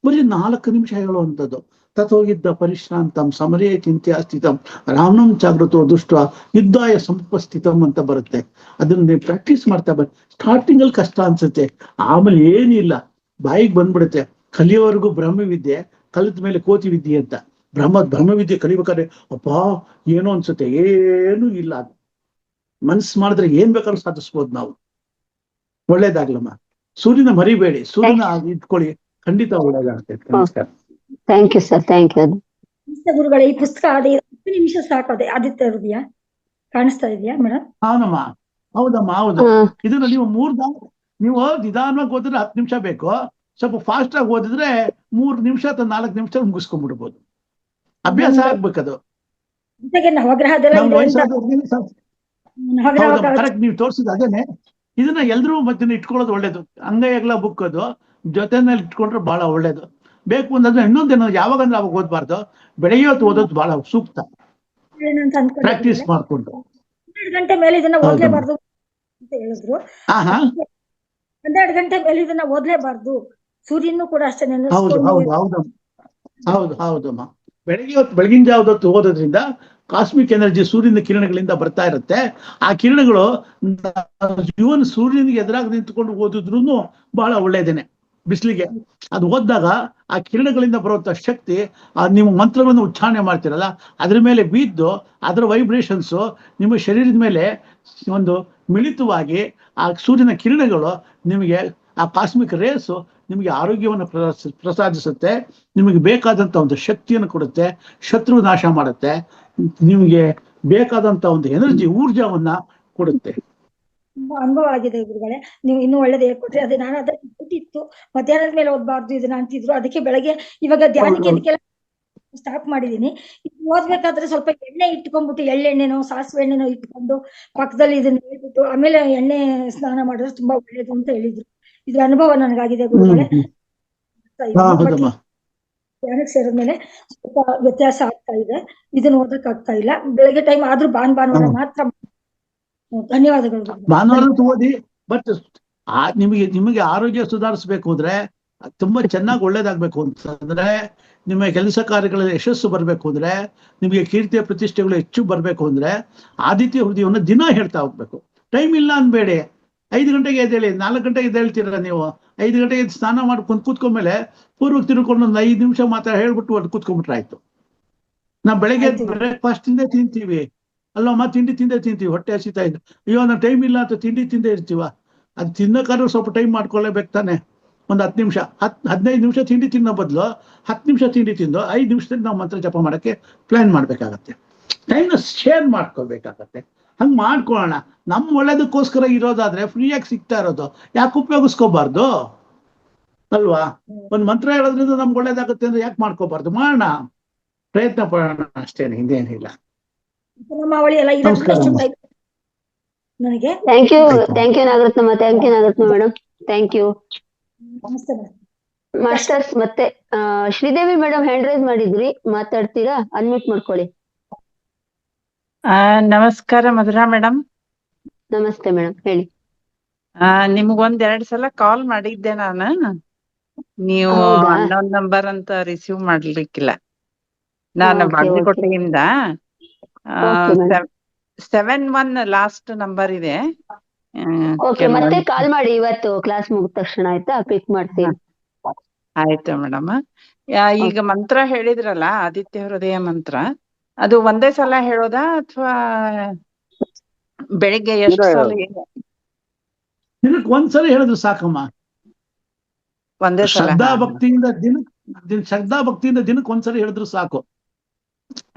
ಬರೀ 4 ನಿಮಿಷ ಹೇಳುವಂಥದ್ದು. ತಥೋಗಿದ್ದ ಪರಿಶ್ರಾಂತಂ ಸಮರೇ ಚಿಂತ್ಯ ಸ್ಥಿತಂ ರಾಮನಂ ಜಾಗೃತೋ ದುಷ್ಟ ಯುದ್ಧಾಯ ಸಂಪಸ್ಥಿತಂ ಅಂತ ಬರುತ್ತೆ. ಅದನ್ನ ನೀವು ಪ್ರಾಕ್ಟೀಸ್ ಮಾಡ್ತಾ ಬನ್ನಿ. ಸ್ಟಾರ್ಟಿಂಗ್ ಅಲ್ಲಿ ಕಷ್ಟ ಅನ್ಸುತ್ತೆ, ಆಮೇಲೆ ಏನಿಲ್ಲ, ಬಾಯಿಗೆ ಬಂದ್ಬಿಡುತ್ತೆ. ಕಲಿಯೋವರೆಗೂ ಬ್ರಹ್ಮವಿದ್ಯೆ, ಕಲಿತ ಮೇಲೆ ಕೋತಿ ವಿದ್ಯೆ ಅಂತ. ಬ್ರಹ್ಮವಿದ್ಯೆ ಕಲಿಬೇಕಾದ್ರೆ ಅಪ್ಪಾ ಏನೋ ಅನ್ಸುತ್ತೆ, ಏನೂ ಇಲ್ಲ. ಮನ್ಸು ಮಾಡಿದ್ರೆ ಏನ್ ಬೇಕಾದ್ರೂ ಸಾಧಿಸ್ಬೋದು ನಾವು. ಒಳ್ಳೇದಾಗ್ಲಮ್ಮ. ಸೂರ್ಯನ ಮರಿಬೇಡಿ, ಸೂರ್ಯನ ಇಟ್ಕೊಳ್ಳಿ, ಖಂಡಿತ ಒಳ್ಳೇದಾಗ್ತದೆ. ನಮಸ್ಕಾರ. Thank you sir, thank you. ಗುರುಗಳೇ, ಈ ಪುಸ್ತಕ ಅದೇ 10 ನಿಮಿಷ ಸಾಕದೆ ಆದಿತ್ಯ ಹೃದಯ ಕಾಣಿಸ್ತಾ ಇದೆಯಾ ಮೇಡಮ್? ಹೌದಮ್ಮ, ಹೌದು. ಇದನ್ನ ನೀವು ನೀವು ನಿಧಾನವಾಗಿ ಓದಿದ್ರೆ 10 ನಿಮಿಷ ಬೇಕು. ಸ್ವಲ್ಪ ಫಾಸ್ಟ್ ಆಗಿ ಓದಿದ್ರೆ 3 ನಿಮಿಷ ಅಥವಾ 4 ನಿಮಿಷ ಮುಗಿಸ್ಕೊಂಡ್ಬಿಡ್ಬೋದು. ಅಭ್ಯಾಸ ಆಗ್ಬೇಕದು. ಜೊತೆಗೆ ನವಗ್ರಹದೆಲ್ಲ ನಮ್ಗೆ ಇದೆ ಅಂತ ವಯಸ್ಸಾದ ಕರೆಕ್ಟ್ ನೀವು ತೋರಿಸಿದ ಅದೇನೆ. ಇದನ್ನ ಎಲ್ರೂ ಮಧ್ಯೆ ಇಟ್ಕೊಳ್ಳೋದು ಒಳ್ಳೇದು. ಅಂಗೈ ಅಗಲ ಬುಕ್ ಅದು ಜೊತೆನಲ್ಲಿ ಇಟ್ಕೊಂಡ್ರೆ ಬಹಳ ಒಳ್ಳೇದು. ಬೇಕು ಅಂತಂದ್ರೆ ಇನ್ನೊಂದೇನೋ ಯಾವಾಗಂದ್ರೆ ಅವಾಗ ಓದ್ಬಾರ್ದು, ಬೆಳಗ್ಗೆ ಹೊತ್ತು ಓದೋದು ಬಹಳ ಸೂಕ್ತ. ಪ್ರಾಕ್ಟೀಸ್ ಮಾಡ್ಕೊಂಡು 12 ಗಂಟೆ ಮೇಲೆ ಇದನ್ನ ಓದ್ಲೇಬಾರ್ದು ಅಂತ ಹೇಳಿದ್ರು. 12 ಗಂಟೆ ಮೇಲೆ ಇದನ್ನ ಓದ್ಲೇಬಾರ್ದು. ಸೂರ್ಯನು ಕೂಡ ಅಷ್ಟೇ ಹೌದಮ್ಮ. ಬೆಳಗಿನ ಜಾವದೊತ್ತು ಓದೋದ್ರಿಂದ ಕಾಸ್ಮಿಕ್ ಎನರ್ಜಿ ಸೂರ್ಯನ ಕಿರಣಗಳಿಂದ ಬರ್ತಾ ಇರುತ್ತೆ. ಆ ಕಿರಣಗಳು ಇವನ್ ಸೂರ್ಯನಿಗೆ ಎದುರಾಗಿ ನಿಂತ್ಕೊಂಡು ಓದಿದ್ರು ಬಹಳ ಒಳ್ಳೇದೇನೆ. ಬಿಸಿಲಿಗೆ ಅದು ಓದಿದಾಗ ಆ ಕಿರಣಗಳಿಂದ ಬರುವಂತ ಶಕ್ತಿ, ನೀವು ಮಂತ್ರವನ್ನು ಉಚ್ಚಾರಣೆ ಮಾಡ್ತಿರಲ್ಲ ಅದ್ರ ಮೇಲೆ ಬಿದ್ದು ಅದರ ವೈಬ್ರೇಷನ್ಸು ನಿಮ್ಮ ಶರೀರದ ಮೇಲೆ ಒಂದು ಮಿಳಿತವಾಗಿ ಆ ಸೂರ್ಯನ ಕಿರಣಗಳು ನಿಮಗೆ ಆ ಕಾಸ್ಮಿಕ್ ರೇಸು ನಿಮಗೆ ಆರೋಗ್ಯವನ್ನು ಪ್ರಸಾದಿಸುತ್ತೆ. ನಿಮಗೆ ಬೇಕಾದಂತ ಒಂದು ಶಕ್ತಿಯನ್ನು ಕೊಡುತ್ತೆ, ಶತ್ರು ನಾಶ ಮಾಡುತ್ತೆ, ನಿಮಗೆ ಬೇಕಾದಂತ ಒಂದು ಎನರ್ಜಿ ಊರ್ಜಾವನ್ನ ಕೊಡುತ್ತೆ. ತುಂಬಾ ಅನುಭವ ಆಗಿದೆ ಗುರುಗಳೇ. ನೀವು ಇನ್ನೂ ಒಳ್ಳೇದು ಹೇಳ್ಕೊಟ್ರಿ. ಅದೇ ನಾನು ಅದ್ರ ಇತ್ತು ಮಧ್ಯಾಹ್ನದ ಮೇಲೆ ಓದ್ಬಾರ್ದು ಇದನ್ನ ಅಂತಿದ್ರು. ಅದಕ್ಕೆ ಬೆಳಗ್ಗೆ ಇವಾಗ ಧ್ಯಾನಕ್ಕೆ ಇದಕ್ಕೆಲ್ಲ ಸ್ಟಾಪ್ ಮಾಡಿದೀನಿ. ಓದ್ಬೇಕಾದ್ರೆ ಸ್ವಲ್ಪ ಎಣ್ಣೆ ಇಟ್ಕೊಂಡ್ಬಿಟ್ಟು ಎಳ್ಳೆಣ್ಣೆನೋ ಸಾಸಿವೆ ಎಣ್ಣೆನೋ ಇಟ್ಕೊಂಡು ಪಕ್ಕದಲ್ಲಿ ಇದನ್ನ ಹೇಳ್ಬಿಟ್ಟು ಆಮೇಲೆ ಎಣ್ಣೆ ಸ್ನಾನ ಮಾಡಿದ್ರೆ ತುಂಬಾ ಒಳ್ಳೇದು ಅಂತ ಹೇಳಿದ್ರು. ಇದ್ರ ಅನುಭವ ನನಗಾಗಿದೆ ಗುರುಗಳೇ. ಧ್ಯಾನಕ್ಕೆ ಸೇರಿದ್ಮೇಲೆ ಸ್ವಲ್ಪ ವ್ಯತ್ಯಾಸ ಆಗ್ತಾ ಇದೆ. ಇದನ್ನ ಓದಕ್ ಆಗ್ತಾ ಇಲ್ಲ. ಬೆಳಗ್ಗೆ ಟೈಮ್ ಆದ್ರೂ ಭಾನುವಾರ ಮಾತ್ರ. ಧನ್ಯವಾದಗಳು. ಭಾನುವಾರ ಓದಿ. ಬಟ್ ನಿಮಗೆ ಆರೋಗ್ಯ ಸುಧಾರಿಸ್ಬೇಕು ಅಂದ್ರೆ, ತುಂಬಾ ಚೆನ್ನಾಗಿ ಒಳ್ಳೇದಾಗ್ಬೇಕು ಅಂತಂದ್ರೆ, ನಿಮ್ಮ ಕೆಲಸ ಕಾರ್ಯಗಳಲ್ಲಿ ಯಶಸ್ಸು ಬರ್ಬೇಕು ಅಂದ್ರೆ, ನಿಮಗೆ ಕೀರ್ತಿಯ ಪ್ರತಿಷ್ಠೆಗಳು ಹೆಚ್ಚು ಬರ್ಬೇಕು ಅಂದ್ರೆ ಆದಿತ್ಯ ಹೃದಯವನ್ನು ದಿನ ಹೇಳ್ತಾ ಹೋಗ್ಬೇಕು. ಟೈಮ್ ಇಲ್ಲ ಅನ್ಬೇಡಿ. 5 ಗಂಟೆಗೆ ಎದ್ದೇಳಿ. 4 ಗಂಟೆಗೆ ಎದ್ದೇಳ್ತೀರ ನೀವು. 5 ಗಂಟೆಗೆ ಸ್ನಾನ ಮಾಡ್ಕೊಂಡು ಕೂತ್ಕೊಂಡ್ಮೇಲೆ ಪೂರ್ವಕ್ಕೆ ತಿರ್ಕೊಂಡು ಒಂದು 5 ನಿಮಿಷ ಮಾತ್ರ ಹೇಳ್ಬಿಟ್ಟು ಅದು ಕೂತ್ಕೊಂಡ್ಬಿಟ್ರೆ ಆಯ್ತು. ನಾವು ಬೆಳಗ್ಗೆ ಬ್ರೇಕ್ಫಾಸ್ಟ್ ತಿಂದೇ ತಿಂತೀವಿ ಅಲ್ಲಮ್ಮ, ತಿಂಡಿ ತಿಂದೇ ತಿಂತೀವಿ, ಹೊಟ್ಟೆ ಹಸಿತಾ ಇದ್ದು. ಅಯ್ಯೋ ನಾವು ಟೈಮ್ ಇಲ್ಲ ಅಂತ ತಿಂಡಿ ತಿಂದೇ ಇರ್ತೀವ. ಅದು ತಿನ್ನೋಕ್ಕಾದ್ರೂ ಸ್ವಲ್ಪ ಟೈಮ್ ಮಾಡ್ಕೊಳ್ಳೇಬೇಕು ತಾನೆ. ಒಂದು 10 ನಿಮಿಷ 15 ನಿಮಿಷ ತಿಂಡಿ ತಿನ್ನೋ ಬದಲು 10 ನಿಮಿಷ ತಿಂಡಿ ತಿಂದು 5 ನಿಮಿಷದಲ್ಲಿ ನಾವು ಮಂತ್ರ ಜಪ ಮಾಡೋಕ್ಕೆ ಪ್ಲಾನ್ ಮಾಡ್ಬೇಕಾಗತ್ತೆ. ಟೈಮ್ನ ಶೇರ್ ಮಾಡ್ಕೊಳ್ಬೇಕಾಗತ್ತೆ. ಹಂಗೆ ಮಾಡ್ಕೊಳ್ಳೋಣ. ನಮ್ಮ ಒಳ್ಳೇದಕ್ಕೋಸ್ಕರ ಇರೋದಾದ್ರೆ ಫ್ರೀಯಾಗಿ ಸಿಗ್ತಾ ಇರೋದು ಯಾಕೆ ಉಪಯೋಗಿಸ್ಕೋಬಾರ್ದು ಅಲ್ವಾ? ಒಂದು ಮಂತ್ರ ಹೇಳೋದ್ರಿಂದ ನಮ್ಗೆ ಒಳ್ಳೇದಾಗುತ್ತೆ ಅಂದ್ರೆ ಯಾಕೆ ಮಾಡ್ಕೋಬಾರ್ದು? ಮಾಡೋಣ, ಪ್ರಯತ್ನ ಪಡೋಣ ಅಷ್ಟೇನೆ, ಹಿಂದೇನಿಲ್ಲ. ನನಗೆ thank you Nagaratnamma. Thank you Nagaratna madam. Thank you masters. ಮತ್ತೆ ಶ್ರೀದೇವಿ ಮೇಡಮ್ ಹ್ಯಾಂಡ್ ರೈಸ್ ಮಾಡಿದ್ರಿ, ಮಾತಾಡ್ತೀರಾ? ಅನ್ಮ್ಯೂಟ್ ಮಾಡ್ಕೊಳ್ಳಿ. ನಮಸ್ಕಾರ ಮಧುರಾ ಮೇಡಮ್. ನಮಸ್ತೆ ಮೇಡಮ್, ಹೇಳಿ. ನಿಮ್ಗೊಂದ್ 2 ಸಲ ಕಾಲ್ ಮಾಡಿದ್ದೆ ನಾನು. ನೀವು ಅನ್ನೊಂದ್ ನಂಬರ್ ಅಂತ ರಿಸೀವ್ ಮಾಡ್ಲಿಕ್ಕಿಲ್ಲ. ನಾನು ಬಾಗಲಕೋಟೆಯಿಂದ 71 ಲಾಸ್ಟ್ ನಂಬರ್ ಇದೆ. ಮತ್ತೆ ಕಾಲ್ ಮಾಡಿ ಇವತ್ತು ಕ್ಲಾಸ್ ಮುಗಿದ ತಕ್ಷಣ, ಆಯ್ತಾ? ಪಿಕ್ ಮಾಡ್ತೀನಿ. ಆಯ್ತು ಮೇಡಮ್. ಈಗ ಮಂತ್ರ ಹೇಳಿದ್ರಲ್ಲ, ಆದಿತ್ಯ ಹೃದಯ ಮಂತ್ರ, ಅದು ಒಂದೇ ಸಲ ಹೇಳೋದಾ ಅಥವಾ ಬೆಳಿಗ್ಗೆ ಎಷ್ಟು ಸಲ? ದಿನಕ್ಕೆ ಒಂದ್ಸಲ ಹೇಳಿದ್ರು ಸಾಕಮ್ಮ. ಒಂದೇ ಸಲ ಶ್ರದ್ಧಾ ಭಕ್ತಿಯಿಂದ ದಿನಕ್ಕೆ ಒಂದ್ಸಲ ಹೇಳಿದ್ರು ಸಾಕು.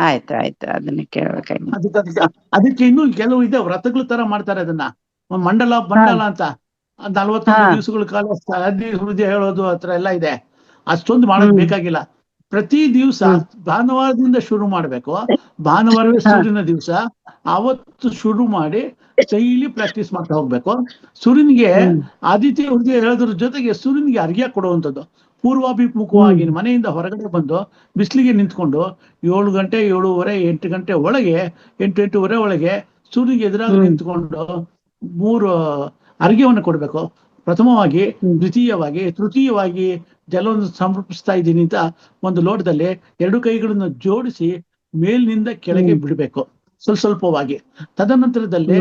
ಆಯ್ತು ಅದನ್ನ ಕೇಳ್ಬೇಕಾಗಿ. ಅದಕ್ಕೆ ಇನ್ನೂ ಕೆಲವು ಇದೆ, ವ್ರತಗಳ ತರ ಮಾಡ್ತಾರೆ ಅದನ್ನ. ಮಂಡಲ ಅಂತ 41 ದಿವಸಗಳ ಕಾಲ ಹೃದಯ ಹೇಳೋದು ಹತ್ರ ಎಲ್ಲ ಇದೆ. ಅಷ್ಟೊಂದು ಮಾಡೋದು ಬೇಕಾಗಿಲ್ಲ. ಪ್ರತಿ ದಿವಸ ಭಾನುವಾರದಿಂದ ಶುರು ಮಾಡ್ಬೇಕು. ಭಾನುವಾರವೇ ಸೂರ್ಯನ ದಿವಸ. ಅವತ್ತು ಶುರು ಮಾಡಿ ಡೈಲಿ ಪ್ರಾಕ್ಟೀಸ್ ಮಾಡ್ತಾ ಹೋಗ್ಬೇಕು. ಸೂರ್ಯನಿಗೆ ಆದಿತ್ಯ ಹೃದಯ ಹೇಳೋದ್ರ ಜೊತೆಗೆ ಸೂರ್ಯನಿಗೆ ಅರ್ಘ್ಯ ಕೊಡುವಂಥದ್ದು. ಪೂರ್ವಾಭಿಮುಖವಾಗಿ ಮನೆಯಿಂದ ಹೊರಗಡೆ ಬಂದು ಬಿಸಿಲಿಗೆ ನಿಂತ್ಕೊಂಡು 7 ಗಂಟೆ 7:30 8 ಗಂಟೆ ಒಳಗೆ 8:30 ಒಳಗೆ ಸೂರ್ಯನಿಗೆ ಎದುರಾಗಿ ನಿಂತ್ಕೊಂಡು 3 ಅರ್ಘ್ಯವನ್ನು ಕೊಡ್ಬೇಕು. ಪ್ರಥಮವಾಗಿ, ದ್ವಿತೀಯವಾಗಿ, ತೃತೀಯವಾಗಿ ಜಲವನ್ನು ಸಮರ್ಪಿಸ್ತಾ ಇದ್ದೀನಿ ಅಂತ ಒಂದು ಲೋಟದಲ್ಲಿ 2 ಕೈಗಳನ್ನು ಜೋಡಿಸಿ ಮೇಲಿನಿಂದ ಕೆಳಗೆ ಬಿಡಬೇಕು ಸ್ವಲ್ಪವಾಗಿ. ತದನಂತರದಲ್ಲಿ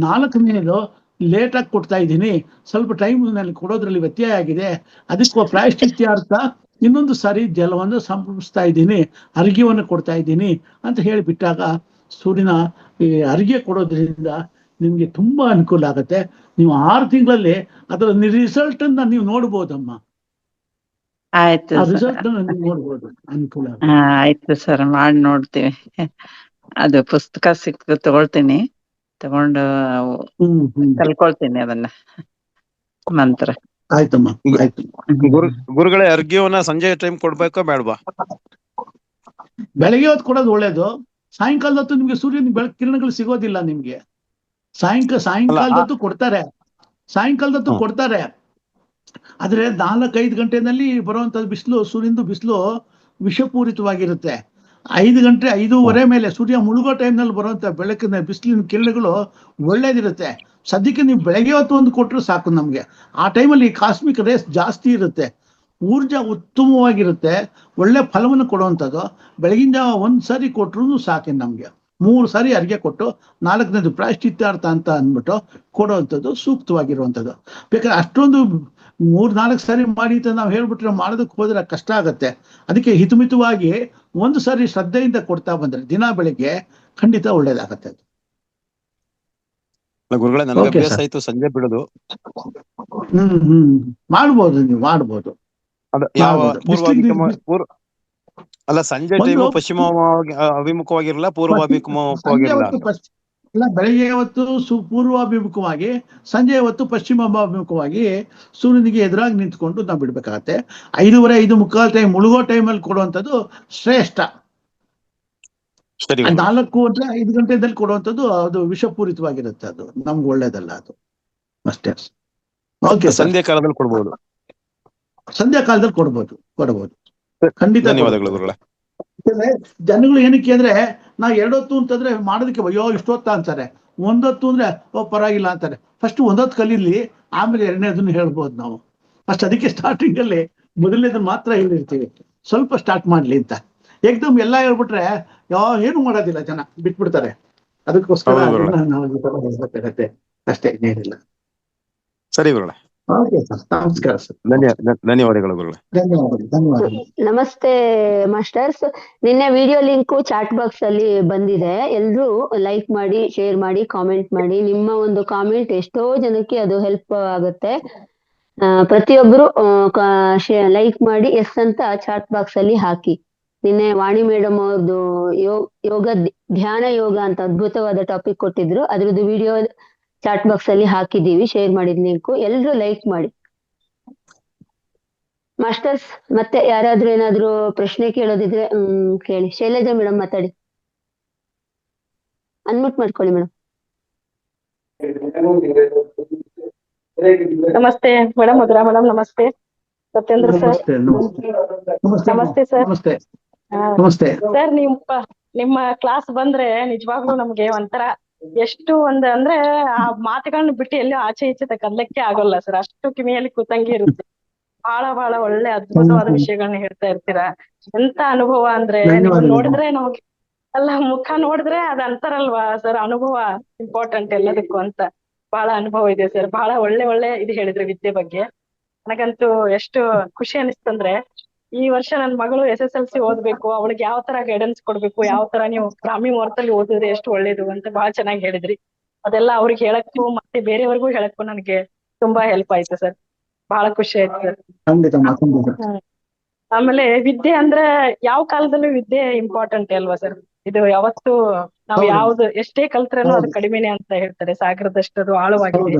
4ನೇದು ಲೇಟ್ ಆಗಿ ಕೊಡ್ತಾ ಇದ್ದೀನಿ, ಸ್ವಲ್ಪ ಟೈಮ್ ನಲ್ಲಿ ಕೊಡೋದ್ರಲ್ಲಿ ವ್ಯತ್ಯಯ ಆಗಿದೆ, ಅದಕ್ಕೆ ಪ್ರಾಯಶ್ಚಿತ್ಯಾರ್ಥ ಇನ್ನೊಂದು ಸಾರಿ ಜಲವನ್ನು ಸಮರ್ಪಿಸ್ತಾ ಇದ್ದೀನಿ, ಅರ್ಘ್ಯವನ್ನು ಕೊಡ್ತಾ ಇದ್ದೀನಿ ಅಂತ ಹೇಳಿಬಿಟ್ಟಾಗ ಸೂರ್ಯನ ಈ ಅರ್ಘ್ಯ ಕೊಡೋದ್ರಿಂದ ನಿಮ್ಗೆ ತುಂಬಾ ಅನುಕೂಲ ಆಗತ್ತೆ. ನೀವು 6 ತಿಂಗಳಲ್ಲಿ ಅದರ ರಿಸಲ್ಟ್ ಅನ್ನ ನೀವು ನೋಡ್ಬೋದಮ್ಮ. ಆಯ್ತು ರಿಸಲ್ಟ್ ನೋಡ್ಬೋದು. ಅನುಕೂಲ. ಆಯ್ತು ಸರ್, ಮಾಡಿ ನೋಡ್ತೀವಿ. ಅದು ಪುಸ್ತಕ ಸಿಕ್ತು ತಗೊಳ್ತೀನಿ, ತಗೊಂಡು ಕಲ್ಕೊಳ್ತೀನಿ ಅದನ್ನ ಮಂತ್ರ. ಆಯ್ತಮ್ಮ, ಆಯ್ತು. ಗುರುಗಳೇ, ಅರ್ಘ್ಯವನ್ನ ಸಂಜೆ ಟೈಮ್ ಕೊಡ್ಬೇಕೋ ಬೇಡವಾ? ಬೆಳಗ್ಗೆ ಹೊತ್ತು ಕೊಡೋದು ಒಳ್ಳೇದು. ಸಾಯಂಕಾಲದ ಹೊತ್ತು ನಿಮ್ಗೆ ಸೂರ್ಯನ ಕಿರಣಗಳು ಸಿಗೋದಿಲ್ಲ ನಿಮ್ಗೆ. ಸಾಯಂಕಾಲದೊತ್ತು ಕೊಡ್ತಾರೆ, ಸಾಯಂಕಾಲದೊತ್ತು ಕೊಡ್ತಾರೆ. ಆದ್ರೆ 4-5 ಗಂಟೆನಲ್ಲಿ ಬರುವಂತದ್ದು ಬಿಸಿಲು, ಸೂರ್ಯನ ಬಿಸಿಲು ವಿಷಪೂರಿತವಾಗಿರುತ್ತೆ. 5 ಗಂಟೆ 5:15 ಮೇಲೆ ಸೂರ್ಯ ಮುಳುಗೋ ಟೈಮ್ನಲ್ಲಿ ಬರುವಂತ ಬೆಳಕಿನ ಬಿಸಿಲಿನ ಕಿರಣಗಳು ಒಳ್ಳೇದಿರುತ್ತೆ. ಸದ್ಯಕ್ಕೆ ನೀವು ಬೆಳಗ್ಗೆ ಹೊತ್ತು ಒಂದು ಕೊಟ್ಟರು ಸಾಕು ನಮ್ಗೆ. ಆ ಟೈಮಲ್ಲಿ ಕಾಸ್ಮಿಕ್ ರೇಸ್ ಜಾಸ್ತಿ ಇರುತ್ತೆ, ಊರ್ಜಾ ಉತ್ತಮವಾಗಿರುತ್ತೆ, ಒಳ್ಳೆ ಫಲವನ್ನು ಕೊಡುವಂಥದ್ದು. ಬೆಳಗಿನ ಜಾವ 1 ಸಾರಿ ಕೊಟ್ರು ಸಾಕೆ ನಮ್ಗೆ. 3 ಸಾರಿ ಅರ್ಘ್ಯ ಕೊಟ್ಟು 4ನೇದು ಪ್ರಾಯಶ್ಚಿತ್ತಾರ್ಥ ಅಂತ ಅಂದ್ಬಿಟ್ಟು ಕೊಡುವಂಥದ್ದು ಸೂಕ್ತವಾಗಿರುವಂಥದ್ದು. ಬೇಕಾದ್ರೆ ಅಷ್ಟೊಂದು 3-4 ಸಾರಿ ಮಾಡಿ ಅಂತ ನಾವು ಹೇಳ್ಬಿಟ್ರೆ ಮಾಡೋದಕ್ಕೆ ಹೋದ್ರೆ ಕಷ್ಟ ಆಗತ್ತೆ. ಅದಕ್ಕೆ ಹಿತಮಿತವಾಗಿ 1 ಸಾರಿ ಶ್ರದ್ಧೆಯಿಂದ ಕೊಡ್ತಾ ಬಂದ್ರೆ ದಿನ ಬೆಳಿಗ್ಗೆ ಖಂಡಿತ ಒಳ್ಳೇದಾಗತ್ತೆ ಅದು. ಗುರುಗಳೇ, ನನಗೆ ಅಭ್ಯಾಸ ಆಯ್ತು ಸಂಜೆ ಬಿಡೋದು. ಮಾಡ್ಬೋದು, ನೀವು ಮಾಡ್ಬೋದು. ಯಾವ ಅಲ್ಲ, ಸಂಜೆ ಟೈಮ್ ಪಶ್ಚಿಮ ಅಭಿಮುಖವಾಗಿರಲ್ಲ, ಪೂರ್ವ ಅಭಿಮುಖವಾಗಿರಲ್ಲ. ಇಲ್ಲ, ಬೆಳಗ್ಗೆ ಹೊತ್ತು ಪೂರ್ವಾಭಿಮುಖವಾಗಿ, ಸಂಜೆ ಹೊತ್ತು ಪಶ್ಚಿಮ ಅಭಿಮುಖವಾಗಿ ಸೂರ್ಯನಿಗೆ ಎದುರಾಗಿ ನಿಂತ್ಕೊಂಡು ನಾವು ಬಿಡ್ಬೇಕಾಗತ್ತೆ. 5:15, 5:45 ಟೈಮ್ ಮುಳುಗೋ ಟೈಮಲ್ಲಿ ಕೊಡುವಂಥದ್ದು ಶ್ರೇಷ್ಠ. 4-5 ಗಂಟೆದಲ್ಲಿ ಕೊಡುವಂಥದ್ದು ಅದು ವಿಷಪೂರಿತವಾಗಿರುತ್ತೆ, ಅದು ನಮ್ಗೆ ಒಳ್ಳೇದಲ್ಲ ಅದು, ಅಷ್ಟೇ. ಓಕೆ, ಸಂಧ್ಯಾ ಕಾಲದಲ್ಲಿ ಕೊಡ್ಬೋದು. ಸಂಧ್ಯಾ ಕಾಲದಲ್ಲಿ ಕೊಡ್ಬೋದು ಖಂಡಿತ. ಧನ್ಯವಾದಗಳು ಗುರುಗಳೇ. ಜನಗಳು ಏನಕ್ಕೆ ಅಂದ್ರೆ, ನಾವು 2 ಹೊತ್ತು ಅಂತಂದ್ರೆ ಮಾಡೋದಕ್ಕೆ ಅಯ್ಯೋ ಇಷ್ಟೊತ್ತ ಅಂತಾರೆ, 1 ಹೊತ್ತು ಅಂದ್ರೆ ಪರವಾಗಿಲ್ಲ ಅಂತಾರೆ. ಫಸ್ಟ್ 1 ಹೊತ್ತು ಕಲೀಲಿ, ಆಮೇಲೆ 2ನೇದನ್ನು ಹೇಳ್ಬೋದು ನಾವು. ಫಸ್ಟ್ ಅದಕ್ಕೆ ಸ್ಟಾರ್ಟಿಂಗ್ ಅಲ್ಲಿ ಮೊದಲನೇದನ್ನ ಮಾತ್ರ ಹೇಳಿರ್ತೀವಿ, ಸ್ವಲ್ಪ ಸ್ಟಾರ್ಟ್ ಮಾಡ್ಲಿ ಅಂತ. ಏಕದಮ್ ಎಲ್ಲ ಹೇಳ್ಬಿಟ್ರೆ ಏನು ಮಾಡೋದಿಲ್ಲ, ಜನ ಬಿಟ್ಬಿಡ್ತಾರೆ. ಅದಕ್ಕೋಸ್ಕರ ಹೇಳ್ಬೇಕಾಗತ್ತೆ ಅಷ್ಟೇ, ಏನಿಲ್ಲ. ಸರಿ ಗುರುಗಳೇ. ಓಕೆ ಸರ್, ನಮಸ್ಕಾರ ಸರ್. ಧನ್ಯವಾದಗಳು ಗುರುಗಳೇ. ಧನ್ಯವಾದಗಳು. ನಮಸ್ತೆ ಮಾಸ್ಟರ್ಸ್. ನಿನ್ನೆ ವಿಡಿಯೋ ಲಿಂಕ್ ಚಾಟ್ ಬಾಕ್ಸ್ ಅಲ್ಲಿ ಬಂದಿದೆ. ಎಲ್ರೂ ಲೈಕ್ ಮಾಡಿ, ಶೇರ್ ಮಾಡಿ, ಕಾಮೆಂಟ್ ಮಾಡಿ. ನಿಮ್ಮ ಒಂದು ಕಾಮೆಂಟ್ ಎಷ್ಟೋ ಜನಕ್ಕೆ ಅದು ಹೆಲ್ಪ್ ಆಗುತ್ತೆ. ಪ್ರತಿಯೊಬ್ರು ಲೈಕ್ ಮಾಡಿ ಎಸ್ ಅಂತ ಚಾಟ್ ಬಾಕ್ಸ್ ಅಲ್ಲಿ ಹಾಕಿ. ನಿನ್ನೆ ವಾಣಿ ಮೇಡಮ್ ಅವ್ರದ್ದು ಯೋಗ ಧ್ಯಾನ ಯೋಗ ಅಂತ ಅದ್ಭುತವಾದ ಟಾಪಿಕ್ ಕೊಟ್ಟಿದ್ರು. ಅದ್ರದ್ದು ವಿಡಿಯೋ ಚಾಟ್ ಬಾಕ್ಸ್ ಅಲ್ಲಿ ಹಾಕಿದೀವಿ, ಶೇರ್ ಮಾಡಿದ ಲಿಂಕ್. ಎಲ್ರು ಲೈಕ್ ಮಾಡಿ. ಮಾಸ್ಟರ್ಸ್, ಮತ್ತೆ ಯಾರಾದ್ರೂ ಏನಾದ್ರು ಪ್ರಶ್ನೆ ಕೇಳೋದಿದ್ರೆ ಕೇಳಿ. ಶೈಲಜಾ ಮೇಡಮ್ ಮಾತಾಡಿ, ಅನ್ಮ್ಯೂಟ್ ಮಾಡ್ಕೊಳ್ಳಿ ಮೇಡಮ್. ನಮಸ್ತೆ ಮೇಡಮ್, ಮಧುರಾ ಮೇಡಮ್ ನಮಸ್ತೆ. ಸತ್ಯೇಂದ್ರ ಸರ್ ನಮಸ್ತೆ ಸರ್. ನಮಸ್ತೆ ಸರ್, ನಿಮ್ಮ ಕ್ಲಾಸ್ ಬಂದ್ರೆ ನಿಜವಾಗ್ಲೂ ನಮ್ಗೆ ಒಂಥರ ಎಷ್ಟು ಅಂದ್ರೆ ಆ ಮಾತುಗಳನ್ನ ಬಿಟ್ಟು ಎಲ್ಲೋ ಆಚೆ ಈಚೆ ಕದಲಕ್ಕೆ ಆಗೋಲ್ಲ ಸರ್. ಅಷ್ಟು ಕಿವಿಯಲ್ಲಿ ಕೂತಂಗೆ ಇರುತ್ತೆ. ಬಹಳ ಒಳ್ಳೆ ಅದ್ಭುತವಾದ ವಿಷಯಗಳನ್ನ ಹೇಳ್ತಾ ಇರ್ತೀರಾ. ಎಂತ ಅನುಭವ ಅಂದ್ರೆ, ನೀವು ನೋಡಿದ್ರೆ ನಮ್ಗೆ ಅಲ್ಲ, ಮುಖ ನೋಡಿದ್ರೆ ಅದ್ ಅಂತಾರಲ್ವಾ ಸರ್, ಅನುಭವ ಇಂಪಾರ್ಟೆಂಟ್ ಎಲ್ಲದಕ್ಕೂ ಅಂತ. ಬಹಳ ಅನುಭವ ಇದೆ ಸರ್. ಬಹಳ ಒಳ್ಳೆ ಇದು ಹೇಳಿದ್ರಿ ವಿದ್ಯೆ ಬಗ್ಗೆ. ನನಗಂತೂ ಎಷ್ಟು ಖುಷಿ ಅನಿಸ್ತಂದ್ರೆ, ಈ ವರ್ಷ ನನ್ ಮಗಳು SSLC ಓದ್ಬೇಕು, ಅವಳಿಗೆ ಯಾವ ತರ ಗೈಡೆನ್ಸ್ ಕೊಡ್ಬೇಕು, ಯಾವ ತರ ನೀವು ಬ್ರಾಹ್ಮಿ ಮುಹೂರ್ತದಲ್ಲಿ ಓದಿದ್ರೆ ಎಷ್ಟು ಒಳ್ಳೇದು ಅಂತ ಬಹಳ ಚೆನ್ನಾಗಿ ಹೇಳಿದ್ರಿ. ಅದೆಲ್ಲ ಅವ್ರಿಗೆ ಹೇಳಕ್ಕೂ ಮತ್ತೆ ಬೇರೆಯವ್ರಿಗೂ ಹೇಳಕ್ಕೂ ನನಗೆ ತುಂಬಾ ಹೆಲ್ಪ್ ಆಯ್ತು ಸರ್. ಬಹಳ ಖುಷಿ ಆಯ್ತು ಸರ್. ಆಮೇಲೆ ವಿದ್ಯೆ ಅಂದ್ರೆ ಯಾವ ಕಾಲದಲ್ಲೂ ವಿದ್ಯೆ ಇಂಪಾರ್ಟೆಂಟ್ ಅಲ್ವಾ ಸರ್. ಇದು ಯಾವತ್ತು ನಾವು ಯಾವ್ದು ಎಷ್ಟೇ ಕಲ್ತ್ರೇನೋ ಅದು ಕಡಿಮೆನೆ ಅಂತ ಹೇಳ್ತಾರೆ. ಸಾಗರದಷ್ಟು ಅದು ಆಳವಾಗಿದೆ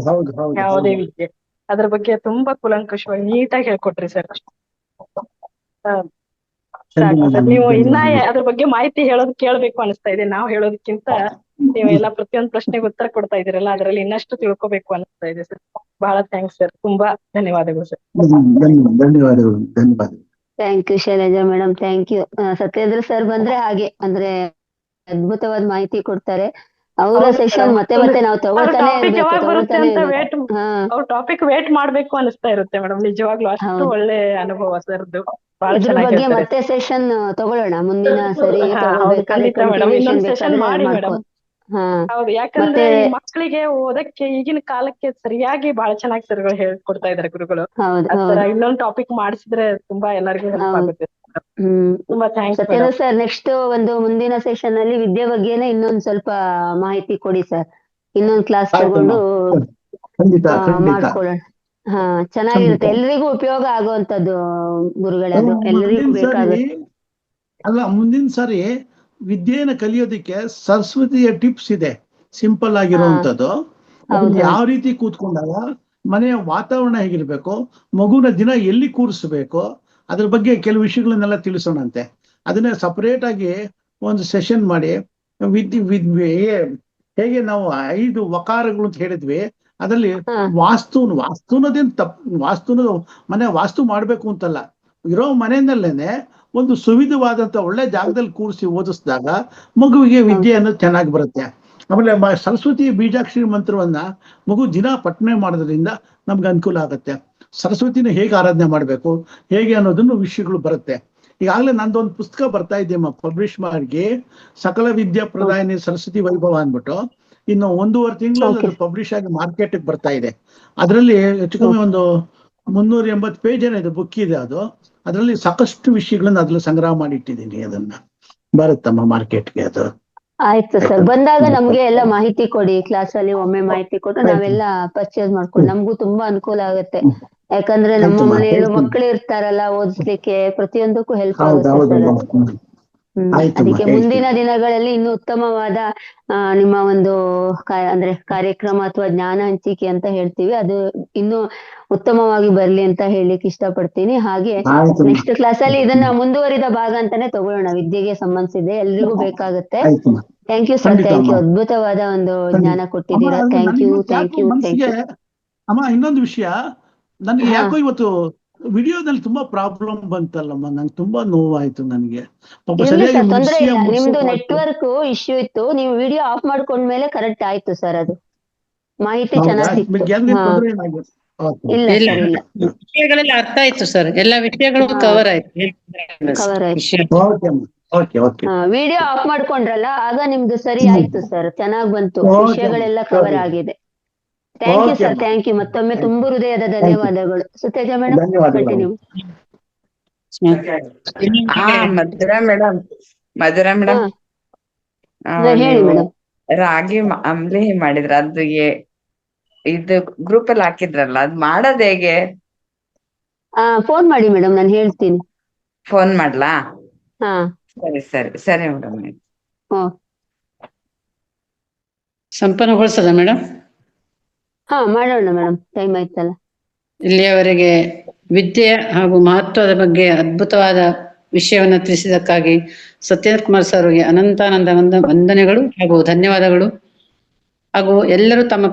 ಯಾವುದೇ ವಿದ್ಯೆ. ಅದ್ರ ಬಗ್ಗೆ ತುಂಬಾ ಕೂಲಂಕಷವಾಗಿ ನೀಟಾಗಿ ಹೇಳ್ಕೊಟ್ರಿ ಸರ್. ನೀವು ಇನ್ನ ಅದ್ರ ಬಗ್ಗೆ ಮಾಹಿತಿ ಹೇಳೋದು ಕೇಳ್ಬೇಕು ಅನಿಸ್ತಾ ಇದೆ. ನಾವು ಹೇಳೋದಕ್ಕಿಂತ ನೀವು ಎಲ್ಲ ಪ್ರತಿಯೊಂದು ಪ್ರಶ್ನೆಗೆ ಉತ್ತರ ಕೊಡ್ತಾ ಇದೀರಲ್ಲ, ಅದ್ರಲ್ಲಿ ಇನ್ನಷ್ಟು ತಿಳ್ಕೊಬೇಕು ಅನಿಸ್ತಾ ಇದೆ ಸರ್. ಬಹಳ ಥ್ಯಾಂಕ್ಸ್ ಸರ್. ತುಂಬಾ ಧನ್ಯವಾದಗಳು ಸರ್. ಧನ್ಯವಾದಗಳು. Thank you Shailaja madam, thank you. Satyendra sir ಬಂದ್ರೆ ಹಾಗೆ ಅಂದ್ರೆ ಅದ್ಭುತವಾದ ಮಾಹಿತಿ ಕೊಡ್ತಾರೆ. ಅವರ ಸೆಷನ್ ಮತ್ತೆ ನಾವು ತಗೊಳ್ತಾನೆ ಇರ್ಬೇಕು. ಅವ್ರ ಟಾಪಿಕ್ ವೇಟ್ ಮಾಡ್ಬೇಕು ಅನಿಸ್ತಾ ಇರುತ್ತೆ ಮೇಡಮ್. ನಿಜವಾಗ್ಲೂ ಅಷ್ಟು ಒಳ್ಳೆ ಅನುಭವ ಸರ್ದು. ಇದ್ರ ಬಗ್ಗೆ ಮತ್ತೆ ಸೆಷನ್ ತಗೊಳ್ಳೋಣ ಮುಂದಿನ ಸರಿ. ಖಂಡಿತ ಮೇಡಮ್, ಇನ್ನೊಂದು ಸೆಷನ್ ಮಾಡಿ ಮೇಡಮ್. ಹೌದು, ಯಾಕಂದ್ರೆ ಮಕ್ಕಳಿಗೆ ಓದಕ್ಕೆ ಈಗಿನ ಕಾಲಕ್ಕೆ ಸರಿಯಾಗಿ ಬಹಳ ಚೆನ್ನಾಗಿ ಸರ್ಗಳು ಹೇಳ್ಕೊಡ್ತಾ ಇದಾರೆ ಗುರುಗಳು. ಆತರ ಇನ್ನೊಂದು ಟಾಪಿಕ್ ಮಾಡಿಸಿದ್ರೆ ತುಂಬಾ ಎಲ್ಲರಿಗೂ ಹೆಲ್ಪ್ ಆಗುತ್ತೆ. ತುಂಬಾ ಥ್ಯಾಂಕ್ಸ್ ಸತ್ಯೇಂದ್ರ ಸರ್. ನೆಕ್ಸ್ಟ್ ಒಂದು ಮುಂದಿನ ಸೆಷನ್ ಅಲ್ಲಿ ವಿದ್ಯೆ ಬಗ್ಗೆನೇ ಇನ್ನೊಂದು ಸ್ವಲ್ಪ ಮಾಹಿತಿ ಕೊಡಿ ಸರ್. ಇನ್ನೊಂದು ಕ್ಲಾಸ್ ತಗೊಂಡು ಮಾಡ್ಕೊಳ್ಳೋಣ. ಚೆನ್ನಾಗಿರುತ್ತೆ, ಎಲ್ರಿಗೂ ಉಪಯೋಗ ಆಗುವಂತದ್ದು ಗುರುಗಳೇ. ಅದು ಎಲ್ಲರಿಗೂ ಬೇಕಾಗುತ್ತೆ. ಅಲ್ಲ, ಮುಂದಿನ ಸಾರಿ ವಿದ್ಯೆನ ಕಲಿಯೋದಿಕ್ಕೆ ಸರಸ್ವತಿಯ ಟಿಪ್ಸ್ ಇದೆ, ಸಿಂಪಲ್ ಆಗಿರುವಂತದ್ದು. ಯಾವ ರೀತಿ ಕೂತ್ಕೊಂಡಾಗ ಮನೆಯ ವಾತಾವರಣ ಹೇಗಿರ್ಬೇಕು, ಮಗುನ ದಿನ ಎಲ್ಲಿ ಕೂರಿಸ್ಬೇಕು, ಅದ್ರ ಬಗ್ಗೆ ಕೆಲವು ವಿಷಯಗಳನ್ನೆಲ್ಲ ತಿಳಿಸೋಣಂತೆ. ಅದನ್ನ ಸಪರೇಟ್ ಆಗಿ ಒಂದು ಸೆಷನ್ ಮಾಡಿ ಹೇಗೆ ನಾವು 5 ವಕಾರಗಳು ಅಂತ ಹೇಳಿದ್ವಿ, ಅದರಲ್ಲಿ ವಾಸ್ತುನದೇನು ಮನೆ ವಾಸ್ತು ಮಾಡ್ಬೇಕು ಅಂತಲ್ಲ, ಇರೋ ಮನೆಯಲ್ಲೇನೆ ಒಂದು ಸುವಿಧವಾದಂತ ಒಳ್ಳೆ ಜಾಗದಲ್ಲಿ ಕೂರಿಸಿ ಓದಿಸಿದಾಗ ಮಗುವಿಗೆ ವಿದ್ಯೆ ಅನ್ನೋದು ಚೆನ್ನಾಗಿ ಬರುತ್ತೆ. ಆಮೇಲೆ ಸರಸ್ವತಿ ಬೀಜಾಕ್ಷರಿ ಮಂತ್ರವನ್ನ ಮಗು ದಿನ ಪಠನೆ ಮಾಡೋದ್ರಿಂದ ನಮ್ಗೆ ಅನುಕೂಲ ಆಗುತ್ತೆ. ಸರಸ್ವತಿನ ಹೇಗೆ ಆರಾಧನೆ ಮಾಡ್ಬೇಕು ಹೇಗೆ ಅನ್ನೋದನ್ನು ವಿಷಯಗಳು ಬರುತ್ತೆ. ಈಗಾಗಲೇ ನಂದೊಂದು ಪುಸ್ತಕ ಬರ್ತಾ ಇದೆಯಮ್ಮ, ಪಬ್ಲಿಷ್ ಮಾಡಿ, ಸಕಲ ವಿದ್ಯಾ ಪ್ರದಾಯಿನಿ ಸರಸ್ವತಿ ವೈಭವ ಅಂದ್ಬಿಟ್ಟು. ಇನ್ನು 1.5 ತಿಂಗಳಲ್ಲಿ ಅದು ಪಬ್ಲಿಷ್ ಆಗಿ ಮಾರ್ಕೆಟ್ ಬರ್ತಾ ಇದೆ. ಅದರಲ್ಲಿ ಹೆಚ್ಚು ಕಮ್ಮಿ ಒಂದು 380 ಪೇಜ್ ಏನಿದೆ ಬುಕ್ ಇದೆ. ಅದರಲ್ಲಿ ಸಾಕಷ್ಟು ವಿಷಯಗಳನ್ನ ಅದ್ರಲ್ಲಿ ಸಂಗ್ರಹ ಮಾಡಿ ಇಟ್ಟಿದ್ದೀನಿ. ಅದನ್ನ ಬರುತ್ತಮ್ಮ ಮಾರ್ಕೆಟ್ಗೆ ಅದು. ಆಯ್ತು ಸರ್, ಬಂದಾಗ ನಮ್ಗೆ ಎಲ್ಲ ಮಾಹಿತಿ ಕೊಡಿ, ಕ್ಲಾಸ್ ಅಲ್ಲಿ ಒಮ್ಮೆ ಮಾಹಿತಿ ಕೊಟ್ಟು ನಾವೆಲ್ಲ ಪರ್ಚೇಸ್ ಮಾಡ್ಕೊಂಡು ನಮಗೂ ತುಂಬಾ ಅನುಕೂಲ ಆಗುತ್ತೆ. ಯಾಕಂದ್ರೆ ನಮ್ಮ ಮನೆಯಲ್ಲೂ ಮಕ್ಕಳು ಇರ್ತಾರಲ್ಲ, ಓದಿಸ್ಲಿಕ್ಕೆ ಪ್ರತಿಯೊಂದಕ್ಕೂ ಹೆಲ್ಪ್ ಆಗುತ್ತೆ ಸರ್ ಅದು. ಅದಕ್ಕೆ ಮುಂದಿನ ದಿನಗಳಲ್ಲಿ ಇನ್ನು ಉತ್ತಮವಾದ ನಿಮ್ಮ ಒಂದು ಅಂದ್ರೆ ಕಾರ್ಯಕ್ರಮ ಅಥವಾ ಜ್ಞಾನ ಹಂಚಿಕೆ ಅಂತ ಹೇಳ್ತೀವಿ, ಅದು ಇನ್ನು ಉತ್ತಮವಾಗಿ ಬರ್ಲಿ ಅಂತ ಹೇಳಿಕ್ ಇಷ್ಟಪಡ್ತೀನಿ. ಹಾಗೆ ನೆಕ್ಸ್ಟ್ ಕ್ಲಾಸ್ ಅಲ್ಲಿ ಇದನ್ನ ಮುಂದುವರಿದ ಭಾಗ ಅಂತಾನೆ ತಗೊಳ್ಳೋಣ, ವಿದ್ಯೆಗೆ ಸಂಬಂಧಿಸಿದೆ, ಎಲ್ರಿಗೂ ಬೇಕಾಗುತ್ತೆ. Thank you sir, thank you. ಅದ್ಭುತವಾದ ಒಂದು ಜ್ಞಾನ ಕೊಟ್ಟಿದ್ದೀರಾ. Thank you, thank you, thank you. ಅಮ್ಮ, ಇನ್ನೊಂದು ವಿಷಯ, ನನಗೆ ಯಾಕೋ ಇವತ್ತು ವಿಡಿಯೋದಲ್ಲಿ ತುಂಬಾ ಪ್ರಾಬ್ಲಮ್ ಬಂತಲ್ಲಮ್ಮ, ನಂಗೆ ತುಂಬಾ ನೋವಾಯ್ತು. ನನಗೆ ತೊಂದ್ರೆ ಇಲ್ಲ, ನಿಮ್ದು ನೆಟ್ವರ್ಕ್ ಇಶ್ಯೂ ಇತ್ತು, ನೀವು ವಿಡಿಯೋ ಆಫ್ ಮಾಡ್ಕೊಂಡ್ಮೇಲೆ ಕರೆಕ್ಟ್ ಆಯ್ತು ಸರ್. ಅದು ಮಾಹಿತಿ ಚೆನ್ನಾಗಿ ಇಲ್ಲ ಸರ್, ಇಲ್ಲ ವಿಷಯಗಳೆಲ್ಲ ಅರ್ಥ ಆಯ್ತು ಸರ್, ಎಲ್ಲ ವಿಷಯಗಳು ಕವರ್ ಆಯ್ತು. ವಿಡಿಯೋ ಆಫ್ ಮಾಡ್ಕೊಂಡ್ರಲ್ಲ, ಆಗ ನಿಮ್ದು ಸರಿ ಆಯ್ತು ಸರ್, ಚೆನ್ನಾಗ್ ಬಂತು, ವಿಷಯಗಳೆಲ್ಲ ಕವರ್ ಆಗಿದೆ. Thank you sir, thank you. ಮತ್ತೊಮ್ಮೆ ತುಂಬು ಹೃದಯದ ಧನ್ಯವಾದಗಳು. Suteja madam, continue. Madhura madam, ಹೇಳಿ ಮೇಡಮ್. ರಾಗಿ ಅಂಬ್ಲಿ ಮಾಡಿದ್ರ, ಅದು ಇದು ಗ್ರೂಪ್ ಅಲ್ಲಿ ಹಾಕಿದ್ರಲ್ಲ, ಅದ್ ಮಾಡೋದ್ ಹೇಗೆ? ಫೋನ್ ಮಾಡಿ ಮೇಡಮ್, ನಾನು ಹೇಳ್ತೀನಿ. ಫೋನ್ ಮಾಡ್ಲಾ? ಹಾ, ಸರಿ ಸರಿ ಸರಿ ಮೇಡಮ್. ಸಂಪನ್ನಗೊಳಿಸದ ಮೇಡಮ್? ಹಾ, ಮಾಡೋಣ ಮೇಡಮ್, ಟೈಮ್ ಆಯ್ತಲ್ಲ. ಇಲ್ಲಿಯವರೆಗೆ ವಿದ್ಯೆ ಹಾಗೂ ಮಹತ್ವದ ಬಗ್ಗೆ ಅದ್ಭುತವಾದ ವಿಷಯವನ್ನ ತಿಳಿಸಿದಕ್ಕಾಗಿ ಸತ್ಯೇಂದ್ರ ಕುಮಾರ್ ಸರ್ಗೆ ಅನಂತಾನಂದ ವಂದನೆಗಳು ಹಾಗೂ ಧನ್ಯವಾದಗಳು. ಹಾಗೂ ಎಲ್ಲರೂ ತಮ್ಮ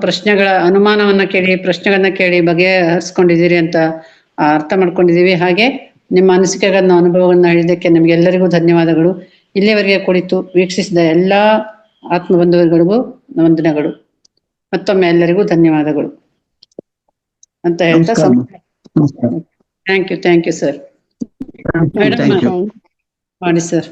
ಅನುಮಾನವನ್ನ ಕೇಳಿ, ಪ್ರಶ್ನೆಗಳನ್ನ ಕೇಳಿ ಬಗೆಹರಿಸ್ಕೊಂಡಿದ್ದೀರಿ ಅಂತ ಅರ್ಥ ಮಾಡ್ಕೊಂಡಿದೀವಿ. ಹಾಗೆ ನಿಮ್ಮ ಅನಿಸಿಕೆಗಳನ್ನ, ಅನುಭವಗಳನ್ನ ಹೇಳಿದ್ದಕ್ಕೆ ನಿಮ್ಗೆಲ್ಲರಿಗೂ ಧನ್ಯವಾದಗಳು. ಇಲ್ಲಿಯವರೆಗೆ ಕುಳಿತು ವೀಕ್ಷಿಸಿದ ಎಲ್ಲಾ ಆತ್ಮ ಬಂಧುಗಳಿಗೂ ವಂದನೆಗಳು. ಮತ್ತೊಮ್ಮೆ ಎಲ್ಲರಿಗೂ ಧನ್ಯವಾದಗಳು ಅಂತ ಹೇಳ್ತಾ ಥ್ಯಾಂಕ್ ಯು ಸರ್. ಮೇಡಮ್ ಮಾಡಿ ಸರ್.